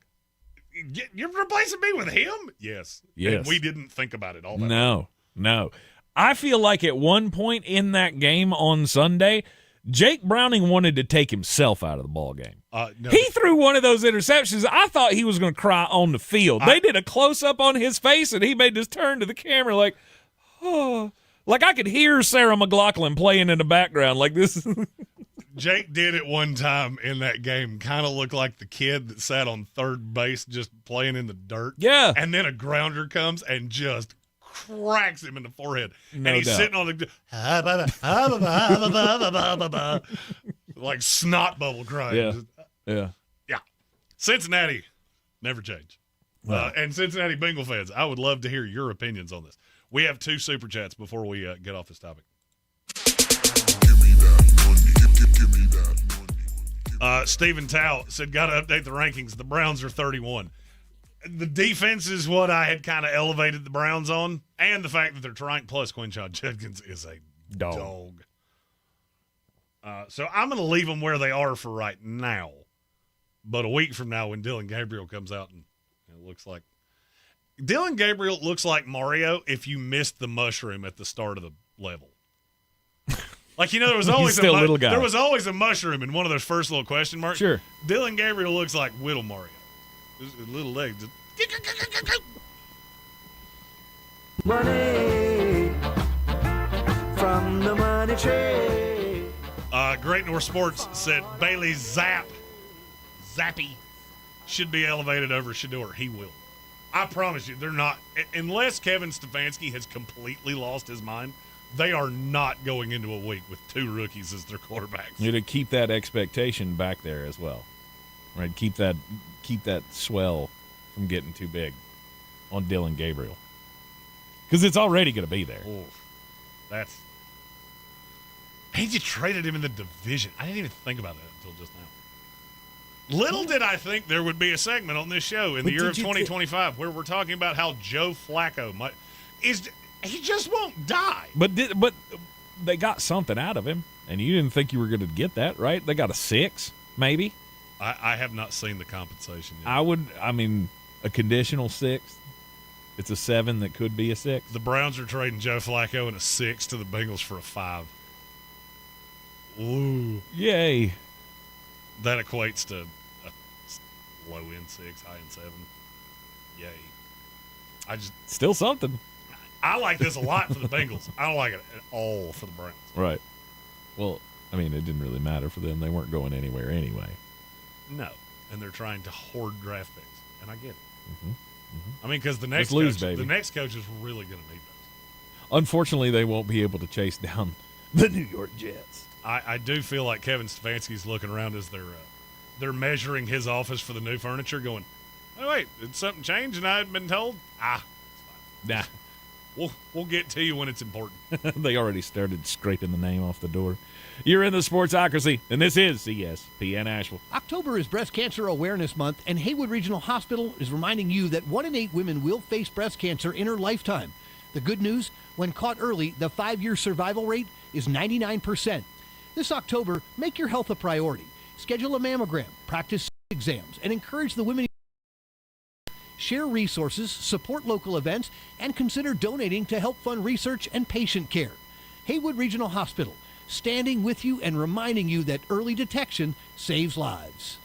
you're replacing me with him? Yes. And we didn't think about it all that way. No. I feel like at one point in that game on Sunday, Jake Browning wanted to take himself out of the ball game. No. He threw one of those interceptions. I thought he was going to cry on the field. They did a close-up on his face, and he made this turn to the camera like, oh. Like I could hear Sarah McLachlan playing in the background like this. Jake did it one time in that game. Kind of looked like the kid that sat on third base just playing in the dirt. Yeah. And then a grounder comes and just cracks him in the forehead. No and he's doubt. sitting on the like snot bubble crying. Yeah. Cincinnati, never change. And Cincinnati Bengal fans, I would love to hear your opinions on this. We have 2 super chats before we get off this topic. Stephen Tao said, got to update the rankings. The Browns are 31. The defense is what I had kind of elevated the Browns on, and the fact that they're trying, plus Quinshon Judkins is a dog. So I'm going to leave them where they are for right now. But a week from now, when Dylan Gabriel comes out, and it looks like Dylan Gabriel looks like Mario if you missed the mushroom at the start of the level. Like, there was always still a little guy. There was always a mushroom in one of those first little question marks. Sure. Dylan Gabriel looks like Whittle Mario. His little legs. Money from the money tree. Great North Sports said Bailey Zappy should be elevated over Shedeur. He will. I promise you, they're not. Unless Kevin Stefanski has completely lost his mind, they are not going into a week with two rookies as their quarterbacks. You to keep that expectation back there as well, right? Keep that swell from getting too big on Dylan Gabriel, because it's already going to be there. That's. Hey, you traded him in the division. I didn't even think about that until just now. Little did I think there would be a segment on this show in the year of 2025 where we're talking about how Joe Flacco he just won't die. But they got something out of him, and you didn't think you were going to get that, right? They got a 6, maybe. I have not seen the compensation yet. A conditional 6. It's a 7 that could be a 6. The Browns are trading Joe Flacco in a 6 to the Bengals for a 5. Ooh. Yay. That equates to a low end 6, high end 7. Yay. Still something. I like this a lot for the Bengals. I don't like it at all for the Browns. Right. Well, it didn't really matter for them. They weren't going anywhere anyway. No. And they're trying to hoard draft picks. And I get it. Mm-hmm. Because the next coach is really going to need those. Unfortunately, they won't be able to chase down the New York Jets. I do feel like Kevin Stefanski's looking around as they're measuring his office for the new furniture, going, "Oh wait, did something change and I hadn't been told?" Nah, we'll get to you when it's important. They already started scraping the name off the door. You're in the Sportsocracy, and this is ESPN Asheville. October is Breast Cancer Awareness Month, and Haywood Regional Hospital is reminding you that 1 in 8 women will face breast cancer in her lifetime. The good news: when caught early, the 5-year survival rate is 99%. This October, make your health a priority. Schedule a mammogram, practice exams, and encourage the women. Share resources, support local events, and consider donating to help fund research and patient care. Haywood Regional Hospital, standing with you and reminding you that early detection saves lives.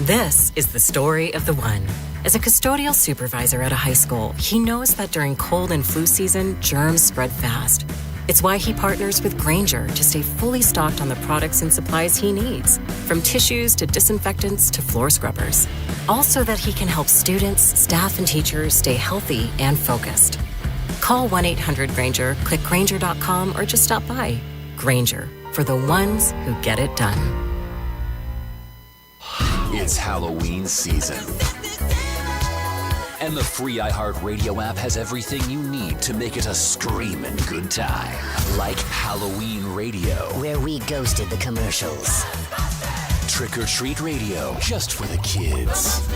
This is the story of the one. As a custodial supervisor at a high school, he knows that during cold and flu season, germs spread fast. It's why he partners with Grainger to stay fully stocked on the products and supplies he needs, from tissues to disinfectants to floor scrubbers. All so that he can help students, staff, and teachers stay healthy and focused. Call 1-800-GRAINGER, click Grainger.com, or just stop by. Grainger, for the ones who get it done. It's Halloween season. And the free iHeartRadio app has everything you need to make it a screaming good time. Like Halloween Radio, where we ghosted the commercials. Trick or Treat Radio, just for the kids.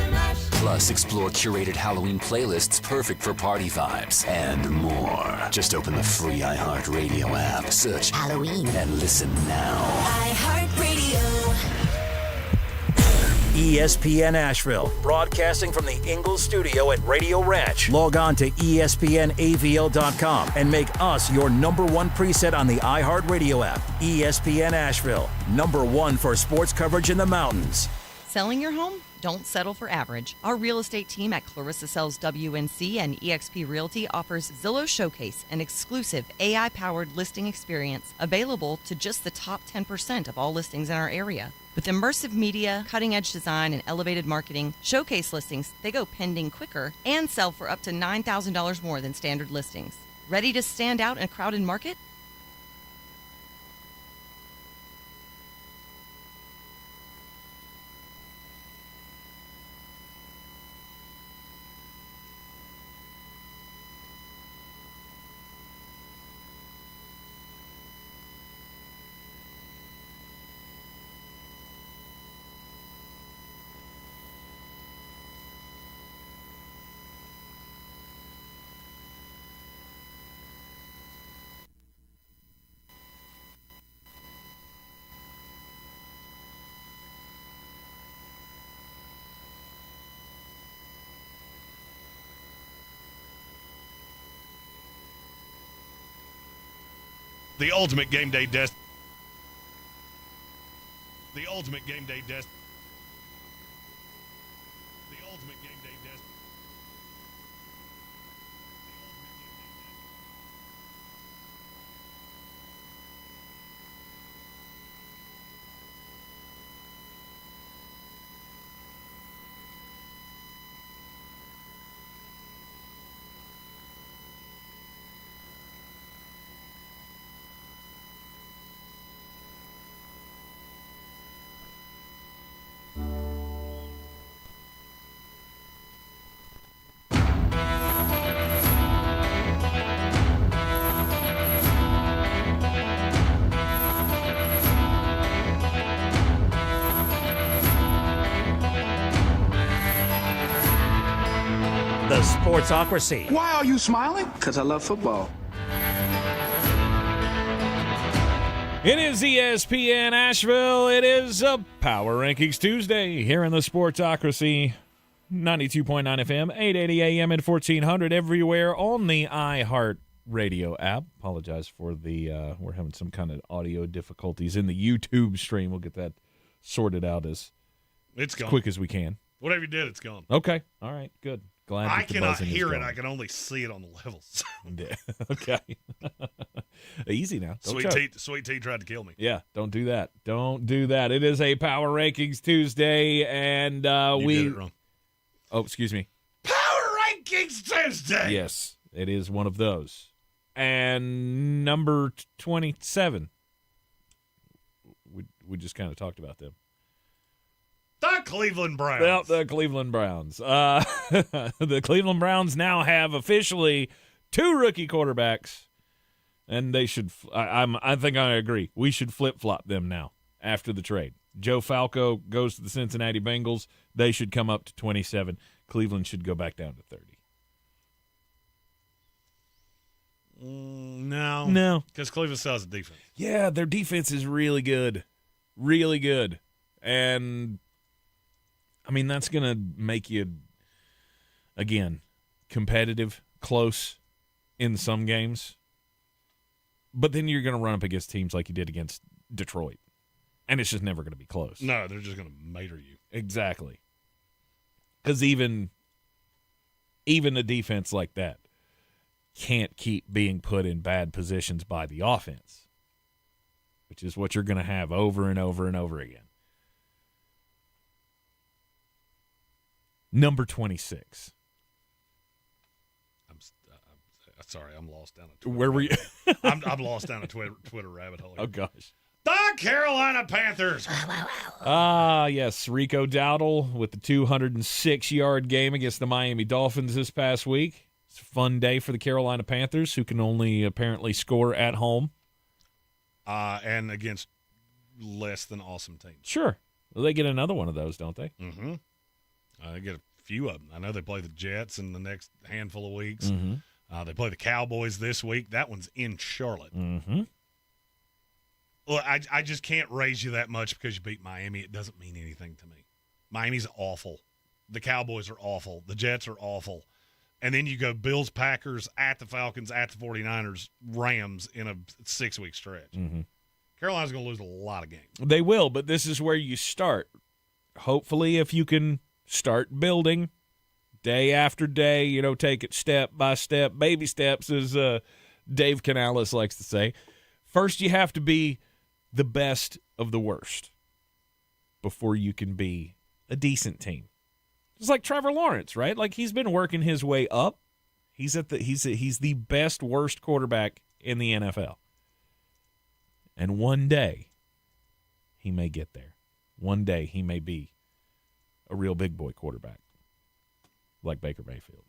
Plus, explore curated Halloween playlists perfect for party vibes and more. Just open the free iHeartRadio app, search Halloween, and listen now. iHeartRadio. ESPN Asheville, broadcasting from the Ingalls studio at Radio Ranch. Log on to ESPNAVL.com and make us your #1 preset on the iHeartRadio app. ESPN Asheville, #1 for sports coverage in the mountains. Selling your home? Don't settle for average. Our real estate team at Clarissa Sells WNC and eXp Realty offers Zillow Showcase, an exclusive AI-powered listing experience available to just the top 10% of all listings in our area. With immersive media, cutting-edge design, and elevated marketing, Showcase listings, they go pending quicker and sell for up to $9,000 more than standard listings. Ready to stand out in a crowded market? The ultimate game day destination. The ultimate game day destination. The ultimate game day destination. The Sportsocracy. Why are you smiling? Because I love football. It is ESPN Asheville. It is a Power Rankings Tuesday here in the Sportsocracy. 92.9 FM, 880 AM and 1400 everywhere on the iHeart Radio app. Apologize for the, we're having some kind of audio difficulties in the YouTube stream. We'll get that sorted out as quick as we can. Whatever you did, it's gone. Okay. All right. Good. Glad I that the cannot buzzing is hear it. gone. I can only see it on the levels. Okay. Easy now. Don't choke. Sweet Tea tried to kill me. Yeah, don't do that. Don't do that. It is a Power Rankings Tuesday, and You did it wrong. Oh, excuse me. Power Rankings Tuesday. Yes, it is one of those. And number 27. We just kind of talked about them. The Cleveland Browns. Well, the Cleveland Browns. The Cleveland Browns now have officially 2 rookie quarterbacks, and they should. I think I agree. We should flip-flop them now after the trade. Joe Falco goes to the Cincinnati Bengals. They should come up to 27. Cleveland should go back down to 30. No. Because Cleveland still has a defense. Yeah, their defense is really good. Really good. And, I mean, that's going to make you, again, competitive, close in some games. But then you're going to run up against teams like you did against Detroit. And it's just never going to be close. No, they're just going to mater you. Exactly. Because even a defense like that can't keep being put in bad positions by the offense, which is what you're going to have over and over and over again. Number 26. I'm sorry, I'm lost down a Twitter. Where were you? I'm lost down a Twitter rabbit hole. Oh, gosh. The Carolina Panthers. Yes, Rico Dowdle with the 206-yard game against the Miami Dolphins this past week. It's a fun day for the Carolina Panthers, who can only apparently score at home. And against less than awesome teams. Sure. Well, they get another one of those, don't they? Mm-hmm. They get a few of them. I know they play the Jets in the next handful of weeks. Mm-hmm. They play the Cowboys this week. That one's in Charlotte. Mm-hmm. Well, I just can't raise you that much because you beat Miami. It doesn't mean anything to me. Miami's awful. The Cowboys are awful. The Jets are awful. And then you go Bills, Packers, at the Falcons, at the 49ers, Rams in a 6-week stretch. Mm-hmm. Carolina's going to lose a lot of games. They will, but this is where you start. Hopefully, if you can start building day after day, take it step by step, baby steps, as Dave Canales likes to say. First, you have to be the best of the worst before you can be a decent team. It's like Trevor Lawrence, right? Like, he's been working his way up. He's the best worst quarterback in the NFL. And one day he may get there. One day he may be a real big boy quarterback like Baker Mayfield.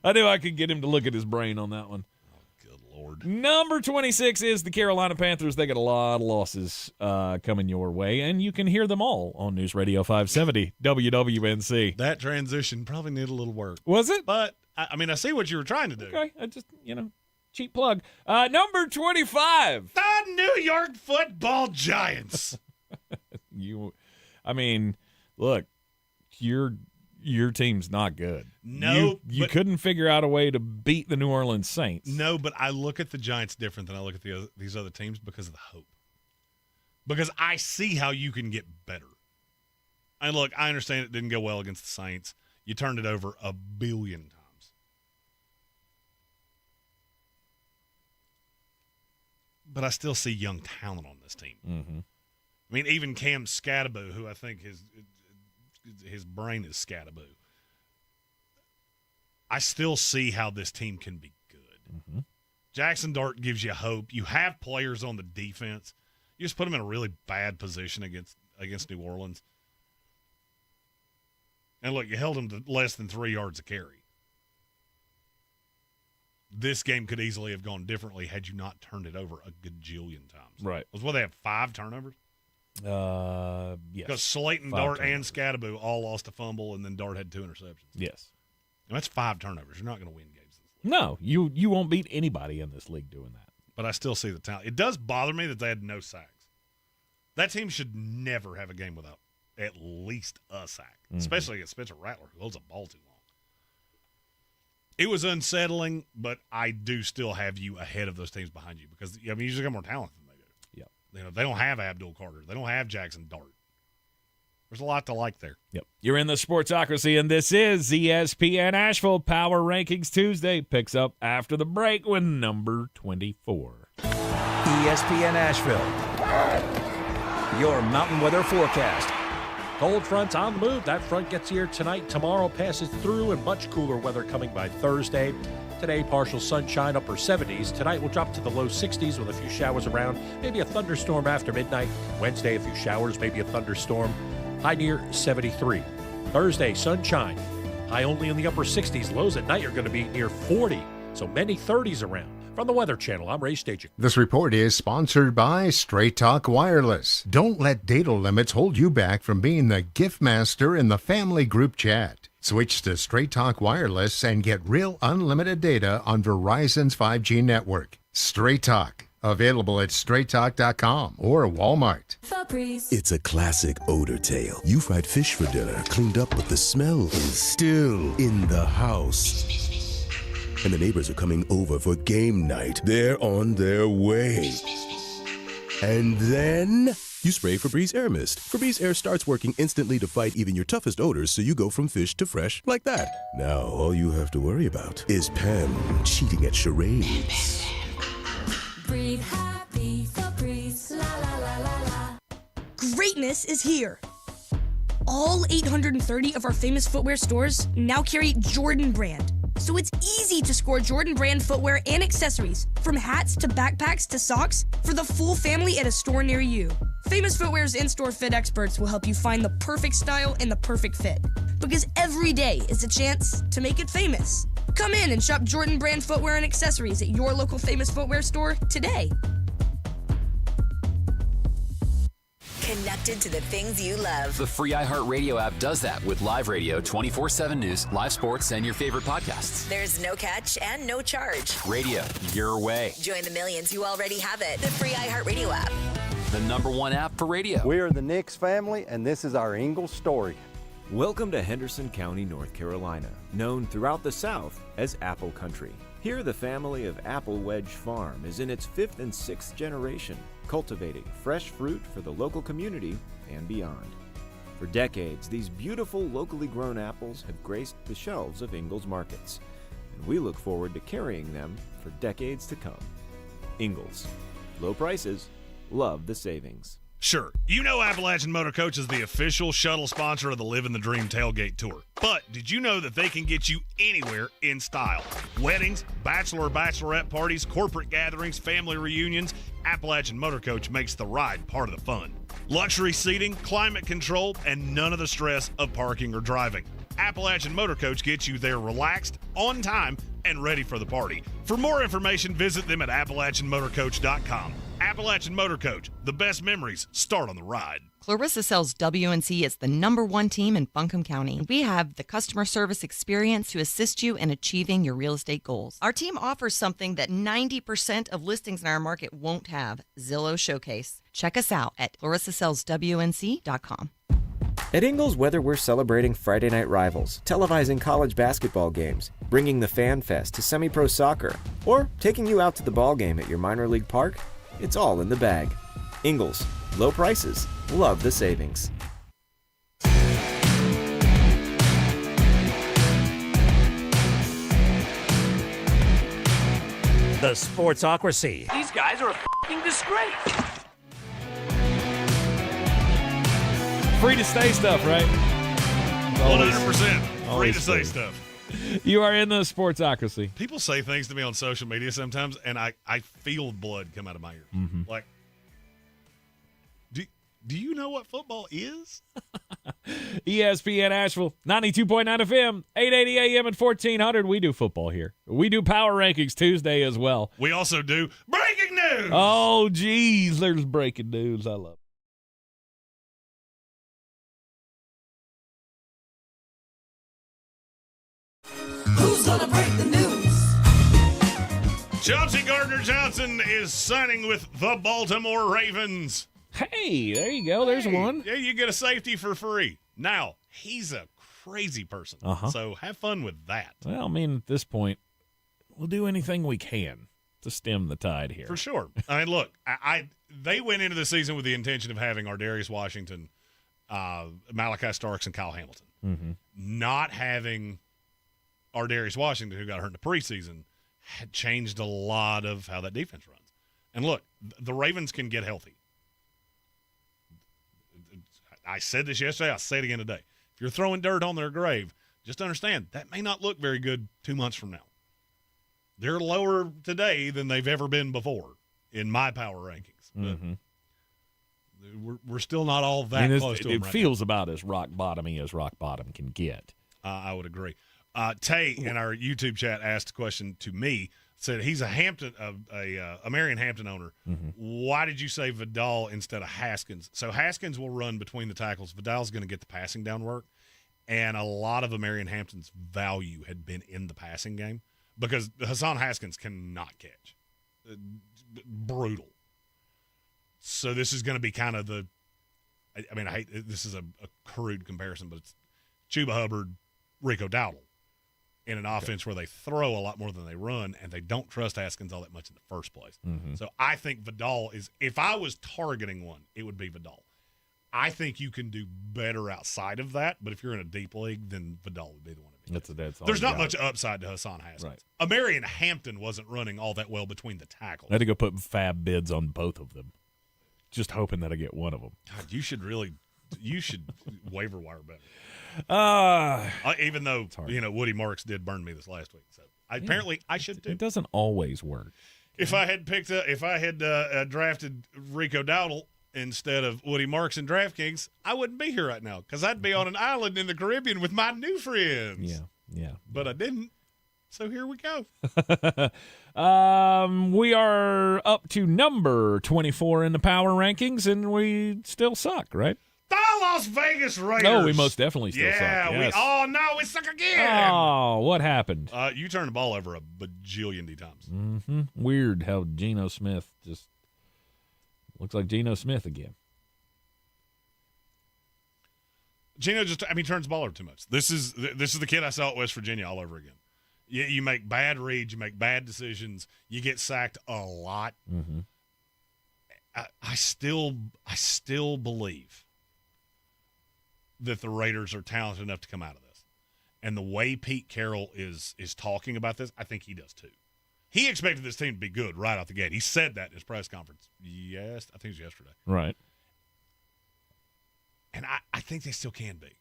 I knew I could get him to look at his brain on that one. Good Lord. Number 26 is the Carolina Panthers. They got a lot of losses coming your way, and you can hear them all on News Radio 570 WWNC. That transition probably needed a little work. Was it? But, I see what you were trying to do. Okay, I just, cheap plug. Number 25. The New York Football Giants. Look, your team's not good. No. You couldn't figure out a way to beat the New Orleans Saints. No, but I look at the Giants different than I look at these other teams because of the hope. Because I see how you can get better. And look, I understand it didn't go well against the Saints. You turned it over 1 billion times. But I still see young talent on this team. Mm-hmm. I mean, even Cam Scattaboo, who I think his brain is Scattaboo. I still see how this team can be good. Mm-hmm. Jackson Dart gives you hope. You have players on the defense. You just put them in a really bad position against New Orleans. And look, you held them to less than 3 yards a carry. This game could easily have gone differently had you not turned it over a gajillion times. Right. They have 5 turnovers? Yes. Because Slayton, Dart, and Scattaboo all lost a fumble, and then Dart had 2 interceptions. Yes. Now, that's 5 turnovers. You're not going to win games. No, you won't beat anybody in this league doing that. But I still see the talent. It does bother me that they had no sacks. That team should never have a game without at least a sack, especially against Spencer Rattler, who holds a ball too long. It was unsettling, but I do still have you ahead of those teams behind you because, you just got more talent than they do. Yeah. They don't have Abdul Carter. They don't have Jackson Dart. There's a lot to like there. Yep. You're in the Sportsocracy, and this is ESPN Asheville Power Rankings Tuesday. Picks up after the break with number 24. ESPN Asheville, your mountain weather forecast. Cold front's on the move. That front gets here tonight. Tomorrow passes through, and much cooler weather coming by Thursday. Today, partial sunshine, upper 70s. Tonight, we'll drop to the low 60s with a few showers around. Maybe a thunderstorm after midnight. Wednesday, a few showers, maybe a thunderstorm. High near 73. Thursday, sunshine. High only in the upper 60s. Lows at night are going to be near 40. So many 30s around. From the Weather Channel, I'm Ray Staging. This report is sponsored by Straight Talk Wireless. Don't let data limits hold you back from being the gift master in the family group chat. Switch to Straight Talk Wireless and get real unlimited data on Verizon's 5G network. Straight Talk. Available at straighttalk.com or Walmart. It's a classic odor tale. You fried fish for dinner, cleaned up, but the smell is still in the house. And the neighbors are coming over for game night. They're on their way. And then you spray Febreze Air Mist. Febreze Air starts working instantly to fight even your toughest odors, so you go from fish to fresh like that. Now all you have to worry about is Pam cheating at charades. Breathe happy, Febreze, la la la la la. Greatness is here. All 830 of our famous footwear stores now carry Jordan brand. So it's easy to score Jordan brand footwear and accessories, from hats to backpacks to socks, for the full family at a store near you. Famous Footwear's in-store fit experts will help you find the perfect style and the perfect fit. Because every day is a chance to make it famous. Come in and shop Jordan brand footwear and accessories at your local Famous Footwear store today. Connected to the things you love. The free iHeartRadio app does that with live radio, 24/7 news, live sports, and your favorite podcasts. There's no catch and no charge. Radio, your way. Join the millions who already have it. The free iHeartRadio app. The #1 app for radio. We are the Nix family, and this is our Ingalls story. Welcome to Henderson County, North Carolina, known throughout the South as Apple Country. Here, the family of Apple Wedge Farm is in its 5th and 6th generation, cultivating fresh fruit for the local community and beyond. For decades, these beautiful locally grown apples have graced the shelves of Ingalls markets, and we look forward to carrying them for decades to come. Ingalls. Low prices, love the savings. Sure, you know Appalachian Motor Coach is the official shuttle sponsor of the Living the Dream Tailgate Tour. But did you know that they can get you anywhere in style? Weddings, bachelor or bachelorette parties, corporate gatherings, family reunions, Appalachian Motor Coach makes the ride part of the fun. Luxury seating, climate control, and none of the stress of parking or driving. Appalachian Motor Coach gets you there relaxed, on time, and ready for the party. For more information, visit them at AppalachianMotorCoach.com. Appalachian Motor Coach, the best memories start on the ride. Clarissa sells WNC as the #1 team in Buncombe County. We have the customer service experience to assist you in achieving your real estate goals. Our team offers something that 90% of listings in our market won't have: Zillow Showcase. Check us out at ClarissaSellsWNC.com. At Ingles, whether we're celebrating Friday night rivals, televising college basketball games, bringing the Fan Fest to semi-pro soccer, or taking you out to the ball game at your minor league park, it's all in the bag. Ingles, low prices, love the savings. The Sportsocracy. These guys are a f***ing disgrace. Free to say stuff, right? 100% free to say stuff. You are in the Sportsocracy. People say things to me on social media sometimes, and I feel blood come out of my ears. Mm-hmm. Like, do you know what football is? ESPN Asheville, 92.9 FM, 880 AM and 1400. We do football here. We do Power Rankings Tuesday as well. We also do breaking news. Oh, geez, there's breaking news. I love it. Who's gonna break the news? Chauncey Gardner-Johnson is signing with the Baltimore Ravens. Hey, there you go. There's one. Yeah, you get a safety for free. Now, he's a crazy person, so have fun with that. Well, I mean, at this point, we'll do anything we can to stem the tide here. For sure. I mean, look, they went into the season with the intention of having Ardarius Washington, Malachi Starks, and Kyle Hamilton. Mm-hmm. Not having Ardarius Washington, who got hurt in the preseason, had changed a lot of how that defense runs. And look, the Ravens can get healthy. I said this yesterday. I'll say it again today. If you're throwing dirt on their grave, just understand that may not look very good 2 months from now. They're lower today than they've ever been before in my power rankings. But we're still not all that close to them. It feels about as rock bottomy as rock bottom can get. I would agree. Tay in our YouTube chat asked a question to me. Said he's a Marion Hampton owner. Mm-hmm. Why did you say Vidal instead of Haskins? So Haskins will run between the tackles. Vidal's going to get the passing down work. And a lot of Marion Hampton's value had been in the passing game because Hassan Haskins cannot catch. Brutal. So this is going to be kind of this is a crude comparison, but it's Chuba Hubbard, Rico Dowdle. In an offense where they throw a lot more than they run, and they don't trust Haskins all that much in the first place. Mm-hmm. So I think Vidal is – if I was targeting one, it would be Vidal. I think you can do better outside of that, but if you're in a deep league, then Vidal would be the one to be. There's not much upside to Hassan Haskins. Right. Amarian Hampton wasn't running all that well between the tackles. I had to go put fab bids on both of them, just hoping that I get one of them. God, you should waiver wire better. Even though Woody Marks did burn me this last week, so apparently I should too. It doesn't always work. If I had drafted Rico Dowdle instead of Woody Marks in DraftKings, I wouldn't be here right now because I'd be on an island in the Caribbean with my new friends. Yeah. But I didn't, so here we go. We are up to number 24 in the power rankings, and we still suck, right? The Las Vegas Raiders. No, we most definitely still suck. Yes. We suck again. Oh, what happened? You turned the ball over a bajillion times. Mm-hmm. Weird how Geno Smith just looks like Geno Smith again. Geno turns the ball over too much. This is the kid I saw at West Virginia all over again. You make bad reads, you make bad decisions, you get sacked a lot. Mm-hmm. I still believe that the Raiders are talented enough to come out of this. And the way Pete Carroll is talking about this, I think he does too. He expected this team to be good right out the gate. He said that in his press conference. Yes, I think it was yesterday. Right. And I think they still can be.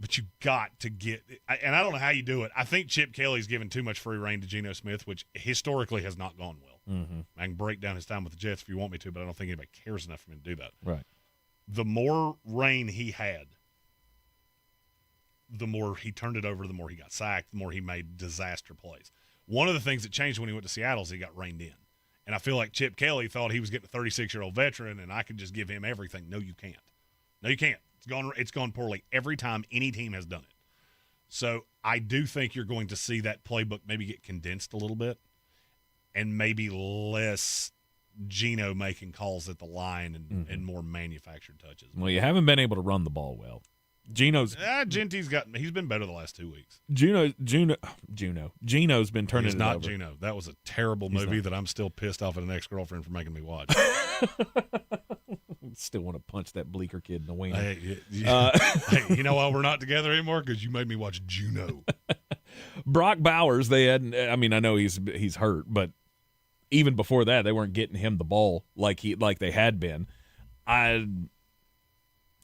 But you got to get – and I don't know how you do it. I think Chip Kelly's given too much free reign to Geno Smith, which historically has not gone well. Mm-hmm. I can break down his time with the Jets if you want me to, but I don't think anybody cares enough for me to do that. Right. The more reign he had, the more he turned it over, the more he got sacked, the more he made disaster plays. One of the things that changed when he went to Seattle is he got reined in. And I feel like Chip Kelly thought he was getting a 36-year-old veteran and I could just give him everything. No, you can't. No, you can't. It's gone poorly every time any team has done it. So I do think you're going to see that playbook maybe get condensed a little bit and maybe less Geno making calls at the line and more manufactured touches. Well, you haven't been able to run the ball well. Geno's Genty's he's been better the last 2 weeks. Geno's been turning He's it not over. Geno. That was a terrible movie that I'm still pissed off at an ex-girlfriend for making me watch. Still want to punch that Bleecker kid in the wiener. Hey, you know why we're not together anymore? Because you made me watch Juno. Brock Bowers, I know he's hurt, but even before that, they weren't getting him the ball like they had been. I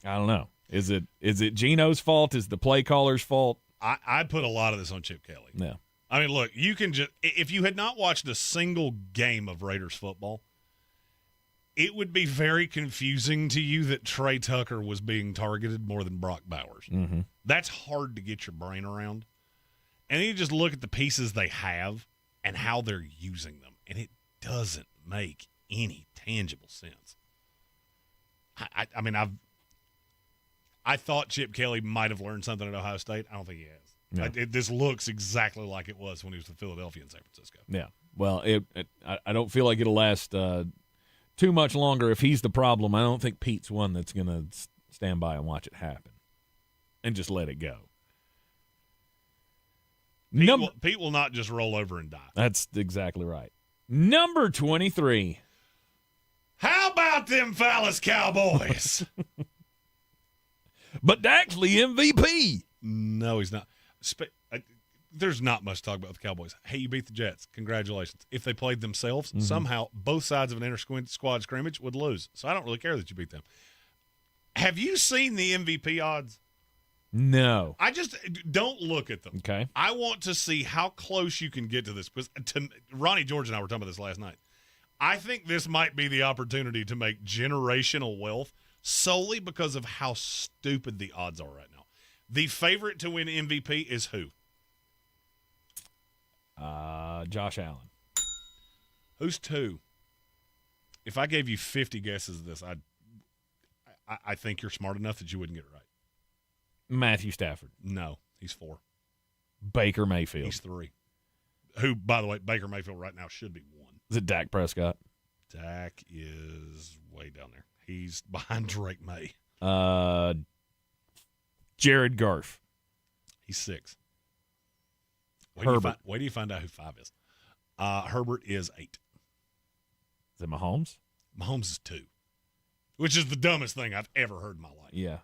don't know. Is it Geno's fault? Is the play caller's fault? I put a lot of this on Chip Kelly. Yeah. I mean, look, you can just – if you had not watched a single game of Raiders football, it would be very confusing to you that Trey Tucker was being targeted more than Brock Bowers. Mm-hmm. That's hard to get your brain around. And then you just look at the pieces they have and how they're using them, and it doesn't make any tangible sense. I thought Chip Kelly might have learned something at Ohio State. I don't think he has. Yeah. This looks exactly like it was when he was with Philadelphia and San Francisco. Yeah. Well, I don't feel like it'll last too much longer if he's the problem. I don't think Pete's one that's going to stand by and watch it happen and just let it go. Pete will not just roll over and die. That's exactly right. Number 23. How about them Dallas Cowboys? But actually MVP. No, he's not. There's not much to talk about with the Cowboys. Hey, you beat the Jets. Congratulations. If they played themselves, somehow both sides of an inter-squad scrimmage would lose. So I don't really care that you beat them. Have you seen the MVP odds? No. I just don't look at them. Okay. I want to see how close you can get to this. Because Ronnie George and I were talking about this last night. I think this might be the opportunity to make generational wealth solely because of how stupid the odds are right now. The favorite to win MVP is who? Josh Allen. Who's two? If I gave you 50 guesses of this, I think you're smart enough that you wouldn't get it right. Matthew Stafford. No, he's 4. Baker Mayfield. He's 3. Who, by the way, Baker Mayfield right now should be 1. Is it Dak Prescott? Dak is way down there. He's behind Drake May. Jared Goff. He's 6. Herbert. Wait till you find out who 5 is. Herbert is 8. Is it Mahomes? Mahomes is 2, which is the dumbest thing I've ever heard in my life. Yeah,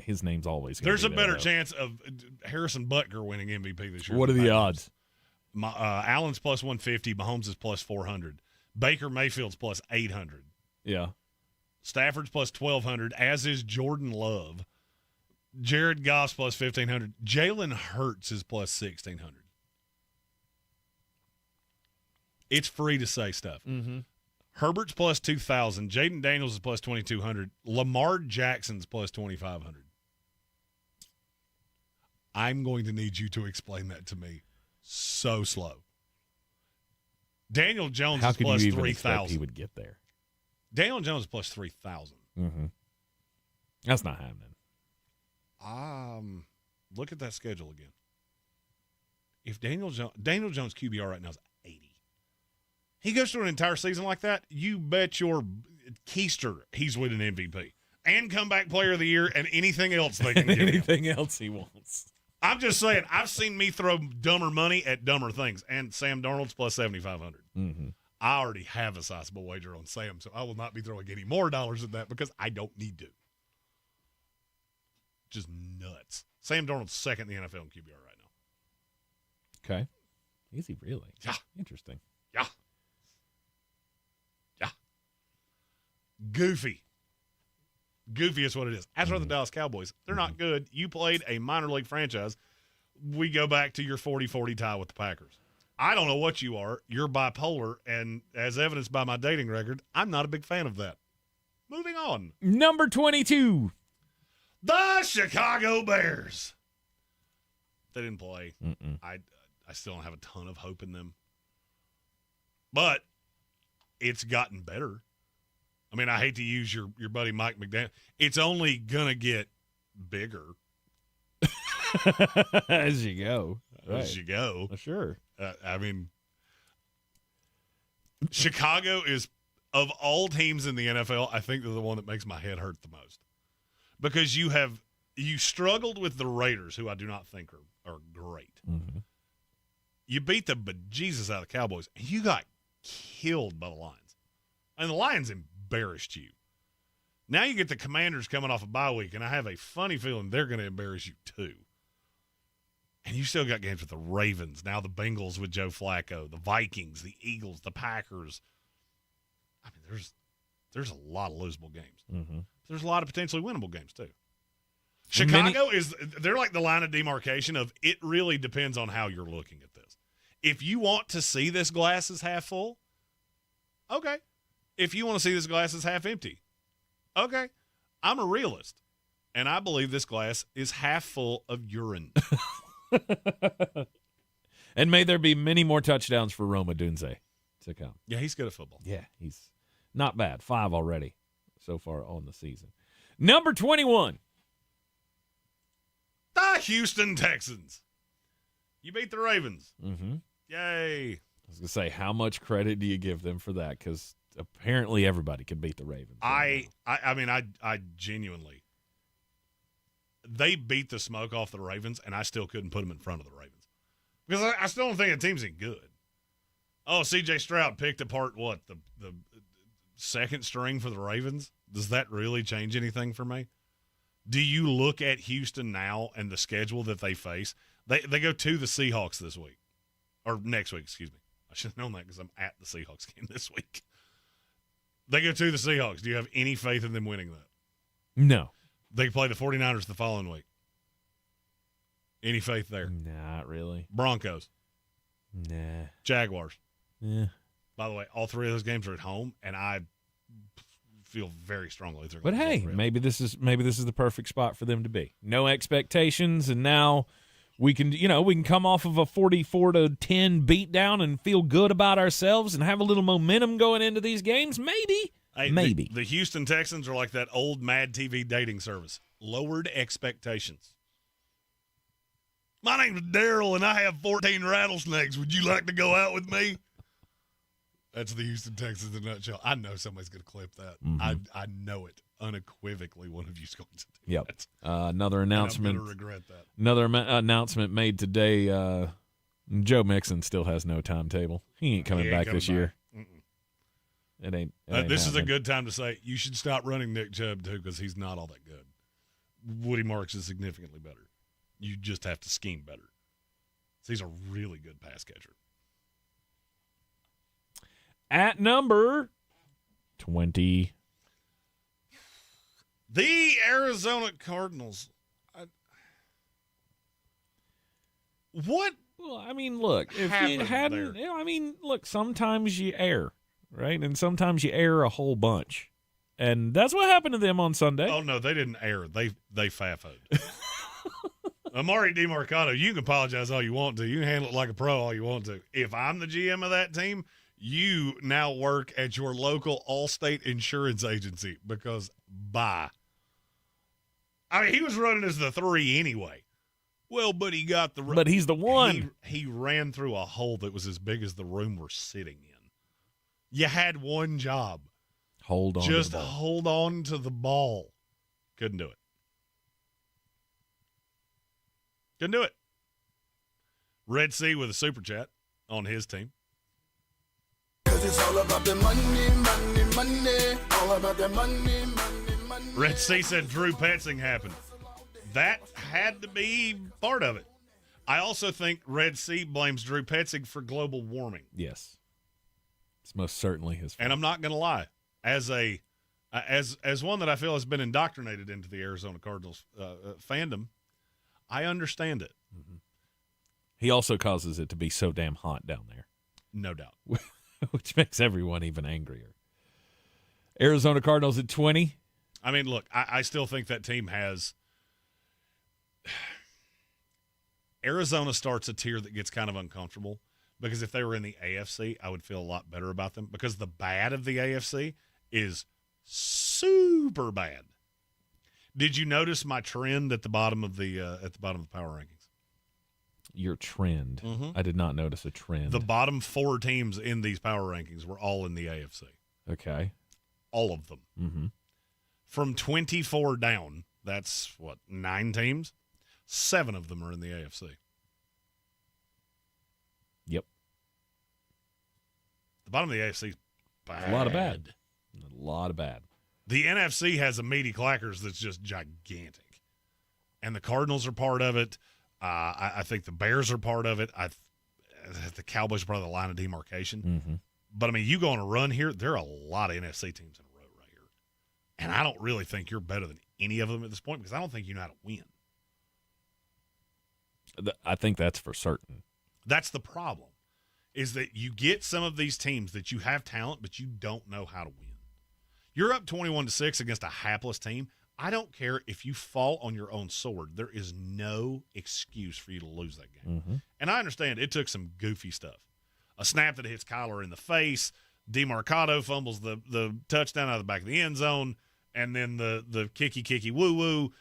his name's always. There's a better chance of Harrison Butker winning MVP this year. What are the odds? Allen's plus 150. Mahomes is plus 400. Baker Mayfield's plus 800. Yeah. Stafford's plus 1,200, as is Jordan Love. Jared Goff's plus 1,500. Jalen Hurts is plus 1,600. It's free to say stuff. Mm-hmm. Herbert's plus 2,000. Jaden Daniels is plus 2,200. Lamar Jackson's plus 2,500. I'm going to need you to explain that to me so slow. Daniel Jones is plus 3,000. He would get there. Daniel Jones is plus 3,000. Mm-hmm. That's not happening. Look at that schedule again. If Daniel Jones QBR right now is 80. He goes through an entire season like that, you bet your keister he's winning MVP and comeback player of the year and anything else they can give anything else he wants. I'm just saying, I've seen me throw dumber money at dumber things, and Sam Darnold's plus 7,500. Mm-hmm. I already have a sizable wager on Sam, so I will not be throwing any more dollars at that because I don't need to. Just nuts. Sam Darnold's second in the NFL in QBR right now. Okay. Is he really? Yeah. Interesting. Yeah. Goofy is what it is. As for the Dallas Cowboys, they're not good. You played a minor league franchise. We go back to your 40-40 tie with the Packers. I don't know what you are. You're bipolar, and as evidenced by my dating record, I'm not a big fan of that. Moving on. Number 22. The Chicago Bears. They didn't play. I still don't have a ton of hope in them. But it's gotten better. I mean, I hate to use your buddy Mike McDaniel. It's only going to get bigger. As you go. As you go. Sure. I mean, Chicago is of all teams in the NFL, I think they're the one that makes my head hurt the most. Because you struggled with the Raiders, who I do not think are great. Mm-hmm. You beat the bejesus out of the Cowboys, and you got killed by the Lions. And the Lions embarrassed you. Now you get the Commanders coming off a bye week, and I have a funny feeling they're going to embarrass you too. And you still got games with the Ravens, now the Bengals with Joe Flacco, the Vikings, the Eagles, the Packers. I mean, there's a lot of losable games. Mm-hmm. There's a lot of potentially winnable games too. Chicago they're like the line of demarcation of it really depends on how you're looking at this. If you want to see this glass is half full, okay. If you want to see this glass is half empty, okay. I'm a realist, and I believe this glass is half full of urine. And may there be many more touchdowns for Roma Dunze to come. Yeah, he's good at football. Yeah, he's not bad. 5 already so far on the season. Number 21. The Houston Texans. You beat the Ravens. Mm-hmm. Yay. I was going to say, how much credit do you give them for that? Because apparently everybody can beat the Ravens. I genuinely, they beat the smoke off the Ravens, and I still couldn't put them in front of the Ravens. Because I still don't think the team's any good. Oh, C.J. Stroud picked apart, the second string for the Ravens? Does that really change anything for me? Do you look at Houston now and the schedule that they face? They go to the Seahawks this week. Or next week, excuse me. I should have known that because I'm at the Seahawks game this week. They go to the Seahawks. Do you have any faith in them winning that? No. They play the 49ers the following week. Any faith there? Not really. Broncos. Nah. Jaguars. Yeah. By the way, all three of those games are at home, and I feel very strongly they're But hey, maybe this is the perfect spot for them to be. No expectations, and now we can come off of a 44-10 beatdown and feel good about ourselves and have a little momentum going into these games. Maybe. Hey, maybe. The Houston Texans are like that old Mad TV dating service. Lowered expectations. My name's Daryl, and I have 14 rattlesnakes. Would you like to go out with me? That's the Houston Texans in a nutshell. I know somebody's going to clip that. Mm-hmm. I know it unequivocally. One of you's going to do yep. that. Another announcement. I'm going to regret that. Another announcement made today. Joe Mixon still has no timetable. He ain't coming back this year. Mm-mm. It ain't this is a happening. good time to say you should stop running Nick Chubb too because he's not all that good. Woody Marks is significantly better. You just have to scheme better. So he's a really good pass catcher. At number 20. The Arizona Cardinals. What? Well, I mean, look, if you hadn't, look, sometimes you err, right? And sometimes you err a whole bunch. And that's what happened to them on Sunday. Oh, no, they didn't err. They fafoed. Amari DiMarcado, you can apologize all you want to. You can handle it like a pro all you want to. If I'm the GM of that team, you now work at your local Allstate insurance agency because bye. I mean, he was running as the 3 anyway. Well, but he got the... But he's the 1. He ran through a hole that was as big as the room we're sitting in. You had one job. Hold on Just to the ball. hold on to the ball. Couldn't do it. Couldn't do it. Red Sea with a super chat on his team. Cause it's all about the money, money, money. All about the money, money, money. Red Sea said Drew Petzing happened. That had to be part of it. I also think Red Sea blames Drew Petzing for global warming. Yes. It's most certainly his fault. And I'm not going to lie. As one that I feel has been indoctrinated into the Arizona Cardinals fandom, I understand it. Mm-hmm. He also causes it to be so damn hot down there. No doubt. Which makes everyone even angrier. Arizona Cardinals at 20. I mean, look, I still think that team has – Arizona starts a tier that gets kind of uncomfortable because if they were in the AFC, I would feel a lot better about them because the bad of the AFC is super bad. Did you notice my trend at the bottom of the power rankings? Your trend. Mm-hmm. I did not notice a trend. The bottom 4 teams in these power rankings were all in the AFC. Okay. All of them. Mm-hmm. From 24 down, that's, 9 teams? 7 of them are in the AFC. Yep. The bottom of the AFC is bad. A lot of bad. A lot of bad. The NFC has a meaty clackers that's just gigantic. And the Cardinals are part of it. I think the Bears are part of it. The Cowboys are part of the line of demarcation. Mm-hmm. But, I mean, you go on a run here, there are a lot of NFC teams in a row right here. And I don't really think you're better than any of them at this point because I don't think you know how to win. I think that's for certain. That's the problem, is that you get some of these teams that you have talent, but you don't know how to win. You're up 21-6 against a hapless team. I don't care if you fall on your own sword. There is no excuse for you to lose that game. Mm-hmm. And I understand it took some goofy stuff. A snap that hits Kyler in the face, DeMarcado fumbles the touchdown out of the back of the end zone, and then the kicky woo-woo.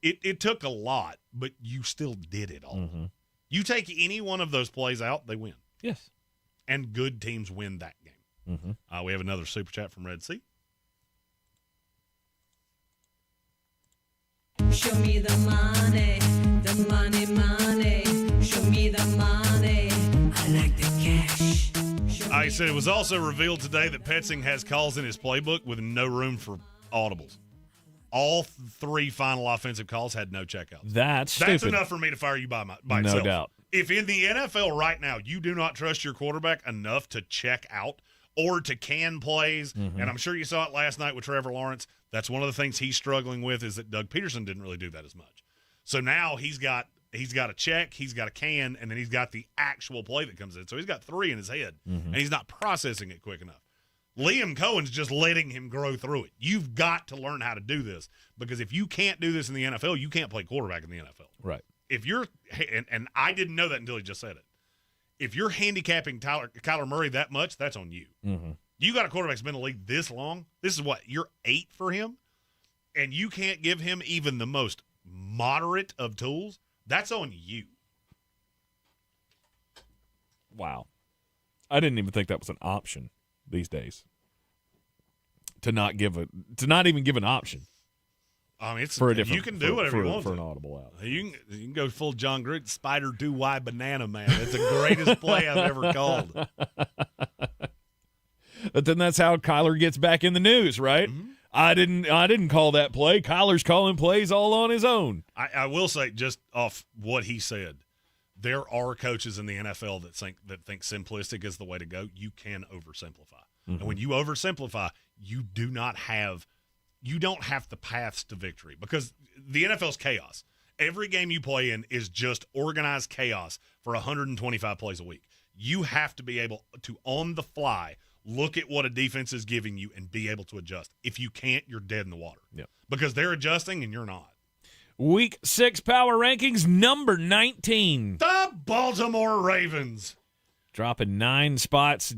It took a lot, but you still did it all. Mm-hmm. You take any one of those plays out, they win. Yes. And good teams win that game. Mm-hmm. We have another super chat from Red Sea. Show me the money, money. Show me the money. I like the cash. I said it was also revealed today that Petzing has calls in his playbook with no room for audibles. All 3 final offensive calls had no checkouts. That's stupid. Enough for me to fire you by no itself. Doubt. If in the NFL right now you do not trust your quarterback enough to check out or to can plays, Mm-hmm. and I'm sure you saw it last night with Trevor Lawrence, that's one of the things he's struggling with is that Doug Peterson didn't really do that as much. So now he's got a check, he's got a can, and then he's got the actual play that comes in. So he's got 3 in his head, Mm-hmm. and he's not processing it quick enough. Liam Cohen's just letting him grow through it. You've got to learn how to do this because if you can't do this in the NFL, you can't play quarterback in the NFL. Right. If you're and I didn't know that until he just said it. If you're handicapping Kyler Murray that much, that's on you. Mm-hmm. You got a quarterback that's been in the league this long. This is what, you're 8 for him, and you can't give him even the most moderate of tools. That's on you. Wow. I didn't even think that was an option these days. To not even give an option. I mean, it's for a different, you can do whatever you want for to. an audible out. You can go full John Gruden, Spider Do-Why Banana Man. It's the greatest play I've ever called. But then that's how Kyler gets back in the news, right? Mm-hmm. I didn't call that play. Kyler's calling plays all on his own. I will say, just off what he said, there are coaches in the NFL that think simplistic is the way to go. You can oversimplify. Mm-hmm. And when you oversimplify, you don't have the paths to victory because the NFL's chaos. Every game you play in is just organized chaos for 125 plays a week. You have to be able to, on the fly, look at what a defense is giving you and be able to adjust. If you can't, you're dead in the water. Yep. Because they're adjusting and you're not. Week 6 power rankings, number 19. The Baltimore Ravens. Dropping 9 spots.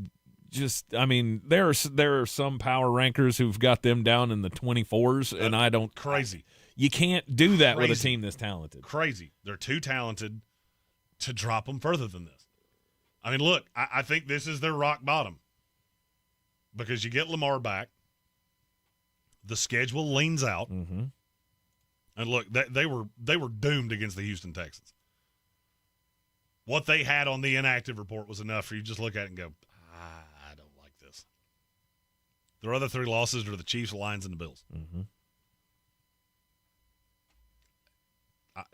There are some power rankers who've got them down in the 24s, and I don't. Crazy. You can't do that with a team this talented. Crazy. They're too talented to drop them further than this. I mean, look, I think this is their rock bottom because you get Lamar back. The schedule leans out. Mm-hmm. And look, they were doomed against the Houston Texans. What they had on the inactive report was enough for you to just look at it and go, I don't like this. Their other 3 losses are the Chiefs, Lions, and the Bills. Mm-hmm.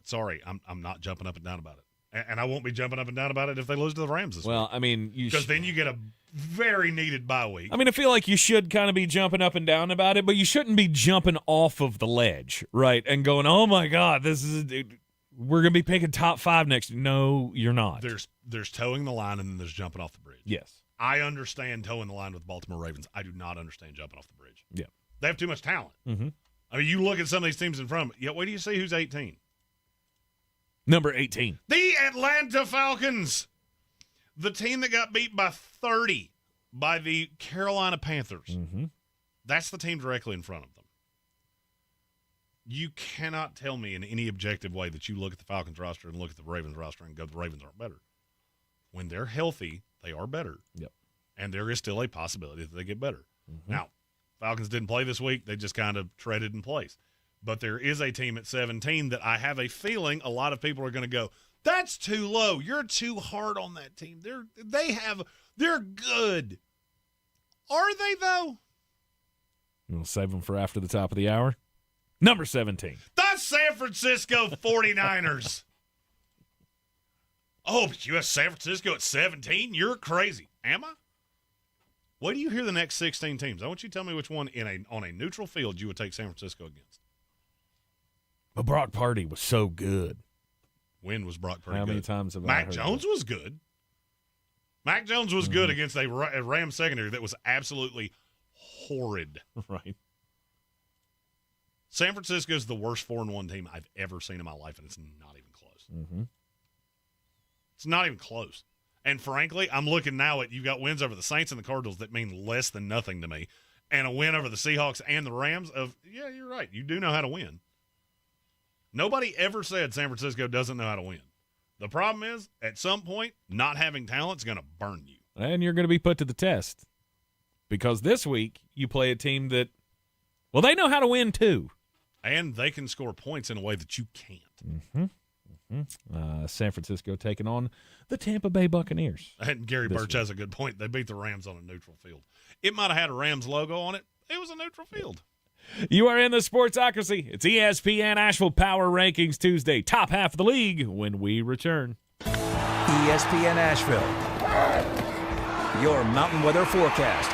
Sorry, I'm not jumping up and down about it. And I won't be jumping up and down about it if they lose to the Rams this week. Well, I mean, because then you get a very needed bye week. I mean, I feel like you should kind of be jumping up and down about it, but you shouldn't be jumping off of the ledge, right? And going, oh my God, we're going to be picking top 5 next. No, you're not. There's towing the line and then there's jumping off the bridge. Yes. I understand towing the line with the Baltimore Ravens. I do not understand jumping off the bridge. Yeah. They have too much talent. Mm-hmm. I mean, you look at some of these teams in front of them. Yeah, wait do you see who's 18? Number 18. The Atlanta Falcons. The team that got beat by 30 by the Carolina Panthers. Mm-hmm. That's the team directly in front of them. You cannot tell me in any objective way that you look at the Falcons roster and look at the Ravens roster and go, the Ravens aren't better. When they're healthy, they are better. Yep. And there is still a possibility that they get better. Now, Falcons didn't play this week. They just kind of treaded in place. But there is a team at 17 that I have a feeling a lot of people are going to go, that's too low. You're too hard on that team. They're good. Are they, though? We'll save them for after the top of the hour. Number 17. The San Francisco 49ers. Oh, but you have San Francisco at 17? You're crazy. Am I? What do you hear the next 16 teams? I want you to tell me which one on a neutral field you would take San Francisco against. But Brock Purdy was so good. When was Brock Purdy How many good? times have I Mac heard Jones that? was good. Mac Jones was good against a Rams secondary that was absolutely horrid. Right. San Francisco is the worst 4-1 team I've ever seen in my life, and it's not even close. Mm-hmm. It's not even close. And frankly, I'm looking now at you've got wins over the Saints and the Cardinals that mean less than nothing to me, and a win over the Seahawks and the Rams yeah, you're right. You do know how to win. Nobody ever said San Francisco doesn't know how to win. The problem is, at some point, not having talent is going to burn you. And you're going to be put to the test. Because this week, you play a team that, well, they know how to win too. And they can score points in a way that you can't. Mm-hmm. San Francisco taking on the Tampa Bay Buccaneers. And Gary Birch has a good point. They beat the Rams on a neutral field. It might have had a Rams logo on it. It was a neutral field. You are in the Sportsocracy. It's ESPN Asheville Power Rankings Tuesday. Top half of the league when we return. ESPN Asheville. Your mountain weather forecast.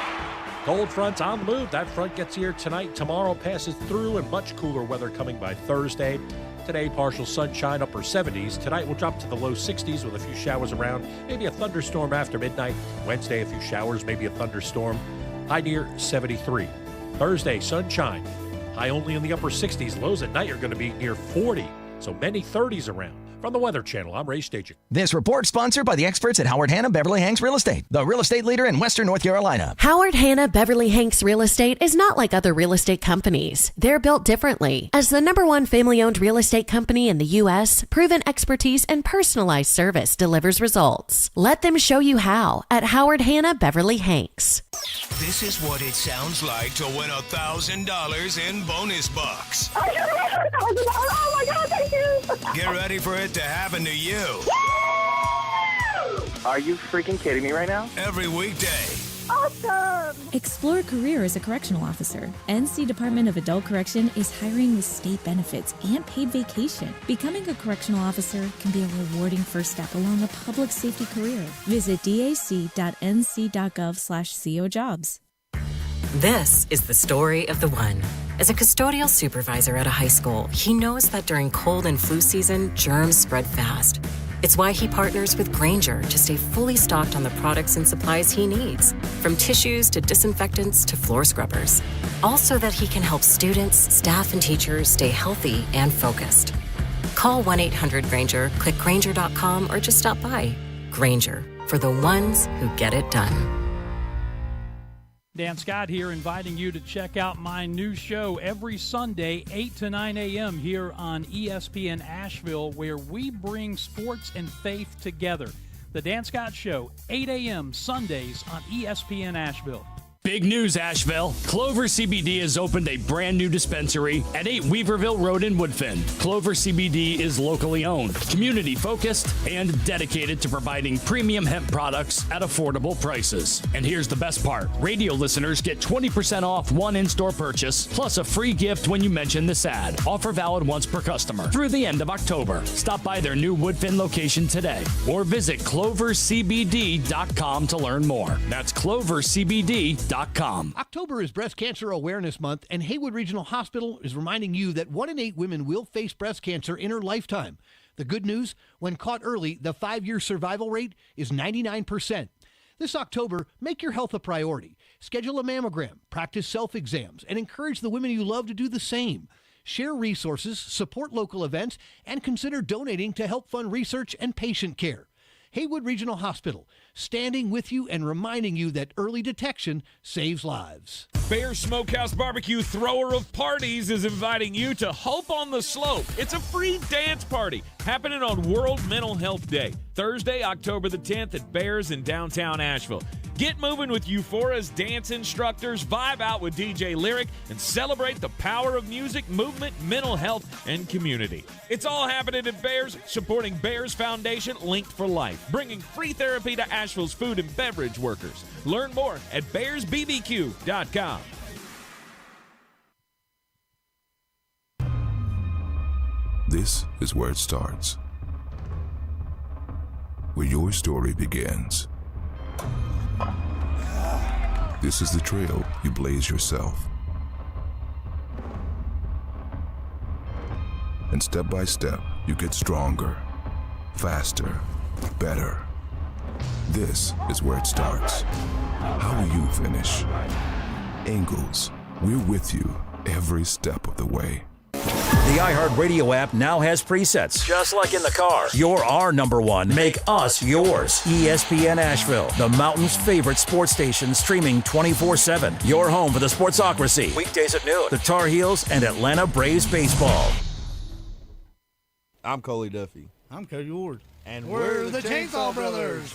Cold fronts on the move. That front gets here tonight. Tomorrow passes through, and much cooler weather coming by Thursday. Today, partial sunshine, upper 70s. Tonight, we'll drop to the low 60s with a few showers around. Maybe a thunderstorm after midnight. Wednesday, a few showers, maybe a thunderstorm. High near 73. Thursday, sunshine. High only in the upper 60s. Lows at night are going to be near 40. So many 30s around. From the Weather Channel, I'm Ray Staging. This report sponsored by the experts at Howard Hanna Beverly Hanks Real Estate, the real estate leader in Western North Carolina. Howard Hanna Beverly Hanks Real Estate is not like other real estate companies. They're built differently. As the #1 family-owned real estate company in the U.S., proven expertise and personalized service delivers results. Let them show you how at Howard Hanna Beverly Hanks. This is what it sounds like to win $1,000 in bonus bucks. Oh my God, thank you. Get ready for it to happen to you. Are you freaking kidding me right now? Every weekday. Awesome. Explore a career as a correctional officer. NC Department of Adult Correction is hiring with state benefits and paid vacation. Becoming a correctional officer can be a rewarding first step along a public safety career. Visit dac.nc.gov/cojobs. This is the story of the one. As a custodial supervisor at a high school, he knows that during cold and flu season, germs spread fast. It's why he partners with Grainger to stay fully stocked on the products and supplies he needs, from tissues to disinfectants to floor scrubbers. All so that he can help students, staff, and teachers stay healthy and focused. Call 1-800-GRAINGER, click Grainger.com, or just stop by. Grainger, for the ones who get it done. Dan Scott here, inviting you to check out my new show every Sunday, 8 to 9 a.m. here on ESPN Asheville, where we bring sports and faith together. The Dan Scott Show, 8 a.m. Sundays on ESPN Asheville. Big news, Asheville. Clover CBD has opened a brand new dispensary at 8 Weaverville Road in Woodfin. Clover CBD is locally owned, community focused, and dedicated to providing premium hemp products at affordable prices. And here's the best part. Radio listeners get 20% off one in-store purchase, plus a free gift when you mention this ad. Offer valid once per customer through the end of October. Stop by their new Woodfin location today or visit clovercbd.com to learn more. That's clovercbd.com. October is Breast Cancer Awareness Month, and Haywood Regional Hospital is reminding you that 1 in 8 women will face breast cancer in her lifetime. The good news, when caught early, the 5-year survival rate is 99%. This October, make your health a priority. Schedule a mammogram, practice self-exams, and encourage the women you love to do the same. Share resources, support local events, and consider donating to help fund research and patient care. Haywood Regional Hospital, standing with you and reminding you that early detection saves lives. Bear Smokehouse Barbecue, thrower of parties, is inviting you to Hope on the Slope. It's a free dance party. happening on World Mental Health Day, Thursday, October the 10th at Bears in downtown Asheville. Get moving with Euphoria's dance instructors, vibe out with DJ Lyric, and celebrate the power of music, movement, mental health, and community. It's all happening at Bears, supporting Bears Foundation Linked for Life, bringing free therapy to Asheville's food and beverage workers. Learn more at bearsbbq.com. This is where it starts, where your story begins. This is the trail you blaze yourself. And step by step, you get stronger, faster, better. This is where it starts. How will you finish? Ingalls, we're with you every step of the way. The iHeartRadio app now has presets, just like in the car. You're our number one. Make us yours. ESPN Asheville, the mountain's favorite sports station, streaming 24/7. Your home for the Sportsocracy. Weekdays at noon. The Tar Heels and Atlanta Braves baseball. I'm Coley Duffy. I'm Cody Ward. And we're the Chainsaw Brothers.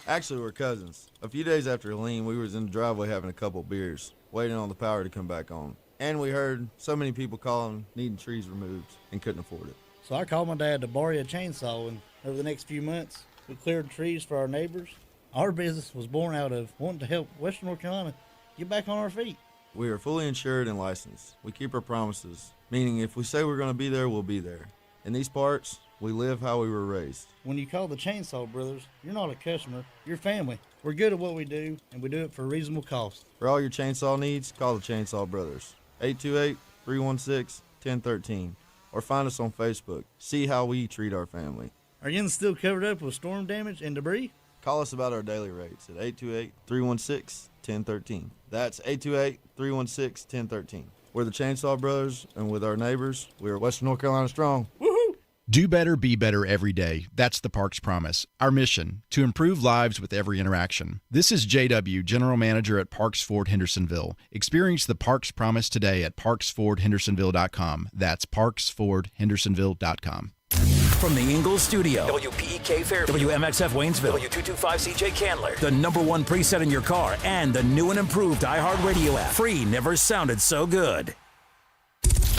Actually, we're cousins. A few days after Helene, we was in the driveway having a couple beers, waiting on the power to come back on. And we heard so many people calling, needing trees removed, and couldn't afford it. So I called my dad to borrow a chainsaw, and over the next few months, we cleared trees for our neighbors. Our business was born out of wanting to help Western North Carolina get back on our feet. We are fully insured and licensed. We keep our promises, meaning if we say we're going to be there, we'll be there. In these parts, we live how we were raised. When you call the Chainsaw Brothers, you're not a customer, you're family. We're good at what we do, and we do it for a reasonable cost. For all your chainsaw needs, call the Chainsaw Brothers. 828-316-1013. Or find us on Facebook. See how we treat our family. Are you still covered up with storm damage and debris? Call us about our daily rates at 828-316-1013. That's 828-316-1013. We're the Chainsaw Brothers, and with our neighbors, we are Western North Carolina strong. Woohoo! Do better, be better every day. That's the Parks Promise. Our mission, to improve lives with every interaction. This is JW, General Manager at Parks Ford Hendersonville. Experience the Parks Promise today at parksfordhendersonville.com. That's parksfordhendersonville.com. From the Ingalls Studio, WPEK Fairview, WMXF Waynesville, W225CJ Candler, the number one preset in your car, and the new and improved iHeartRadio app. Free never sounded so good.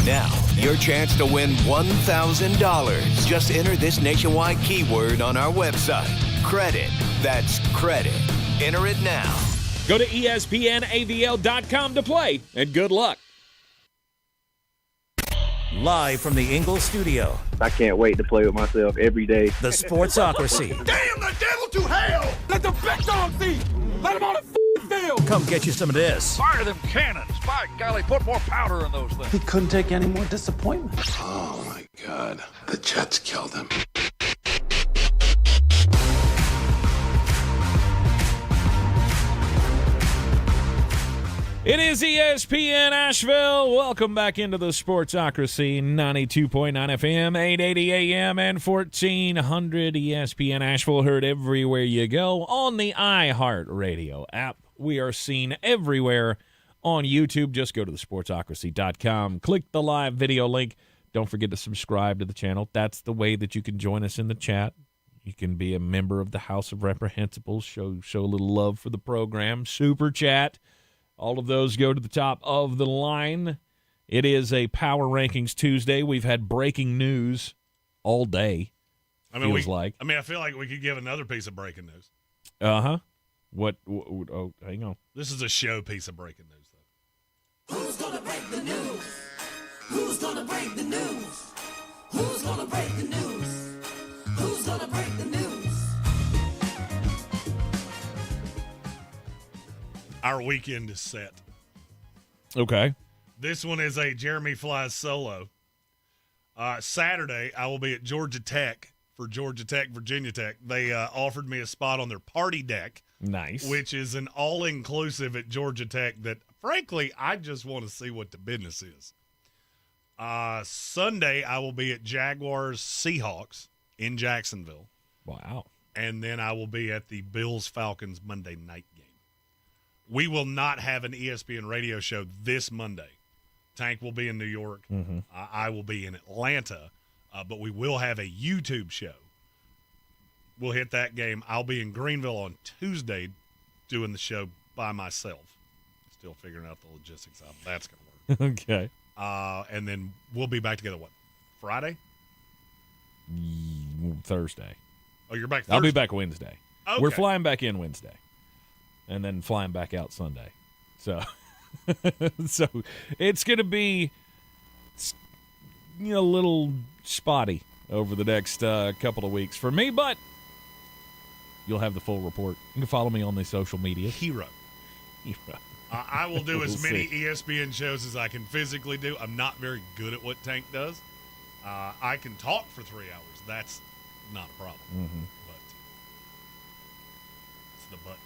Now, your chance to win $1,000. Just enter this nationwide keyword on our website. Credit. That's credit. Enter it now. Go to ESPNAVL.com to play, and good luck. Live from the Ingalls Studio. I can't wait to play with myself every day. The Sportsocracy. Damn the devil to hell! Let the big dogs eat! Let them on the field! Come get you some of this. Fire them cannons! By golly, put more powder in those things. He couldn't take any more disappointment. Oh my God. The Jets killed him. It is ESPN Asheville. Welcome back into the Sportsocracy. 92.9 FM, 880 AM, and 1400 ESPN Asheville. Heard everywhere you go on the iHeartRadio app. We are seen everywhere on YouTube. Just go to thesportsocracy.com. Click the live video link. Don't forget to subscribe to the channel. That's the way that you can join us in the chat. You can be a member of the House of Reprehensibles. Show a little love for the program. Super chat. All of those go to the top of the line. It is a Power Rankings Tuesday. We've had breaking news all day. I mean, I feel like we could give another piece of breaking news. Uh-huh. What? Oh, hang on. This is a show piece of breaking news, though. Who's gonna break the news? Who's gonna break the news? Who's gonna break the news? Who's gonna break the news? Our weekend is set. Okay. This one is a Jeremy Flies solo. Saturday, I will be at Georgia Tech for Georgia Tech, Virginia Tech. They offered me a spot on their party deck. Nice. Which is an all-inclusive at Georgia Tech that, frankly, I just want to see what the business is. Sunday, I will be at Jaguars Seahawks in Jacksonville. Wow. And then I will be at the Bills-Falcons Monday night game. We will not have an ESPN radio show this Monday. Tank will be in New York. Mm-hmm. I will be in Atlanta. But we will have a YouTube show. We'll hit that game. I'll be in Greenville on Tuesday doing the show by myself. Still figuring out the logistics of how that's going to work. Okay. And then we'll be back together, what, Friday? Thursday. Oh, you're back Thursday? I'll be back Wednesday. Okay. We're flying back in Wednesday. And then flying back out Sunday. So, so it's going to be a little spotty over the next couple of weeks for me, but you'll have the full report. You can follow me on the social media. Hero. I will do as many ESPN shows as I can physically do. I'm not very good at what Tank does. I can talk for 3 hours. That's not a problem. Mm-hmm. But it's the buttons.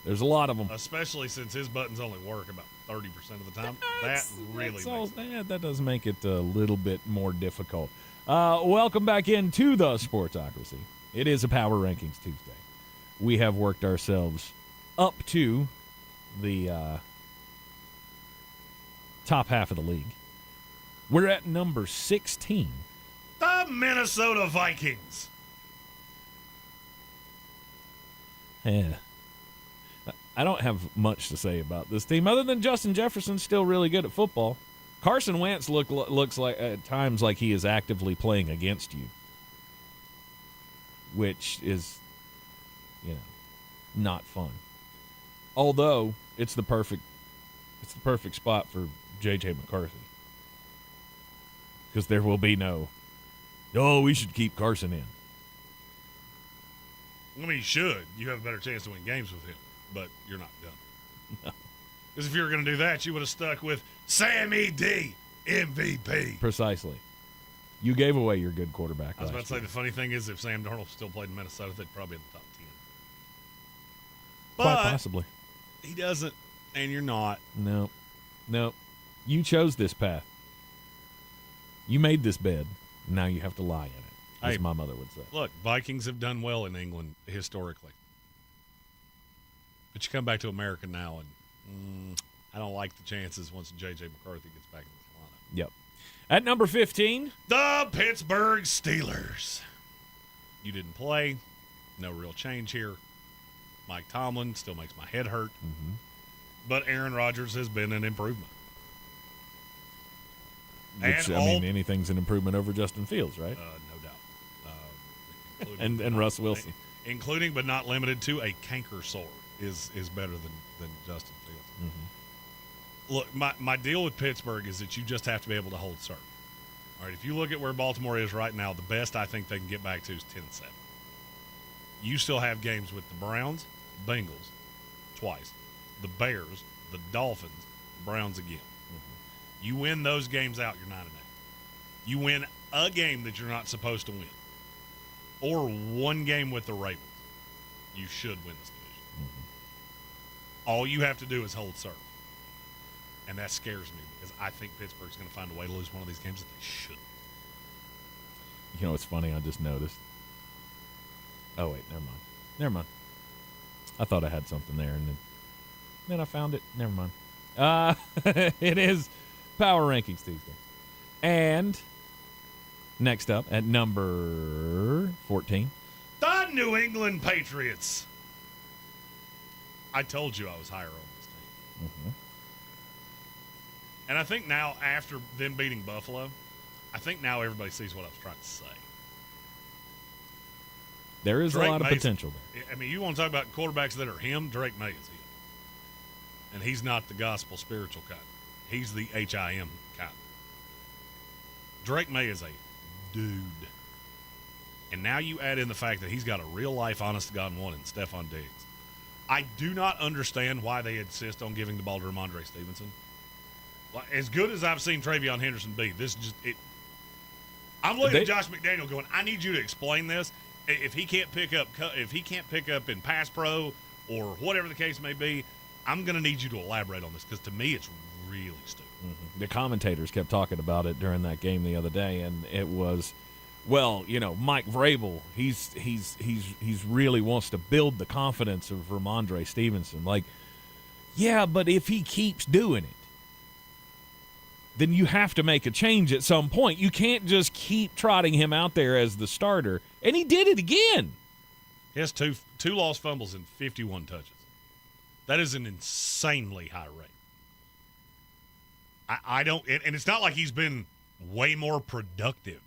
There's a lot of them. Especially since his buttons only work about 30% of the time. That does make it a little bit more difficult. Welcome back into the Sportsocracy. It is a Power Rankings Tuesday. We have worked ourselves up to the top half of the league. We're at number 16. The Minnesota Vikings. Yeah. I don't have much to say about this team other than Justin Jefferson's still really good at football. Carson Wentz looks like at times like he is actively playing against you, which is, not fun. Although it's the perfect spot for J.J. McCarthy, because there will be no, we should keep Carson in. I mean, you should. You have a better chance to win games with him, but you're not done. No. Because if you were going to do that, you would have stuck with Sammy D, MVP. Precisely. You gave away your good quarterback. I was about to say, the funny thing is, if Sam Darnold still played in Minnesota, they'd probably be in the top 10. Quite possibly. He doesn't, and you're not. No. You chose this path. You made this bed. Now you have to lie in it, as my mother would say. Look, Vikings have done well in England historically. But you come back to America now, and I don't like the chances once J.J. McCarthy gets back in this lineup. Yep. At number 15, the Pittsburgh Steelers. You didn't play. No real change here. Mike Tomlin still makes my head hurt. Mm-hmm. But Aaron Rodgers has been an improvement. Which, anything's an improvement over Justin Fields, right? No doubt. And Russ Wilson. Including but not limited to a canker sore is better than Justin Fields. Mm-hmm. Look, my deal with Pittsburgh is that you just have to be able to hold serve. All right, if you look at where Baltimore is right now, the best I think they can get back to is 10-7. You still have games with the Browns, Bengals, twice, the Bears, the Dolphins, Browns again. Mm-hmm. You win those games out, you're 9-8. You win a game that you're not supposed to win, or one game with the Ravens, you should win this division. Mm-hmm. All you have to do is hold serve. And that scares me because I think Pittsburgh's going to find a way to lose one of these games that they shouldn't. You know what's funny? I just noticed. Oh, wait, never mind. I thought I had something there, and then I found it. Never mind. It is Power Rankings Tuesday. And next up at number 14. The New England Patriots. I told you I was higher on this team. Mm-hmm. And I think now, after them beating Buffalo, I think now everybody sees what I was trying to say. There is Drake a lot of May's, potential there. I mean, you want to talk about quarterbacks that are him? Drake May is him. And he's not the gospel spiritual kind. He's the HIM kind. Drake May is a dude. And now you add in the fact that he's got a real-life, honest-to-God one in Stephon Diggs. I do not understand why they insist on giving the ball to Ramondre Stevenson. As good as I've seen Travion Henderson be, this just it. I'm looking at Josh McDaniel going, I need you to explain this. If he can't pick up in pass pro or whatever the case may be, I'm going to need you to elaborate on this because to me it's really stupid. Mm-hmm. The commentators kept talking about it during that game the other day, and it was, Mike Vrabel, he's really wants to build the confidence of Ramondre Stevenson. Like, yeah, but if he keeps doing it, then you have to make a change at some point. You can't just keep trotting him out there as the starter. And he did it again. He has two lost fumbles and 51 touches. That is an insanely high rate. I don't – and it's not like he's been way more productive.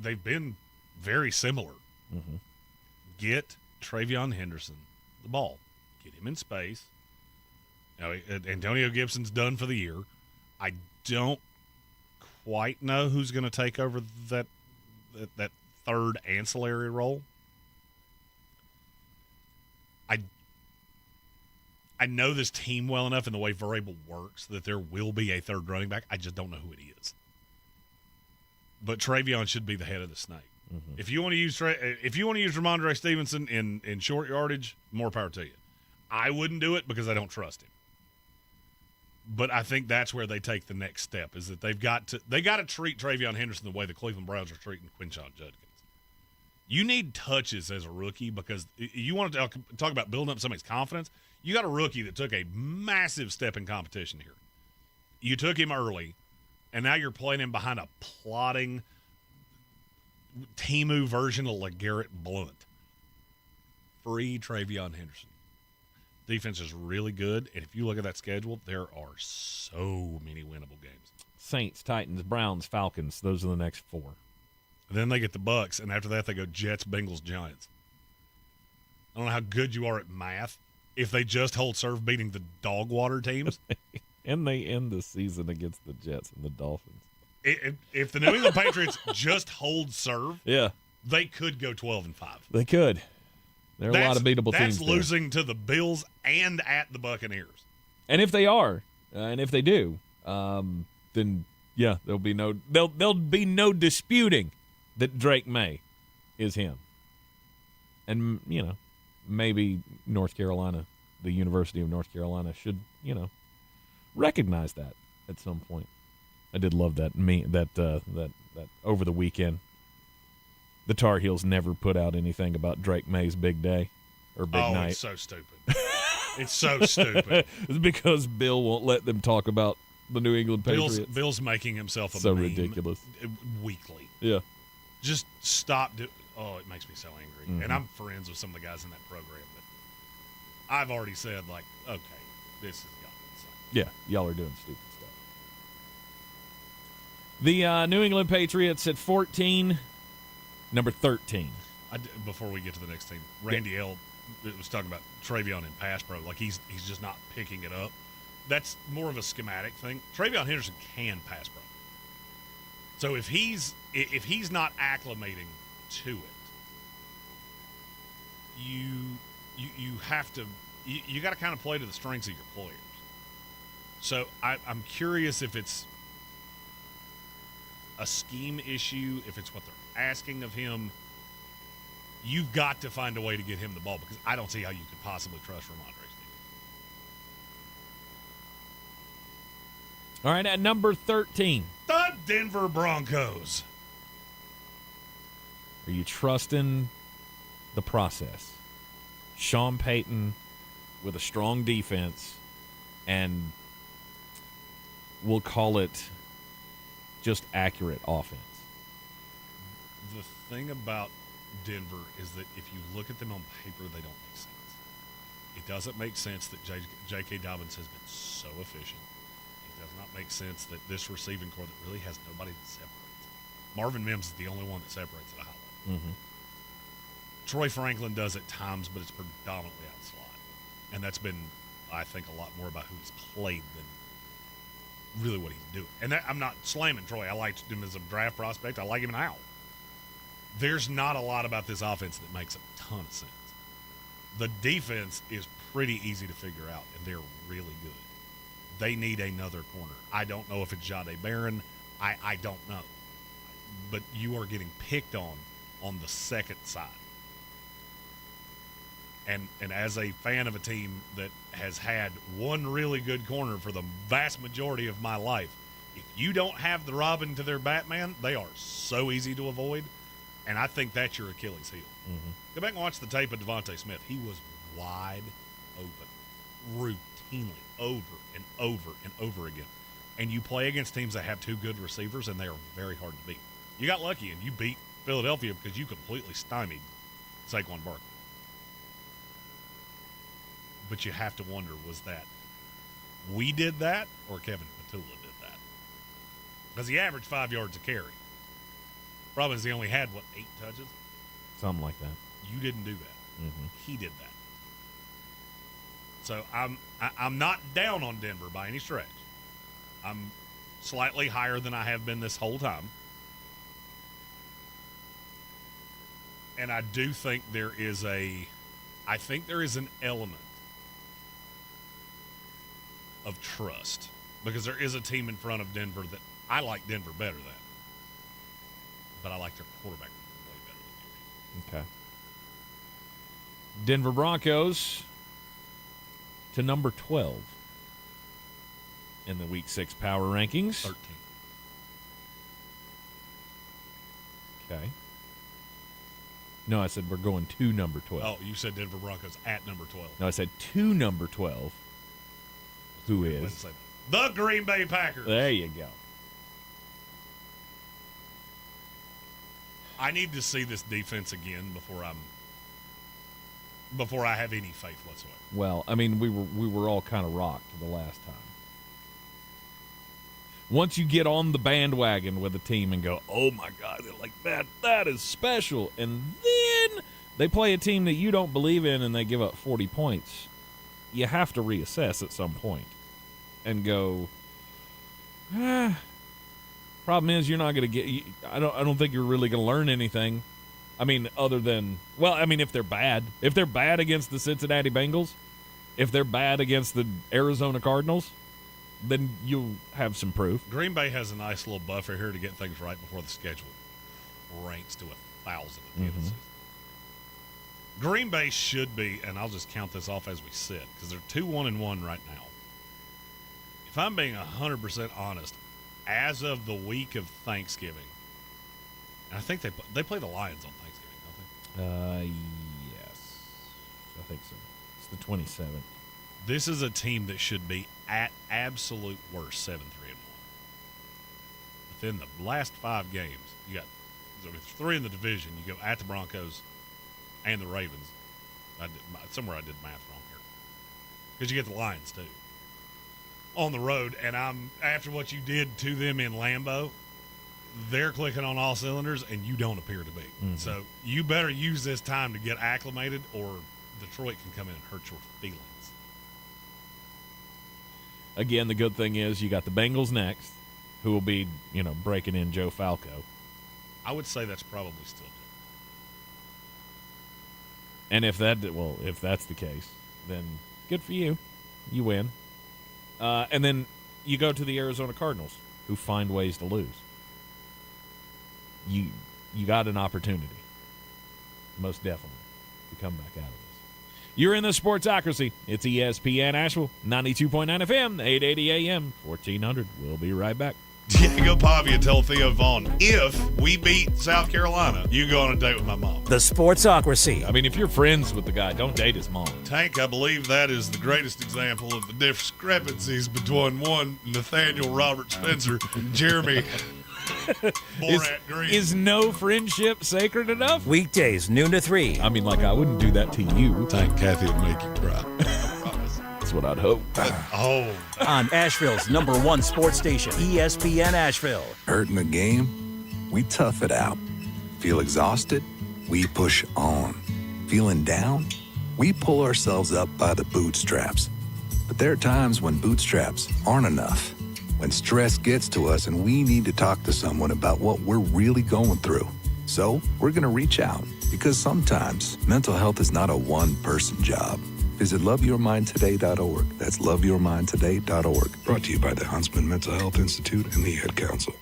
They've been very similar. Mm-hmm. Get Travion Henderson the ball. Get him in space. Now, Antonio Gibson's done for the year. I don't quite know who's going to take over that third ancillary role. I know this team well enough and the way Vrabel works that there will be a third running back. I just don't know who it is. But Travion should be the head of the snake. Mm-hmm. If you want to use Ramondre Stevenson in short yardage, more power to you. I wouldn't do it because I don't trust him. But I think that's where they take the next step, is that they got to treat Travion Henderson the way the Cleveland Browns are treating Quinshon Judkins. You need touches as a rookie because you want to talk about building up somebody's confidence. You got a rookie that took a massive step in competition here. You took him early, and now you're playing him behind a plotting Temu version of LeGarrette Blount. Free Travion Henderson. Defense is really good, and if you look at that schedule, there are so many winnable games. Saints, Titans, Browns, Falcons. Those are the next 4. And then they get the Bucks, and after that they go Jets, Bengals, Giants. I don't know how good you are at math if they just hold serve beating the dog water teams. And they end the season against the Jets and the Dolphins. If the New England Patriots just hold serve, yeah, they could go 12-5. They could. There are a lot of beatable teams. That's losing to the Bills and at the Buccaneers. And if they are, and if they do, then yeah, there'll be no disputing that Drake May is him. And maybe North Carolina, the University of North Carolina, should recognize that at some point. I did love that over the weekend. The Tar Heels never put out anything about Drake May's big day or big night. It's so stupid. It's so stupid. It's because Bill won't let them talk about the New England Patriots. Bill's making himself so meme ridiculous weekly. Yeah. Just stop. It makes me so angry. Mm-hmm. And I'm friends with some of the guys in that program. But I've already said, okay, this is gone. Yeah, y'all are doing stupid stuff. The New England Patriots at 14, number 13. Before we get to the next team, Randy L. was talking about Travion in pass pro. He's just not picking it up. That's more of a schematic thing. Travion Henderson can pass pro. So if he's not acclimating to it, you have to you got to kind of play to the strengths of your players. So I'm curious if it's a scheme issue, if it's what they're asking of him. You've got to find a way to get him the ball because I don't see how you could possibly trust Ramondre Stevenson. All right, at number 13. The Denver Broncos. Are you trusting the process? Sean Payton with a strong defense and we'll call it just accurate offense. The thing about Denver is that if you look at them on paper, they don't make sense. It doesn't make sense that J.K. Dobbins has been so efficient. It does not make sense that this receiving core that really has nobody that separates. Marvin Mims is the only one that separates at a high level. Mm-hmm. Troy Franklin does at times, but it's predominantly out slot. And that's been, I think, a lot more about who he's played than really what he's doing. And I'm not slamming Troy. I liked him as a draft prospect. I like him now. There's not a lot about this offense that makes a ton of sense. The defense is pretty easy to figure out, and they're really good. They need another corner. I don't know if it's Jahdae Barron. I don't know. But you are getting picked on the second side. And as a fan of a team that has had one really good corner for the vast majority of my life, if you don't have the Robin to their Batman, they are so easy to avoid. And I think that's your Achilles heel. Mm-hmm. Go back and watch the tape of Devontae Smith. He was wide open, routinely over and over and over again. And you play against teams that have two good receivers, and they are very hard to beat. You got lucky, and you beat Philadelphia because you completely stymied Saquon Barkley. But you have to wonder, was that we did that or Kevin Petula did that? Because he averaged 5 yards a carry. Problem is he only had, 8 touches? Something like that. You didn't do that. Mm-hmm. He did that. So I'm not down on Denver by any stretch. I'm slightly higher than I have been this whole time. And I do think there is an element of trust, because there is a team in front of Denver that I like Denver better than. But I like their quarterback way better than you. Okay. Denver Broncos to number 12 in the Week 6 power rankings. 13. Okay. No, I said we're going to number 12. Oh, you said Denver Broncos at number 12. No, I said to number 12. Who is? The Green Bay Packers. There you go. I need to see this defense again before I have any faith whatsoever. Well, I mean, we were all kind of rocked the last time. Once you get on the bandwagon with a team and go, oh my God, they're like that is special, and then they play a team that you don't believe in and they give up 40 points, you have to reassess at some point and go, problem is you're not going to get, I don't think you're really going to learn anything. I mean, other than, if they're bad against the Cincinnati Bengals, if they're bad against the Arizona Cardinals, then you'll have some proof. Green Bay has a nice little buffer here to get things right before the schedule ranks to 1,000 at the end of the season. Green Bay should be, and I'll just count this off as we sit, because they're 2-1-1 right now. If I'm being 100% honest, as of the week of Thanksgiving, and I think they play the Lions on Thanksgiving, don't they? Yes. I think so. It's the 27th. This is a team that should be at absolute worst 7-3-1. Within the last 5 games, you got 3 in the division. You go at the Broncos and the Ravens. I did math wrong here, because you get the Lions too on the road. And after what you did to them in Lambeau, they're clicking on all cylinders, and you don't appear to be. Mm-hmm. So you better use this time to get acclimated, or Detroit can come in and hurt your feelings. Again, the good thing is you got the Bengals next, who will be, breaking in Joe Falco. I would say that's probably still Joe. And if that's the case, then good for you. You win. And then you go to the Arizona Cardinals, who find ways to lose. You got an opportunity, most definitely, to come back out of this. You're in the Sportsocracy. It's ESPN Asheville, 92.9 FM, 880 AM, 1400. We'll be right back. Diego Pavia tell Theo Vaughn, if we beat South Carolina, you go on a date with my mom. The Sportsocracy. I mean, if you're friends with the guy, don't date his mom. Tank, I believe that is the greatest example of the discrepancies between one Nathaniel Robert Spencer and Jeremy Borat Green. Is no friendship sacred enough? Weekdays, noon to 3. I mean, I wouldn't do that to you. Tank, Kathy would make you cry. That's what I'd hope. On Asheville's #1 sports station, ESPN Asheville. Hurt in the game? We tough it out. Feel exhausted? We push on. Feeling down? We pull ourselves up by the bootstraps. But there are times when bootstraps aren't enough. When stress gets to us and we need to talk to someone about what we're really going through. So we're going to reach out, because sometimes mental health is not a one-person job. Visit loveyourmindtoday.org. That's loveyourmindtoday.org. Brought to you by the Huntsman Mental Health Institute and the Ad Council.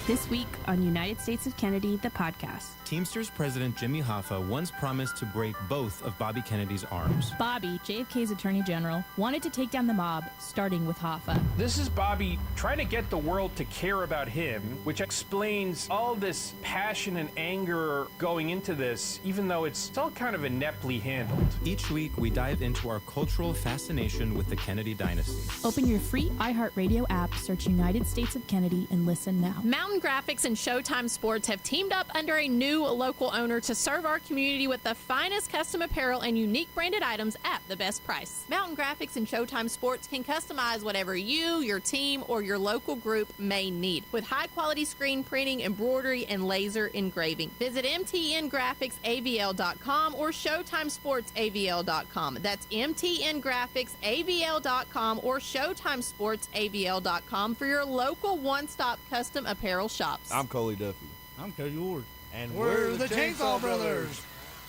This week on United States of Kennedy, the podcast. Teamsters President Jimmy Hoffa once promised to break both of Bobby Kennedy's arms. Bobby, JFK's Attorney General, wanted to take down the mob, starting with Hoffa. This is Bobby trying to get the world to care about him, which explains all this passion and anger going into this, even though it's still kind of ineptly handled. Each week, we dive into our cultural fascination with the Kennedy dynasty. Open your free iHeartRadio app, search United States of Kennedy, and listen now. Mountain Graphics and Showtime Sports have teamed up under a new local owner to serve our community with the finest custom apparel and unique branded items at the best price. Mountain Graphics and Showtime Sports can customize whatever you, your team, or your local group may need with high-quality screen printing, embroidery, and laser engraving. Visit mtngraphicsavl.com or showtimesportsavl.com. That's mtngraphicsavl.com or showtimesportsavl.com for your local one-stop custom apparel shops. I'm Coley Duffy. I'm Cody Ward. And we're the Chainsaw Brothers.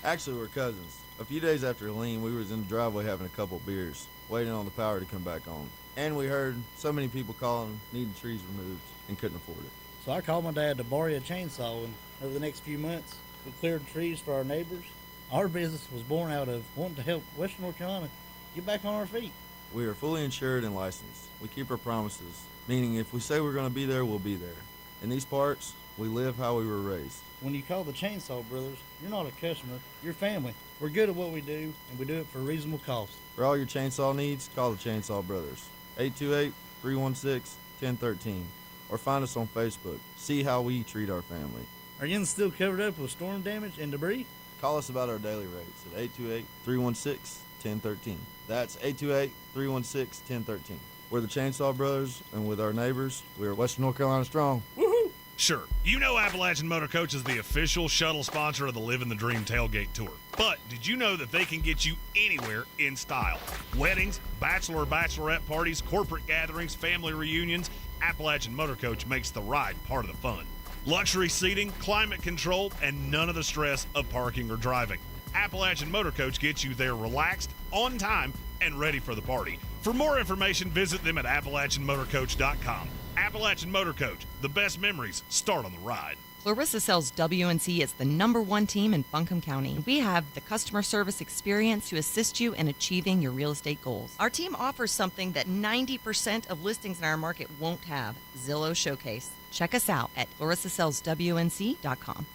Actually, we're cousins. A few days after Helene, we was in the driveway having a couple beers, waiting on the power to come back on. And we heard so many people calling, needing trees removed, and couldn't afford it. So I called my dad to borrow a chainsaw, and over the next few months, we cleared trees for our neighbors. Our business was born out of wanting to help Western North Carolina get back on our feet. We are fully insured and licensed. We keep our promises, meaning if we say we're going to be there, we'll be there. In these parts, we live how we were raised. When you call the Chainsaw Brothers, you're not a customer, you're family. We're good at what we do, and we do it for a reasonable cost. For all your chainsaw needs, call the Chainsaw Brothers. 828-316-1013. Or find us on Facebook. See how we treat our family. Are you still covered up with storm damage and debris? Call us about our daily rates at 828-316-1013. That's 828-316-1013. We're the Chainsaw Brothers, and with our neighbors, we are Western North Carolina strong. Woohoo! Sure, you know Appalachian Motor Coach is the official shuttle sponsor of the Living the Dream Tailgate Tour. But did you know that they can get you anywhere in style? Weddings, bachelorette parties, corporate gatherings, family reunions, Appalachian Motor Coach makes the ride part of the fun. Luxury seating, climate control, and none of the stress of parking or driving. Appalachian Motor Coach gets you there relaxed, on time, and ready for the party. For more information, visit them at AppalachianMotorCoach.com. Appalachian Motor Coach, the best memories start on the ride. Clarissa sells WNC as the #1 team in Buncombe County. We have the customer service experience to assist you in achieving your real estate goals. Our team offers something that 90% of listings in our market won't have, Zillow Showcase. Check us out at clarissasellswnc.com.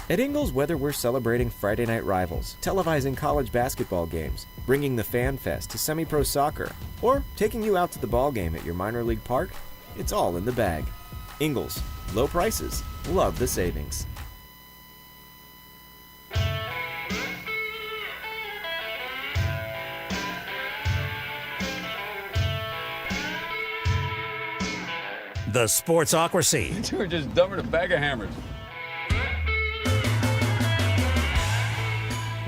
At Ingles, whether we're celebrating Friday night rivals, televising college basketball games, bringing the Fan Fest to semi-pro soccer, or taking you out to the ball game at your minor league park, it's all in the bag. Ingles, low prices, love the savings. The Sportsocracy. You were just dumber than a bag of hammers.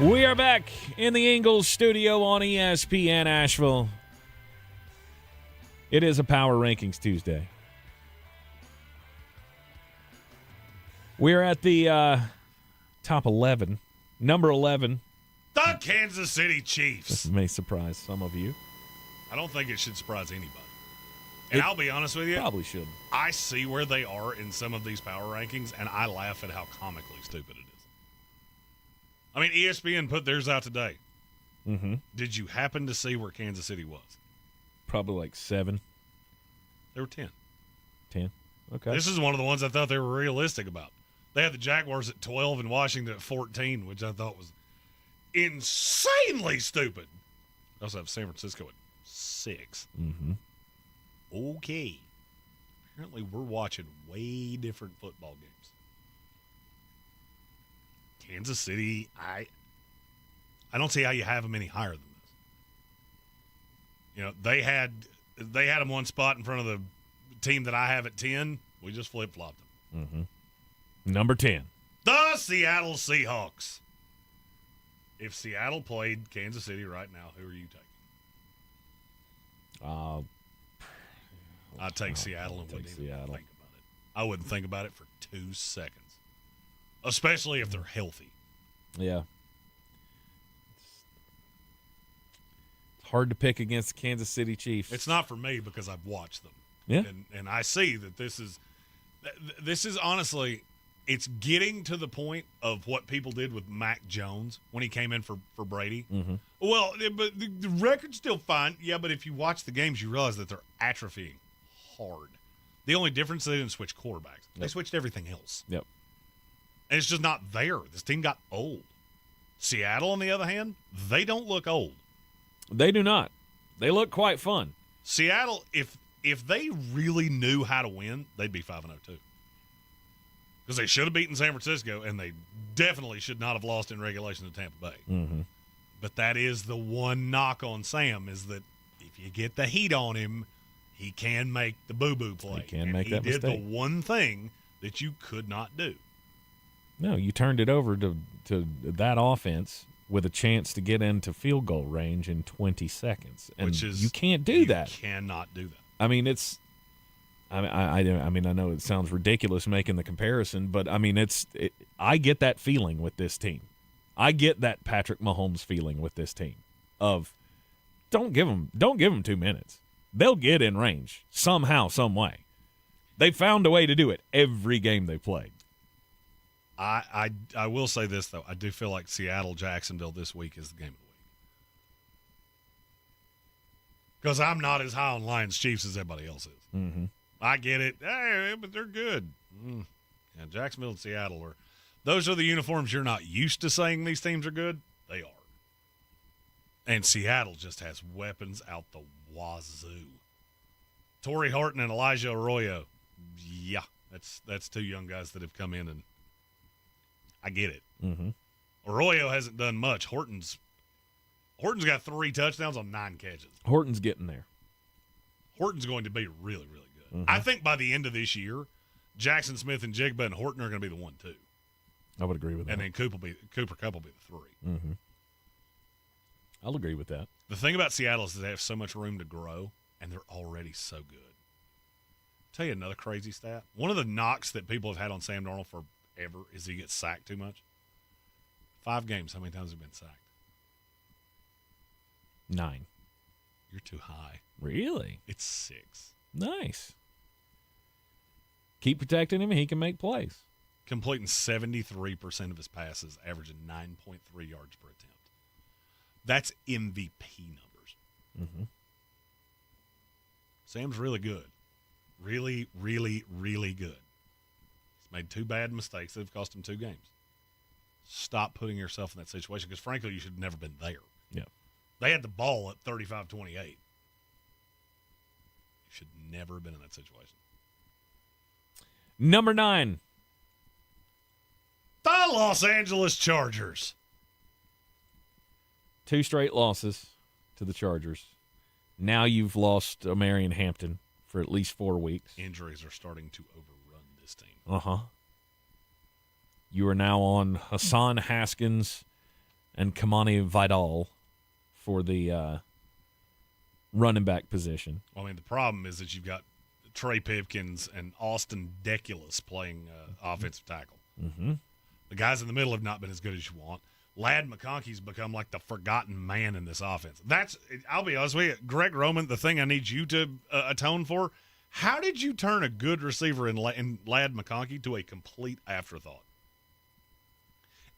We are back in the Ingles studio on ESPN Asheville. It is a Power Rankings Tuesday. We're at the top 11. Number 11. The Kansas City Chiefs. This may surprise some of you. I don't think it should surprise anybody. And I'll be honest with you. Probably should. I see where they are in some of these power rankings, and I laugh at how comically stupid it is. I mean, ESPN put theirs out today. Mm-hmm. Did you happen to see where Kansas City was? Probably like 7. They were 10. 10. Okay. This is one of the ones I thought they were realistic about. They had the Jaguars at 12 and Washington at 14, which I thought was insanely stupid. They also have San Francisco at 6. Mm-hmm. Okay. Apparently we're watching way different football games. Kansas City, I don't see how you have them any higher than this. You know, they had them one spot in front of the team that I have at 10. We just flip-flopped them. Mm-hmm. Number 10. The Seattle Seahawks. If Seattle played Kansas City right now, who are you taking? I'd take Seattle and wouldn't even think about it. I wouldn't think about it for 2 seconds. Especially if they're healthy. Yeah. It's hard to pick against the Kansas City Chiefs. It's not for me because I've watched them. Yeah. And I see that this is This is honestly, it's getting to the point of what people did with Mac Jones when he came in for Brady. Mm-hmm. Well, but the record's still fine. Yeah, but if you watch the games, you realize that they're atrophying hard. The only difference, they didn't switch quarterbacks. They switched everything else. Yep. And it's just not there. This team got old. Seattle, on the other hand, they don't look old. They do not. They look quite fun. Seattle, if they really knew how to win, they'd be 5-0 too. Because they should have beaten San Francisco, and they definitely should not have lost in regulation to Tampa Bay. Mm-hmm. But that is the one knock on Sam, is that if you get the heat on him, he can make the boo-boo play. He can make that mistake. He did the one thing that you could not do. No, you turned it over to that offense with a chance to get into field goal range in 20 seconds. And Which is, you can't do that. You cannot do that. I mean, it's – I mean, I know it sounds ridiculous making the comparison, but, I mean, I get that feeling with this team. I get that Patrick Mahomes feeling with this team of don't give them 2 minutes. They'll get in range somehow, some way. They found a way to do it every game they played. I will say this, though. I do feel like Seattle-Jacksonville this week is the game of the week. Because I'm not as high on Lions-Chiefs as everybody else is. Mm-hmm. I get it. Hey, but they're good. Yeah, Jacksonville and Seattle those are the uniforms you're not used to saying these teams are good. They are. And Seattle just has weapons out the wazoo. Torrey Horton and Elijah Arroyo. Yeah, that's two young guys that have come in, and I get it. Mm-hmm. Arroyo hasn't done much. Horton's got 3 touchdowns on 9 catches. Horton's getting there. Horton's going to be really, really good. Mm-hmm. I think by the end of this year, Jackson Smith and Jigba and Horton are going to be the 1-2. I would agree with that. And then Cooper Kupp will be the 3. Mm-hmm. I'll agree with that. The thing about Seattle is that they have so much room to grow, and they're already so good. I'll tell you another crazy stat. One of the knocks that people have had on Sam Darnold forever is he gets sacked too much. 5 games, how many times have he been sacked? 9. You're too high. Really? It's 6. Nice. Keep protecting him, and he can make plays. Completing 73% of his passes, averaging 9.3 yards per attempt. That's MVP numbers. Mm-hmm. Sam's really good. Really, really, really good. He's made 2 bad mistakes that have cost him 2 games. Stop putting yourself in that situation, because, frankly, you should have never been there. Yeah. They had the ball at 35-28. You should never have been in that situation. Number 9. The Los Angeles Chargers. 2 straight losses to the Chargers. Now you've lost Marion Hampton for at least 4 weeks. Injuries are starting to overrun this team. Uh-huh. You are now on Hassan Haskins and Kamani Vidal for the running back position. Well, I mean, the problem is that you've got Trey Pipkins and Austin Deculus playing offensive tackle. Mm-hmm. The guys in the middle have not been as good as you want. Ladd McConkey's become like the forgotten man in this offense. I'll be honest with you, Greg Roman, the thing I need you to atone for, how did you turn a good receiver in Ladd McConkey to a complete afterthought?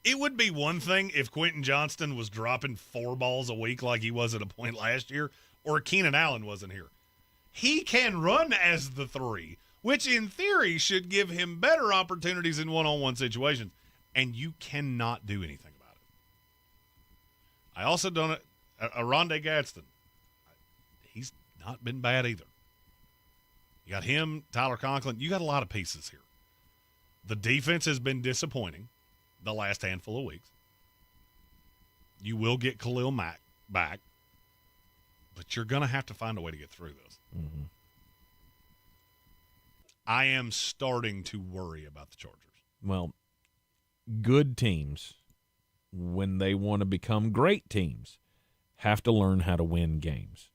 It would be one thing if Quentin Johnston was dropping 4 balls a week like he was at a point last year, or Keenan Allen wasn't here. He can run as the 3, which in theory should give him better opportunities in one-on-one situations, and you cannot do anything about it. I also done it. Rondé Gadsden. He's not been bad either. You got him, Tyler Conklin. You got a lot of pieces here. The defense has been disappointing the last handful of weeks. You will get Khalil Mack back, but you're going to have to find a way to get through this. Mm-hmm. I am starting to worry about the Chargers. Well, good teams, when they want to become great teams, have to learn how to win games.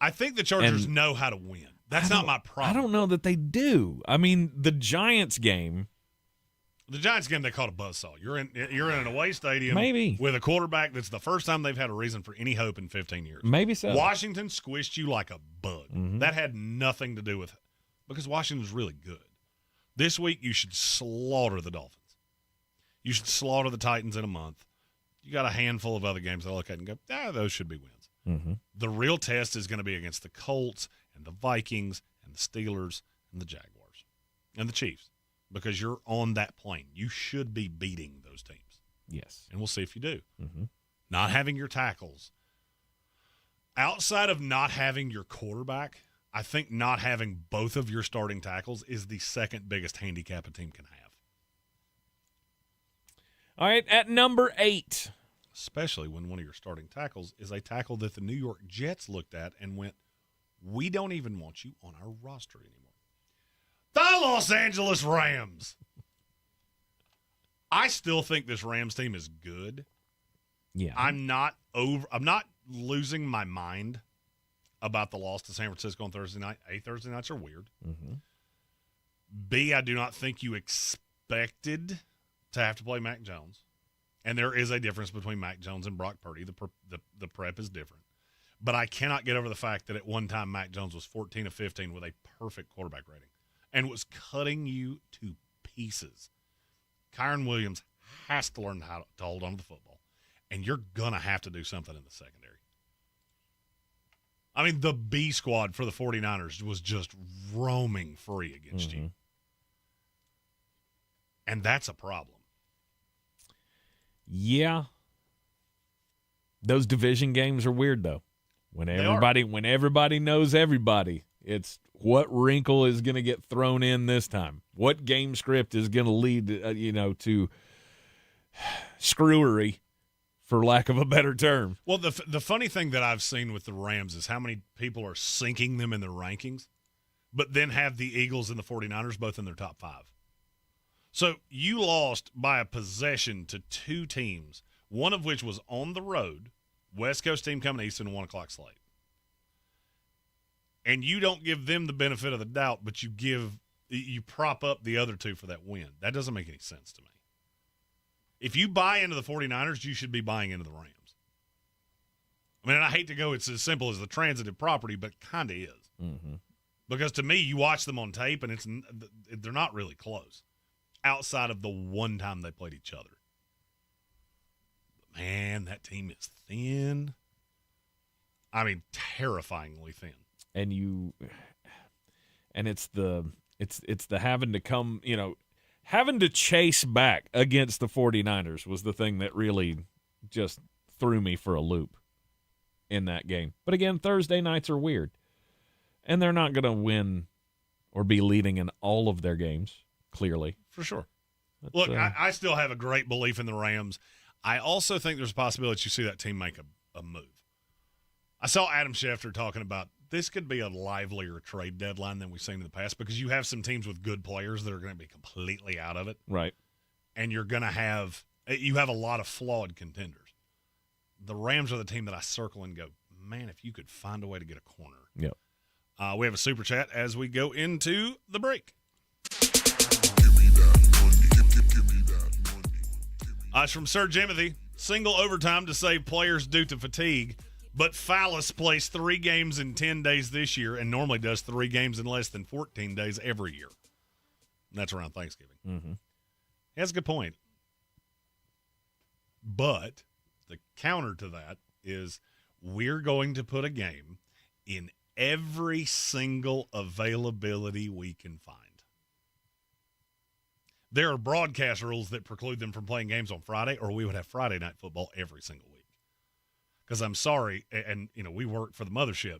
I think the Chargers know how to win. That's not my problem. I don't know that they do. I mean, the Giants game. The Giants game, they called a buzzsaw. You're in an away stadium Maybe. with a quarterback that's the first time they've had a reason for any hope in 15 years. Maybe so. Washington squished you like a bug. Mm-hmm. That had nothing to do with it because Washington's really good. This week, you should slaughter the Dolphins. You should slaughter the Titans in a month. You got a handful of other games I look at and go, those should be wins. Mm-hmm. The real test is going to be against the Colts and the Vikings and the Steelers and the Jaguars and the Chiefs, because you're on that plane. You should be beating those teams. Yes. And we'll see if you do. Mm-hmm. Not having your tackles. Outside of not having your quarterback, I think not having both of your starting tackles is the second biggest handicap a team can have. All right, at number 8. Especially when one of your starting tackles is a tackle that the New York Jets looked at and went, we don't even want you on our roster anymore. The Los Angeles Rams. I still think this Rams team is good. Yeah. I'm not losing my mind about the loss to San Francisco on Thursday night. A, Thursday nights are weird. Mm-hmm. B, I do not think you expected to have to play Mac Jones. And there is a difference between Mac Jones and Brock Purdy. The prep is different. But I cannot get over the fact that at one time Mac Jones was 14 of 15 with a perfect quarterback rating and was cutting you to pieces. Kyron Williams has to learn how to hold on to the football. And you're going to have to do something in the secondary. I mean, the B squad for the 49ers was just roaming free against you. And that's a problem. Yeah. Those division games are weird, though. When everybody knows everybody, it's what wrinkle is going to get thrown in this time. What game script is going to lead, to screwery, for lack of a better term. Well, the funny thing that I've seen with the Rams is how many people are sinking them in their rankings, but then have the Eagles and the 49ers both in their top 5. So you lost by a possession to two teams, one of which was on the road, West Coast team coming east in a 1 o'clock slate. And you don't give them the benefit of the doubt, but you prop up the other two for that win. That doesn't make any sense to me. If you buy into the 49ers, you should be buying into the Rams. I mean, and I hate to go, it's as simple as the transitive property, but it kind of is. Mm-hmm. Because to me, you watch them on tape, and they're not really close outside of the one time they played each other. But man, that team is thin. I mean, terrifyingly thin. And it's the having to come, having to chase back against the 49ers was the thing that really just threw me for a loop in that game. But again, Thursday nights are weird. And they're not going to win or be leading in all of their games, clearly. For sure. Look, I still have a great belief in the Rams. I also think there's a possibility you see that team make a move. I saw Adam Schefter talking about this could be a livelier trade deadline than we've seen in the past because you have some teams with good players that are going to be completely out of it. Right. And you have a lot of flawed contenders. The Rams are the team that I circle and go, man, if you could find a way to get a corner. Yep. We have a super chat as we go into the break. It's from Sir Jimothy. Single overtime to save players due to fatigue, but Fallis plays 3 games in 10 days this year and normally does 3 games in less than 14 days every year. And that's around Thanksgiving. Mm-hmm. He has a good point. But the counter to that is we're going to put a game in every single availability we can find. There are broadcast rules that preclude them from playing games on Friday, or we would have Friday night football every single week. Because I'm sorry, and we work for the mothership,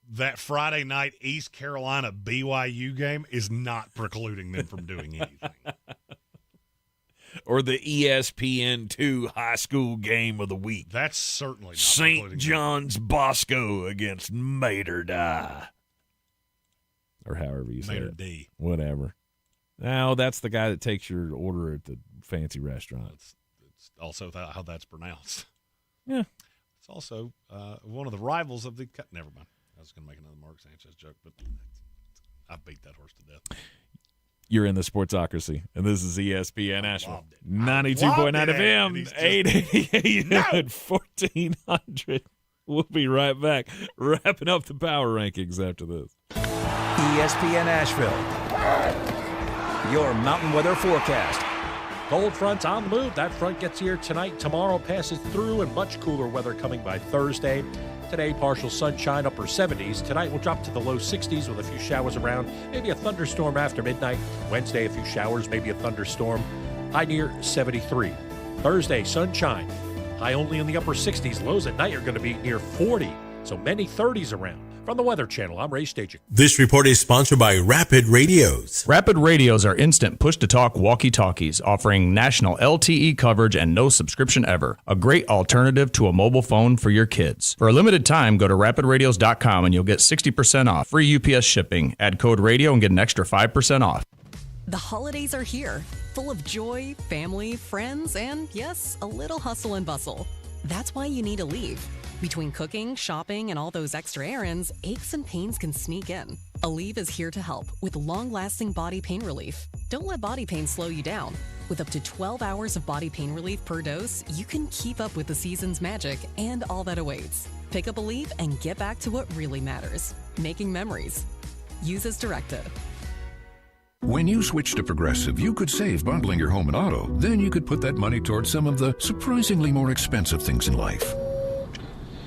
that Friday night East Carolina BYU game is not precluding them from doing anything. Or the ESPN2 high school game of the week. That's certainly not St. John's Bosco against Mater Dei. Or however you say Mater it. D. Whatever. No, that's the guy that takes your order at the fancy restaurant. It's also how that's pronounced. Yeah. It's also one of the rivals of the – never mind. I was going to make another Mark Sanchez joke, but I beat that horse to death. You're in the Sportsocracy, and this is ESPN Asheville. 92.9 FM, 888 1400. We'll be right back, wrapping up the power rankings after this. ESPN Asheville. your mountain weather forecast. Cold front's on the move. That front gets here tonight. Tomorrow passes through, and much cooler weather coming by Thursday. Today, partial sunshine, upper 70s. Tonight, we'll drop to the low 60s with a few showers around. Maybe a thunderstorm after midnight. Wednesday, a few showers, maybe a thunderstorm. High near 73. Thursday, sunshine. High only in the upper 60s. Lows at night are going to be near 40. So many 30s around. From the Weather Channel, I'm Ray Staging. This report is sponsored by Rapid Radios. Rapid Radios are instant push-to-talk walkie-talkies offering national LTE coverage and no subscription ever. A great alternative to a mobile phone for your kids. For a limited time, go to rapidradios.com and you'll get 60% off. Free UPS shipping. Add code radio and get an extra 5% off. The holidays are here, full of joy, family, friends, and yes, a little hustle and bustle. That's why you need Aleve. Between cooking, shopping, and all those extra errands, aches and pains can sneak in. Aleve is here to help with long-lasting body pain relief. Don't let body pain slow you down. With up to 12 hours of body pain relief per dose, you can keep up with the season's magic and all that awaits. Pick up Aleve and get back to what really matters, making memories. Use as directed. When you switch to Progressive, you could save bundling your home and auto. Then you could put that money towards some of the surprisingly more expensive things in life.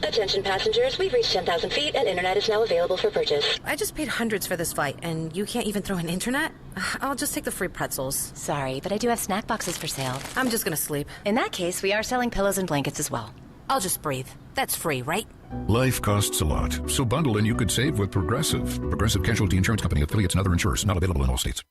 Attention passengers, we've reached 10,000 feet and internet is now available for purchase. I just paid hundreds for this flight, and you can't even throw in internet? I'll just take the free pretzels. Sorry, but I do have snack boxes for sale. I'm just gonna sleep. In that case, we are selling pillows and blankets as well. I'll just breathe. That's free, right? Life costs a lot, so bundle and you could save with Progressive. Progressive Casualty Insurance Company, affiliates, and other insurers. Not available in all states.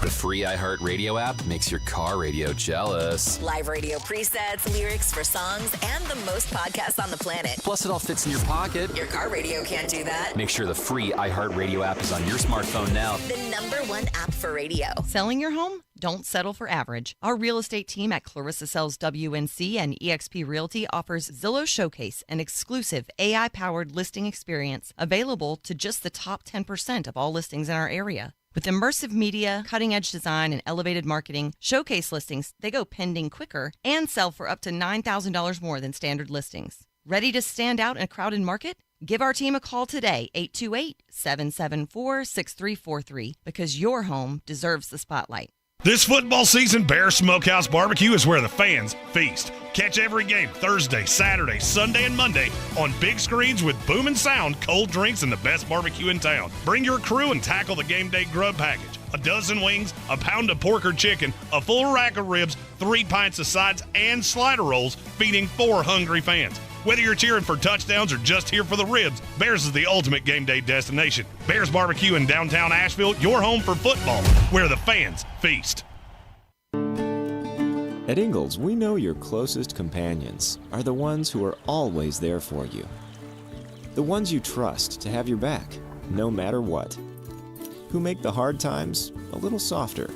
The free iHeartRadio app makes your car radio jealous. Live radio presets, lyrics for songs, and the most podcasts on the planet. Plus, it all fits in your pocket. Your car radio can't do that. Make sure the free iHeartRadio app is on your smartphone now. The #1 app for radio. Selling your home? Don't settle for average. Our real estate team at Clarissa Sells WNC and eXp Realty offers Zillow Showcase, an exclusive AI-powered listing experience available to just the top 10% of all listings in our area. With immersive media, cutting-edge design, and elevated marketing, Showcase listings, they go pending quicker and sell for up to $9,000 more than standard listings. Ready to stand out in a crowded market? Give our team a call today, 828-774-6343, because your home deserves the spotlight. This football season, Bear Smokehouse Barbecue is where the fans feast. Catch every game Thursday, Saturday, Sunday, and Monday on big screens with booming sound, cold drinks, and the best barbecue in town. Bring your crew and tackle the game day grub package. A dozen wings, a pound of pork or chicken, a full rack of ribs, 3 pints of sides, and slider rolls, feeding 4 hungry fans. Whether you're cheering for touchdowns or just here for the ribs, Bears is the ultimate game day destination. Bears Barbecue in downtown Asheville, your home for football, where the fans feast. At Ingalls, we know your closest companions are the ones who are always there for you. The ones you trust to have your back, no matter what. Who make the hard times a little softer.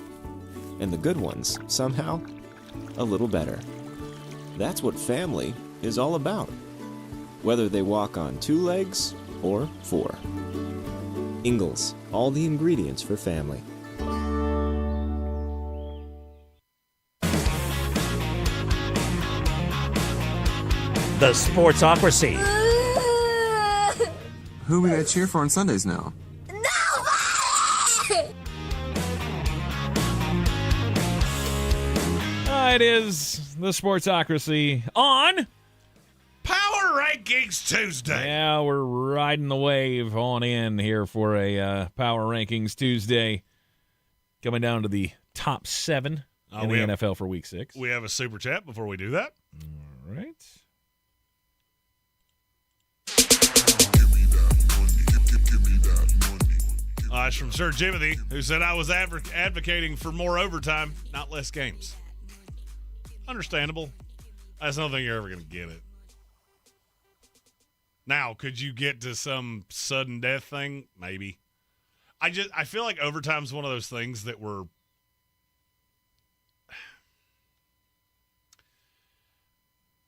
And the good ones, somehow, a little better. That's what family is all about, whether they walk on 2 legs or 4. Ingalls, all the ingredients for family. The Sportsocracy. Who are we going to cheer for on Sundays now? It is the Sportsocracy on Power Rankings Tuesday. Yeah, we're riding the wave on in here for a Power Rankings Tuesday. Coming down to the top 7 in the NFL for Week 6. We have a super chat before we do that. All right. It's from Sir Jimothy, who said I was advocating for more overtime, not less games. Understandable. I just don't think you're ever going to get it. Now, could you get to some sudden death thing? Maybe. I feel like overtime's one of those things that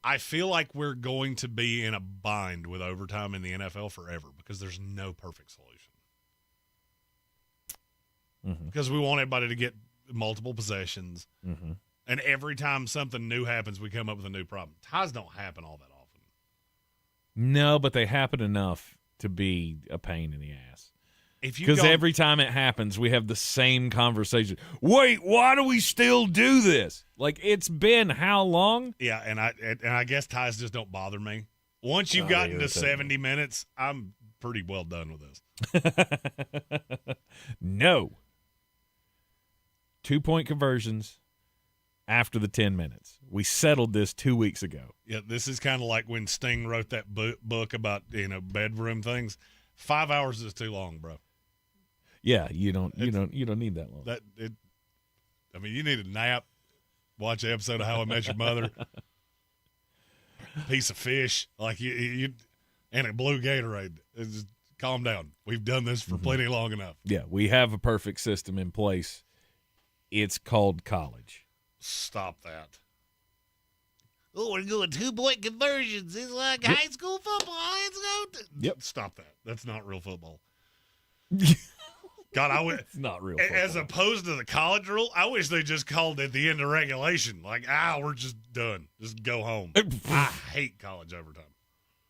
I feel like we're going to be in a bind with overtime in the NFL forever because there's no perfect solution. Mm-hmm. Because we want everybody to get multiple possessions. Mm-hmm. And every time something new happens, we come up with a new problem. Ties don't happen all that often. No, but they happen enough to be a pain in the ass. Because every time it happens, we have the same conversation. Wait, why do we still do this? Like, it's been how long? Yeah, and I guess ties just don't bother me. Once you've gotten to 70 minutes, I'm pretty well done with this. No. 2-point conversions after the 10 minutes. We settled this 2 weeks ago. Yeah, this is kind of like when Sting wrote that book about bedroom things. 5 hours is too long, bro. Yeah, you don't need that long. You need a nap. Watch an episode of How I Met Your Mother. Piece of fish, like you, and a blue Gatorade. Just calm down. We've done this for plenty long enough. Yeah, we have a perfect system in place. It's called college. Stop that. Oh, we're doing 2-point conversions. It's like high school football. Let's go. Yep. Stop that. That's not real football. God, it's not real football. As opposed to the college rule, I wish they just called it the end of regulation. Like, we're just done. Just go home. I hate college overtime.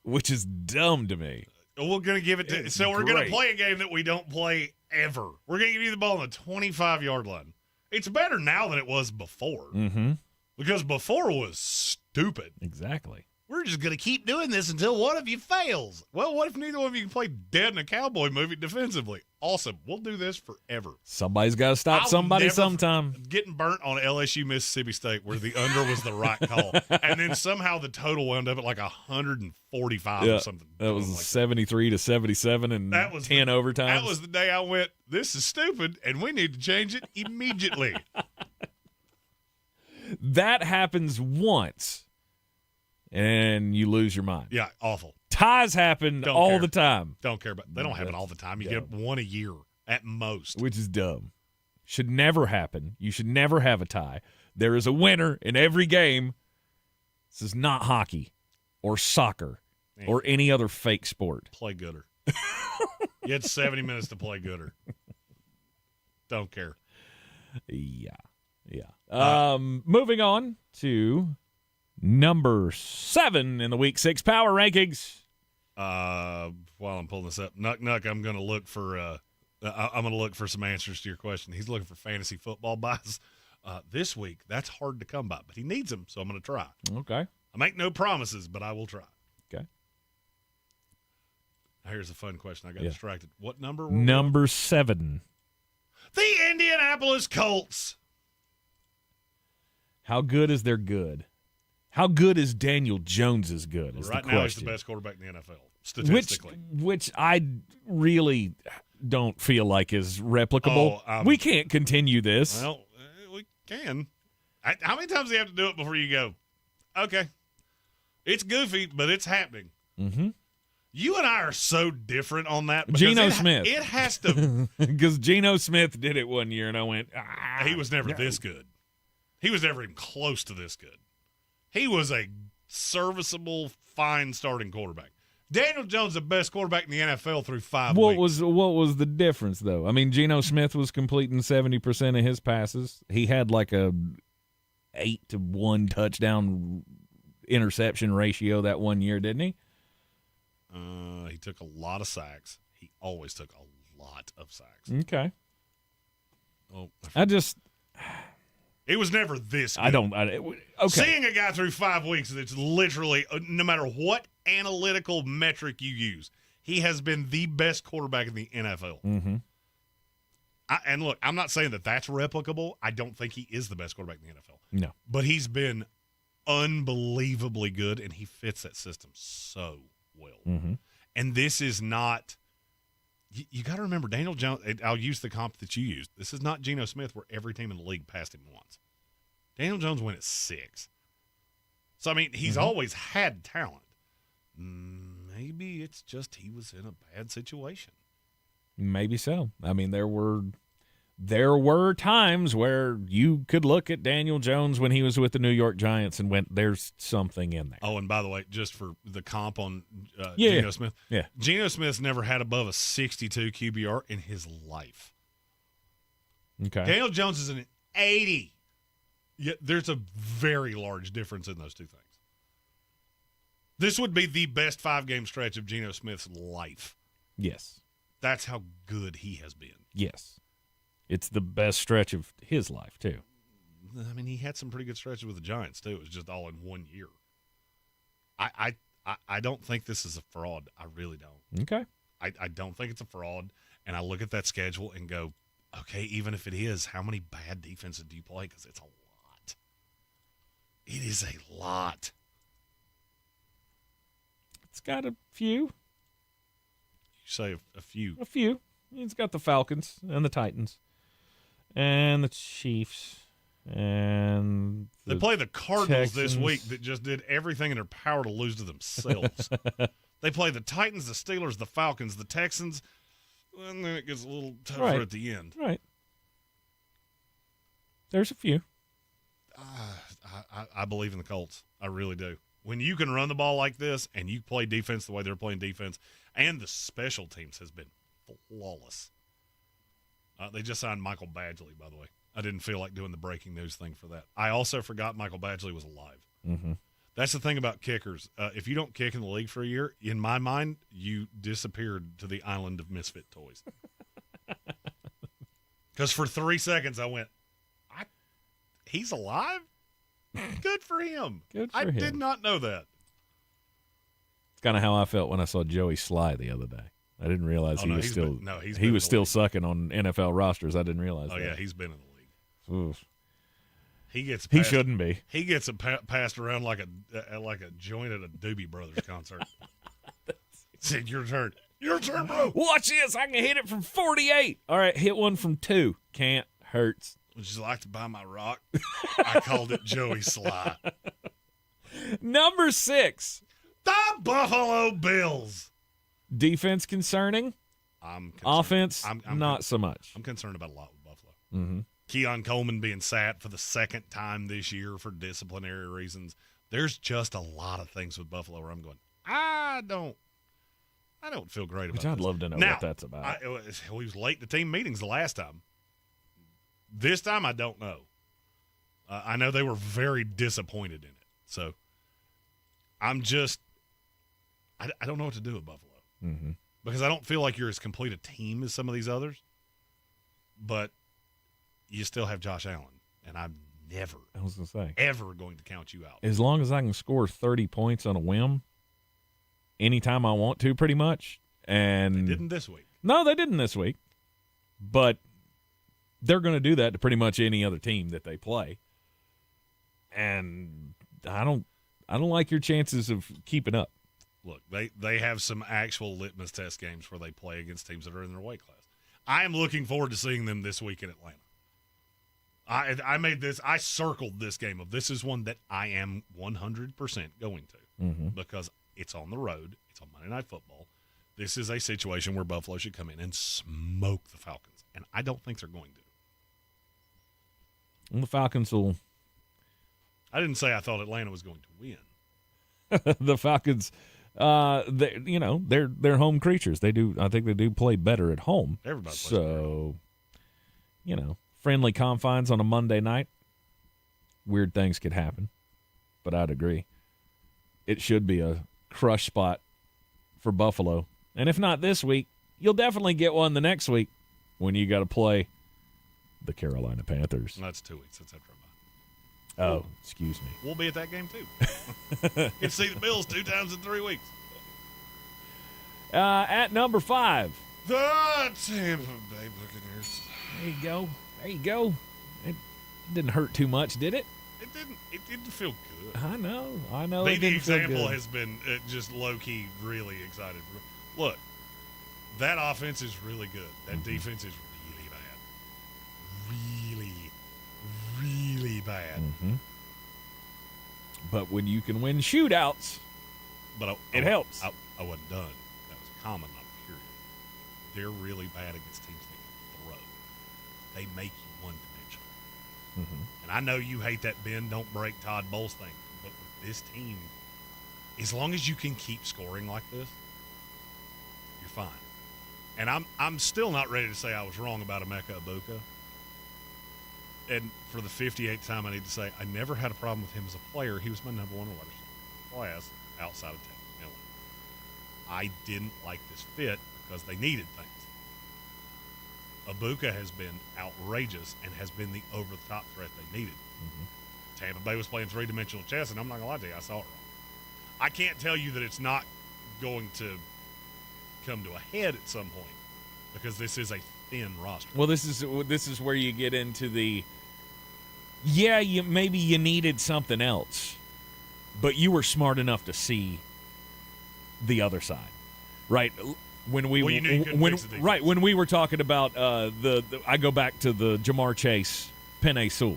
Which is dumb to me. We're going to give it to – so we're going to play a game that we don't play ever. We're going to give you the ball on the 25-yard line. It's better now than it was before. Mm-hmm. Because before was stupid. Exactly. We're just going to keep doing this until one of you fails. Well, what if neither one of you can play dead in a cowboy movie defensively? Awesome. We'll do this forever. Somebody's got to stop somebody sometime. Getting burnt on LSU Mississippi State where the under was the right call. And then somehow the total wound up at like 145 or something. That was 73 to 77 and 10 overtimes. That was the day I went, this is stupid, and we need to change it immediately. That happens once, and you lose your mind. Yeah, awful. Ties happen all the time. Don't care about. They don't happen all the time. You get one a year at most, which is dumb. Should never happen. You should never have a tie. There is a winner in every game. This is not hockey or soccer or any other fake sport. Play gooder. You had 70 minutes to play gooder. Don't care. Yeah. Moving on to number 7 in the Week 6 Power Rankings. While I'm pulling this up, Nuck, I'm going to look for I'm going to look for some answers to your question. He's looking for fantasy football buys this week. That's hard to come by, but he needs them, so I'm going to try. Okay. I make no promises, but I will try. Okay. Here's a fun question. I got distracted. What number? Number 7. The Indianapolis Colts. How good is their good? How good is Daniel Jones's good? Is right the question. Now, he's the best quarterback in the NFL, statistically. Which I really don't feel like is replicable. We can't continue this. Well, we can. How many times do you have to do it before you go, okay, it's goofy, but it's happening? Mm-hmm. You and I are so different on that. Geno Smith. It has to. Because Geno Smith did it one year, and I went, he was never this good. He was never even close to this good. He was a serviceable, fine starting quarterback. Daniel Jones, the best quarterback in the NFL through 5 weeks. What was the difference, though? I mean, Geno Smith was completing 70% of his passes. He had like a 8-to-1 touchdown interception ratio that one year, didn't he? He took a lot of sacks. He always took a lot of sacks. Okay. Oh, it was never this good. Okay. Seeing a guy through 5 weeks that's literally, no matter what analytical metric you use, he has been the best quarterback in the NFL. Mm-hmm. And look, I'm not saying that that's replicable. I don't think he is the best quarterback in the NFL. No. But he's been unbelievably good, and he fits that system so well. Mm-hmm. And this is not – you got to remember, Daniel Jones – I'll use the comp that you used. This is not Geno Smith where every team in the league passed him once. Daniel Jones went at 6. So, I mean, he's always had talent. Maybe it's just he was in a bad situation. Maybe so. I mean, there were times where you could look at Daniel Jones when he was with the New York Giants and went, there's something in there. Oh, and by the way, just for the comp on Geno Smith. Yeah. Geno Smith's never had above a 62 QBR in his life. Okay. Daniel Jones is an 80. Yeah, there's a very large difference in those two things. This would be the best 5-game stretch of Geno Smith's life. Yes. That's how good he has been. Yes. It's the best stretch of his life, too. I mean, he had some pretty good stretches with the Giants, too. It was just all in 1 year. I don't think this is a fraud. I really don't. Okay. I don't think it's a fraud. And I look at that schedule and go, okay, even if it is, how many bad defenses do you play? Because it's a lot. It is a lot. It's got a few. You say a few. A few. It's got the Falcons and the Titans and the Chiefs and they play the Cardinals Texans. this week that just did everything in their power to lose to themselves. They play the Titans, the Steelers, the Falcons, the Texans, and then it gets a little tougher at the end. Right. There's a few. I believe in the Colts. I really do. When you can run the ball like this and you play defense the way they're playing defense, and the special teams has been flawless. They just signed Michael Badgley, by the way. I didn't feel like doing the breaking news thing for that. I also forgot Michael Badgley was alive. Mm-hmm. That's the thing about kickers. If you don't kick in the league for a year, in my mind, you disappeared to the island of misfit toys. Because for 3 seconds I went, he's alive? Good for him. Good for I him. did not know that. It's kind of how I felt when I saw Joey Sly the other day. I didn't realize he was still sucking on NFL rosters. I didn't realize that. Oh, yeah, he's been in the league. Oof. He shouldn't be. He gets passed around like a joint at a Doobie Brothers concert. Said, your turn. Your turn, bro. Watch this. I can hit it from 48. All right, hit one from 2. Can't. Hurts. Would you like to buy my rock? I called it Joey Sly. Number 6. The Buffalo Bills. Defense concerning. Offense, not so much. I'm concerned about a lot with Buffalo. Mm-hmm. Keon Coleman being sat for the second time this year for disciplinary reasons. There's just a lot of things with Buffalo where I'm going, I don't feel great about Which I'd this. love to know Now, what that's about. We was late to team meetings the last time. This time, I don't know. I know they were very disappointed in it. So I'm just I don't know what to do with Buffalo. Mm-hmm. Because I don't feel like you're as complete a team as some of these others. But you still have Josh Allen. And I'm never, ever going to count you out. As long as I can score 30 points on a whim anytime I want to, pretty much. And They didn't this week. No, they didn't this week. But they're going to do that to pretty much any other team that they play. And I don't like your chances of keeping up. Look, they have some actual litmus test games where they play against teams that are in their weight class. I am looking forward to seeing them this week in Atlanta. I circled this game of this is one that I am 100% going to because it's on the road. It's on Monday Night Football. This is a situation where Buffalo should come in and smoke the Falcons, and I don't think they're going to. Well, the Falcons will. I didn't say I thought Atlanta was going to win. The Falcons, they're home creatures. They do. I think they do play better at home. Everybody plays better at home. Friendly confines on a Monday night. Weird things could happen, but I'd agree. It should be a crush spot for Buffalo, and if not this week, you'll definitely get one the next week when you got to play the Carolina Panthers. That's 2 weeks. That's after a bye. Oh, excuse me. We'll be at that game, too. You can see the Bills 2 times in 3 weeks. At number 5. The Tampa Bay Buccaneers. There you go. It didn't hurt too much, did it? It didn't feel good. I know. The example has been just low-key really excited. Look, that offense is really good. That defense is really bad. Really bad. Mm-hmm. But when you can win shootouts, it helps. I wasn't done. That was common, not a period. They're really bad against teams that can throw. They make you one-dimensional. Mm-hmm. And I know you hate that bend, don't break Todd Bowles thing, but with this team, as long as you can keep scoring like this, you're fine. And I'm still not ready to say I was wrong about Emeka Egbuka. And for the 58th time, I need to say I never had a problem with him as a player. He was my number one class outside of Texas. I didn't like this fit because they needed things. Ibuka has been outrageous and has been the over-the-top threat they needed. Tampa Bay was playing three-dimensional chess, and I'm not going to lie to you, I saw it wrong. I can't tell you that it's not going to come to a head at some point because this is a thin roster. Well, this is where you get into the maybe you needed something else, but you were smart enough to see the other side, right? When we when we were talking about I go back to the Jamar Chase Penei Sewell,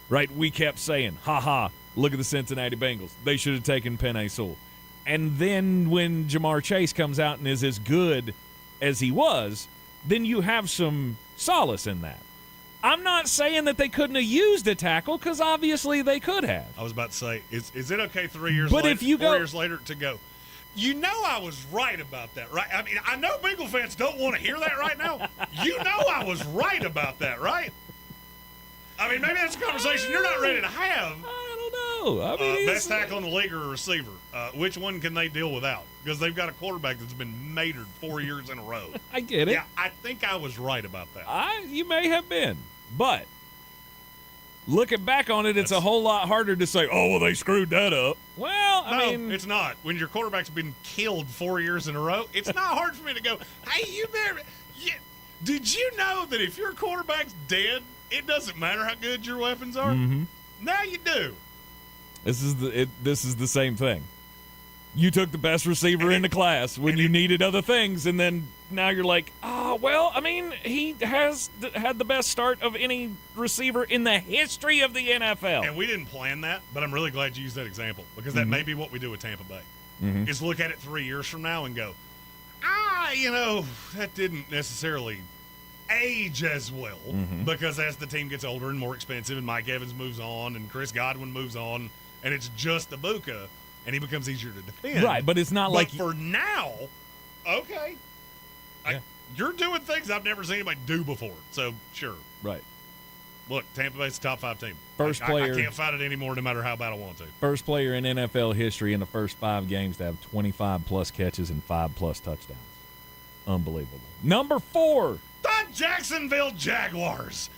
right? We kept saying, "Ha, look at the Cincinnati Bengals. They should have taken Penei Sewell." And then when Jamar Chase comes out and is as good as he was, then you have some solace in that. I'm not saying that they couldn't have used a tackle because obviously they could have. I was about to say, is it okay 3 years but later, if you 4 years later to go, you know I was right about that, right? I mean, I know Bengal fans don't want to hear that right now. You know I was right about that, right? I mean, maybe that's a conversation you're not ready to have. I don't know. I mean, best tackle in the league or a receiver. Which one can they deal without? Because they've got a quarterback that's been matered 4 years in a row. I get it. Yeah, I think I was right about that. You may have been. But looking back on it, it's a whole lot harder to say, oh, well, they screwed that up. Well, I mean, it's not. When your quarterback's been killed 4 years in a row, it's not hard for me to go, hey, did you know that if your quarterback's dead, it doesn't matter how good your weapons are? Mm-hmm. Now you do. This is the same thing. You took the best receiver in the class when you needed other things, and then now you're like, well, I mean, he has had the best start of any receiver in the history of the NFL. And we didn't plan that, but I'm really glad you used that example because that may be what we do with Tampa Bay. Is look at it 3 years from now and go, that didn't necessarily age as well because as the team gets older and more expensive and Mike Evans moves on and Chris Godwin moves on and it's just Ibuka and he becomes easier to defend. Right, but it's not like for now, okay. Yeah. You're doing things I've never seen anybody do before. So, sure. Right. Look, Tampa Bay's a top 5 team. First player. I can't fight it anymore no matter how bad I want to. First player in NFL history in the first 5 games to have 25-plus catches and 5-plus touchdowns. Unbelievable. Number 4. The Jacksonville Jaguars.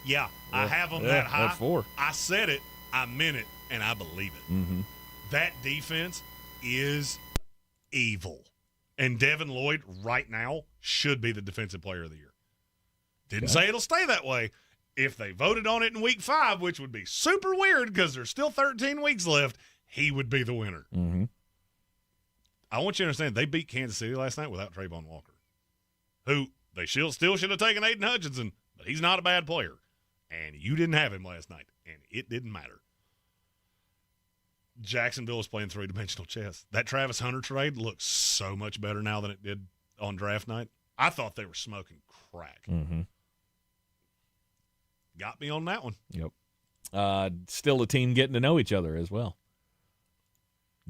Yeah, I have them that high. That's 4. I said it, I meant it, and I believe it. That defense is evil. And Devin Lloyd right now should be the defensive player of the year. Didn't say it'll stay that way. If they voted on it in week 5, which would be super weird because there's still 13 weeks left, he would be the winner. I want you to understand, they beat Kansas City last night without Trayvon Walker, who they still should have taken Aiden Hutchinson, but he's not a bad player. And you didn't have him last night, and it didn't matter. Jacksonville is playing three-dimensional chess. That Travis Hunter trade looks so much better now than it did on draft night. I thought they were smoking crack. Got me on that one. Yep. Still a team getting to know each other as well.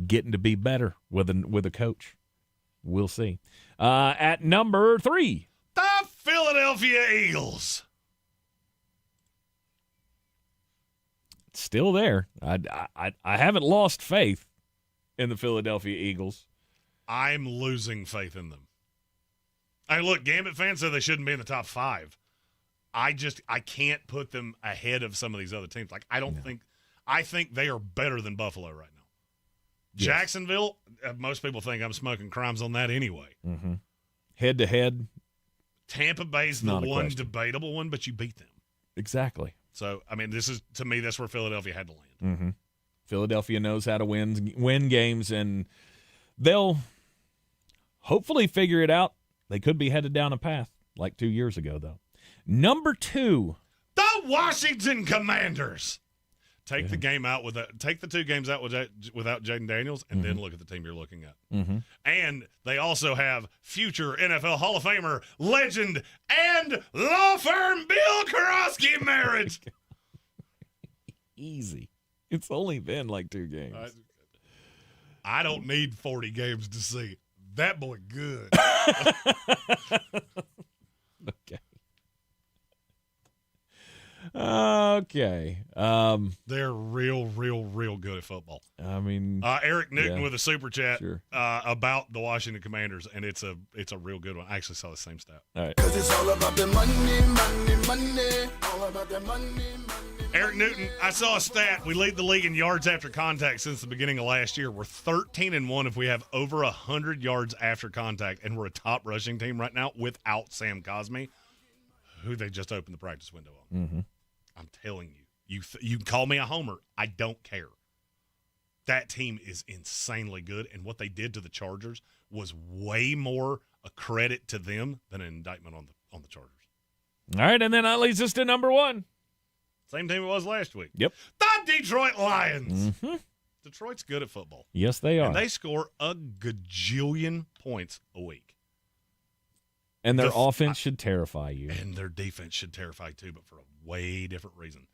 Getting to be better with a coach. We'll see. At number 3. The Philadelphia Eagles. Still there. I haven't lost faith in the Philadelphia Eagles. I'm losing faith in them. Look, Gambit fans said they shouldn't be in the top 5. I can't put them ahead of some of these other teams. Like, I think they are better than Buffalo right now. Yes. Jacksonville, most people think I'm smoking crimes on that anyway. Head to head. Tampa Bay's the one debatable one, but you beat them. Exactly. So, I mean, to me, that's where Philadelphia had to land. Philadelphia knows how to win games, and they'll hopefully figure it out. They could be headed down a path like 2 years ago, though. Number 2. The Washington Commanders. Take the game out take the 2 games out without Jaden Daniels, and then look at the team you're looking at. And they also have future NFL Hall of Famer, legend, and law firm Bill Karofsky marriage. Easy. It's only been like 2 games. I don't need 40 games to see that boy good. Okay. Okay. They're real good at football. I mean, Eric Newton yeah. with a super chat Sure. about the Washington Commanders, and it's a real good one. I actually saw the same stat. All right. Cause it's all about the money. All about the money. Eric Newton, I saw a stat. We lead the league in yards after contact since the beginning of last year. We're 13-1 if we have over 100 yards after contact, and we're a top rushing team right now without Sam Cosmi, who they just opened the practice window on. Mm-hmm. I'm telling you, you can call me a homer. I don't care. That team is insanely good, and what they did to the Chargers was way more a credit to them than an indictment on the Chargers. All right, and then that leads us to number one. Same team it was last week. Yep. The Detroit Lions. Mm-hmm. Detroit's good at football. Yes, they are. And they score a gajillion points a week. And their offense should terrify you. And their defense should terrify you too, but for a way different reason.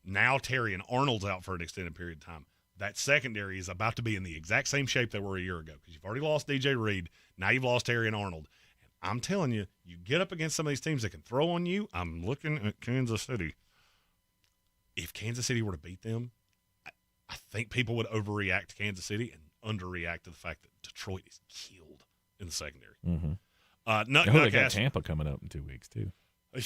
Now Terry and Arnold's out for an extended period of time. That secondary is about to be in the exact same shape they were a year ago because you've already lost DJ Reed. Now you've lost Terry and Arnold. And I'm telling you, you get up against some of these teams that can throw on you. I'm looking at Kansas City. If Kansas City were to beat them, I think people would overreact to Kansas City and underreact to the fact that Detroit is killed in the secondary. Mm-hmm. Nuck they got asked, Tampa coming up in 2 weeks, too.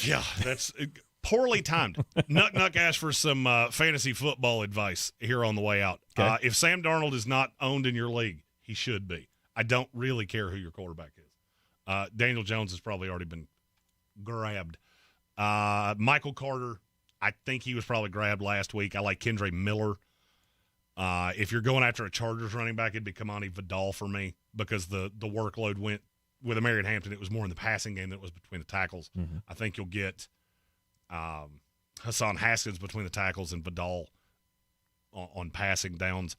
Yeah, that's poorly timed. Nuck asked for some fantasy football advice here on the way out. Okay. If Sam Darnold is not owned in your league, he should be. I don't really care who your quarterback is. Daniel Jones has probably already been grabbed. Michael Carter, I think he was probably grabbed last week. I like Kendre Miller. If you're going after a Chargers running back, it'd be Kamani Vidal for me because the workload went with Marion Hampton. It was more in the passing game than it was between the tackles. Mm-hmm. I think you'll get Hassan Haskins between the tackles and Vidal on passing downs.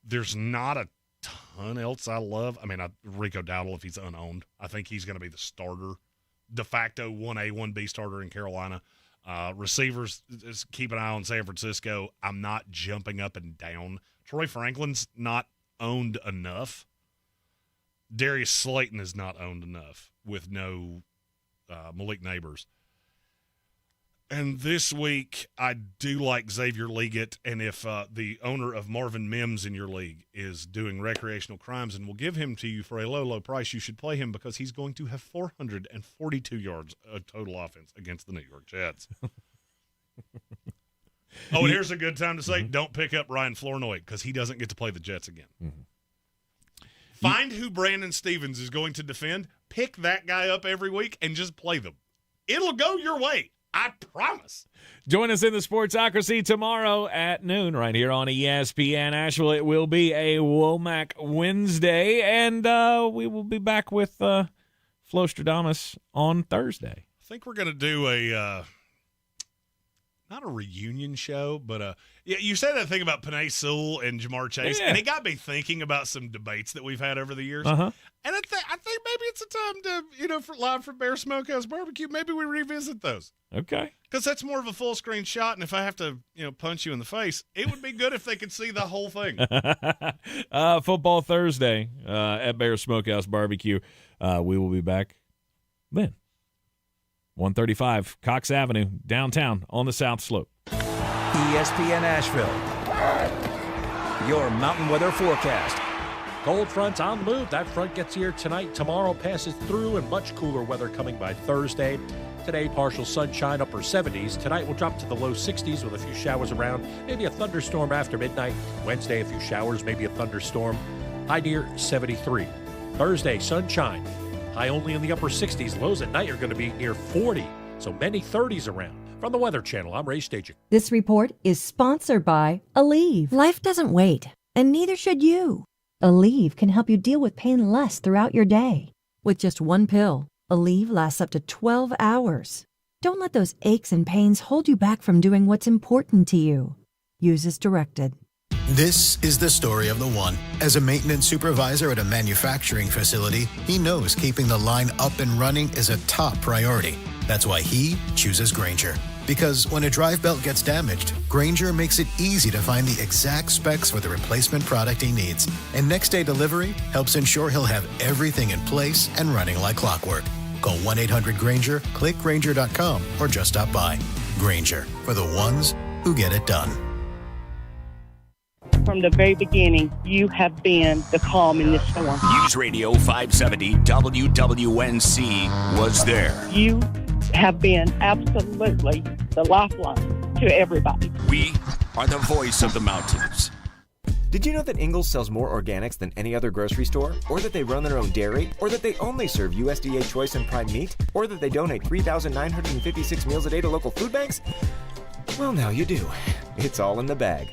There's not a ton else I love. I mean, Rico Dowdle, if he's unowned, I think he's going to be the starter, de facto 1A, 1B starter in Carolina. Receivers, just keep an eye on San Francisco. I'm not jumping up and down. Troy Franklin's not owned enough. Darius Slayton is not owned enough with no Malik Neighbors. And this week, I do like Xavier Leggett, and if the owner of Marvin Mims in your league is doing recreational crimes and will give him to you for a low, low price, you should play him because he's going to have 442 yards of total offense against the New York Jets. And here's a good time to say, don't pick up Ryan Flournoy because he doesn't get to play the Jets again. Mm-hmm. Find who Brandon Stevens is going to defend, pick that guy up every week, and just play them. It'll go your way. I promise. Join us in the Sportsocracy tomorrow at noon right here on ESPN Asheville. It will be a Womack Wednesday, and we will be back with Flo Stradamus on Thursday. I think we're going to do a not a reunion show, but yeah, you said that thing about Panay Sewell and Jamar Chase, and it got me thinking about some debates that we've had over the years. Uh-huh. And I think maybe it's a time to, for live from Bear Smokehouse Barbecue, maybe we revisit those. Okay. Because that's more of a full screen shot, and if I have to, punch you in the face, it would be good if they could see the whole thing. Football Thursday at Bear Smokehouse Barbecue. We will be back then. 135 Cox Avenue, downtown on the South Slope. ESPN Asheville, your mountain weather forecast. Cold front's on the move. That front gets here tonight. Tomorrow passes through, and much cooler weather coming by Thursday. Today, partial sunshine, upper 70s. Tonight, we'll drop to the low 60s with a few showers around. Maybe a thunderstorm after midnight. Wednesday, a few showers, maybe a thunderstorm. High near 73. Thursday, sunshine. High only in the upper 60s. Lows at night are going to be near 40. So many 30s around. From the Weather Channel, I'm Ray Stajic. This report is sponsored by Aleve. Life doesn't wait, and neither should you. Aleve can help you deal with pain less throughout your day. With just one pill, Aleve lasts up to 12 hours. Don't let those aches and pains hold you back from doing what's important to you. Use as directed. This is the story of the one. As a maintenance supervisor at a manufacturing facility, he knows keeping the line up and running is a top priority. That's why he chooses Grainger. Because when a drive belt gets damaged, Grainger makes it easy to find the exact specs for the replacement product he needs. And next day delivery helps ensure he'll have everything in place and running like clockwork. Call 1-800-GRAINGER, click Grainger.com, or just stop by. Grainger, for the ones who get it done. From the very beginning, you have been the calm in this storm. News Radio 570 WWNC was there. You have been absolutely the lifeline to everybody. We are the voice of the mountains. Did you know that Ingalls sells more organics than any other grocery store? Or that they run their own dairy? Or that they only serve USDA Choice and Prime meat? Or that they donate 3,956 meals a day to local food banks? Well, now you do. It's all in the bag.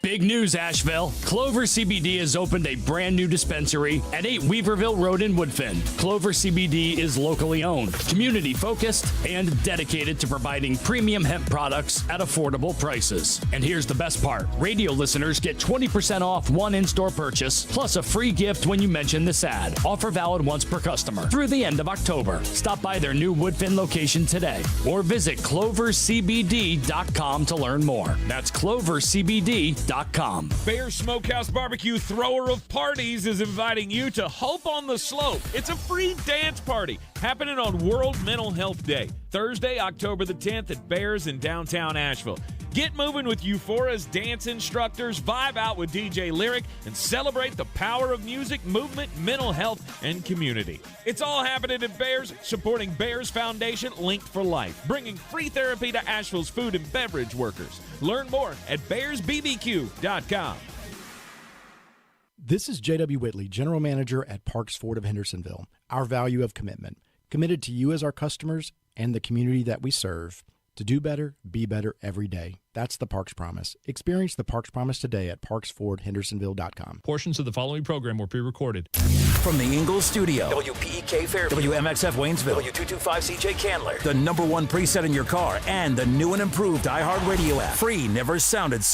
Big news, Asheville. Clover CBD has opened a brand new dispensary at 8 Weaverville Road in Woodfin. Clover CBD is locally owned, community focused, and dedicated to providing premium hemp products at affordable prices. And here's the best part. Radio listeners get 20% off one in-store purchase, plus a free gift when you mention this ad. Offer valid once per customer through the end of October. Stop by their new Woodfin location today or visit clovercbd.com to learn more. That's clovercbd.com. Bear Smokehouse Barbecue, thrower of parties, is inviting you to Hope on the Slope. It's a free dance party happening on World Mental Health Day, Thursday, October the 10th at Bears in downtown Asheville. Get moving with Euphoria's dance instructors, vibe out with DJ Lyric, and celebrate the power of music, movement, mental health, and community. It's all happening at Bears, supporting Bears Foundation Linked for Life, bringing free therapy to Asheville's food and beverage workers. Learn more at bearsbbq.com. This is J.W. Whitley, General Manager at Parks Ford of Hendersonville. Our value of commitment. Committed to you as our customers and the community that we serve. To do better, be better every day. That's the Parks Promise. Experience the Parks Promise today at parksfordhendersonville.com. Portions of the following program were pre-recorded. From the Ingalls studio, WPEK Fairview, WMXF Waynesville, W225CJ Candler, the #1 preset in your car, and the new and improved iHeartRadio app. Free never sounded so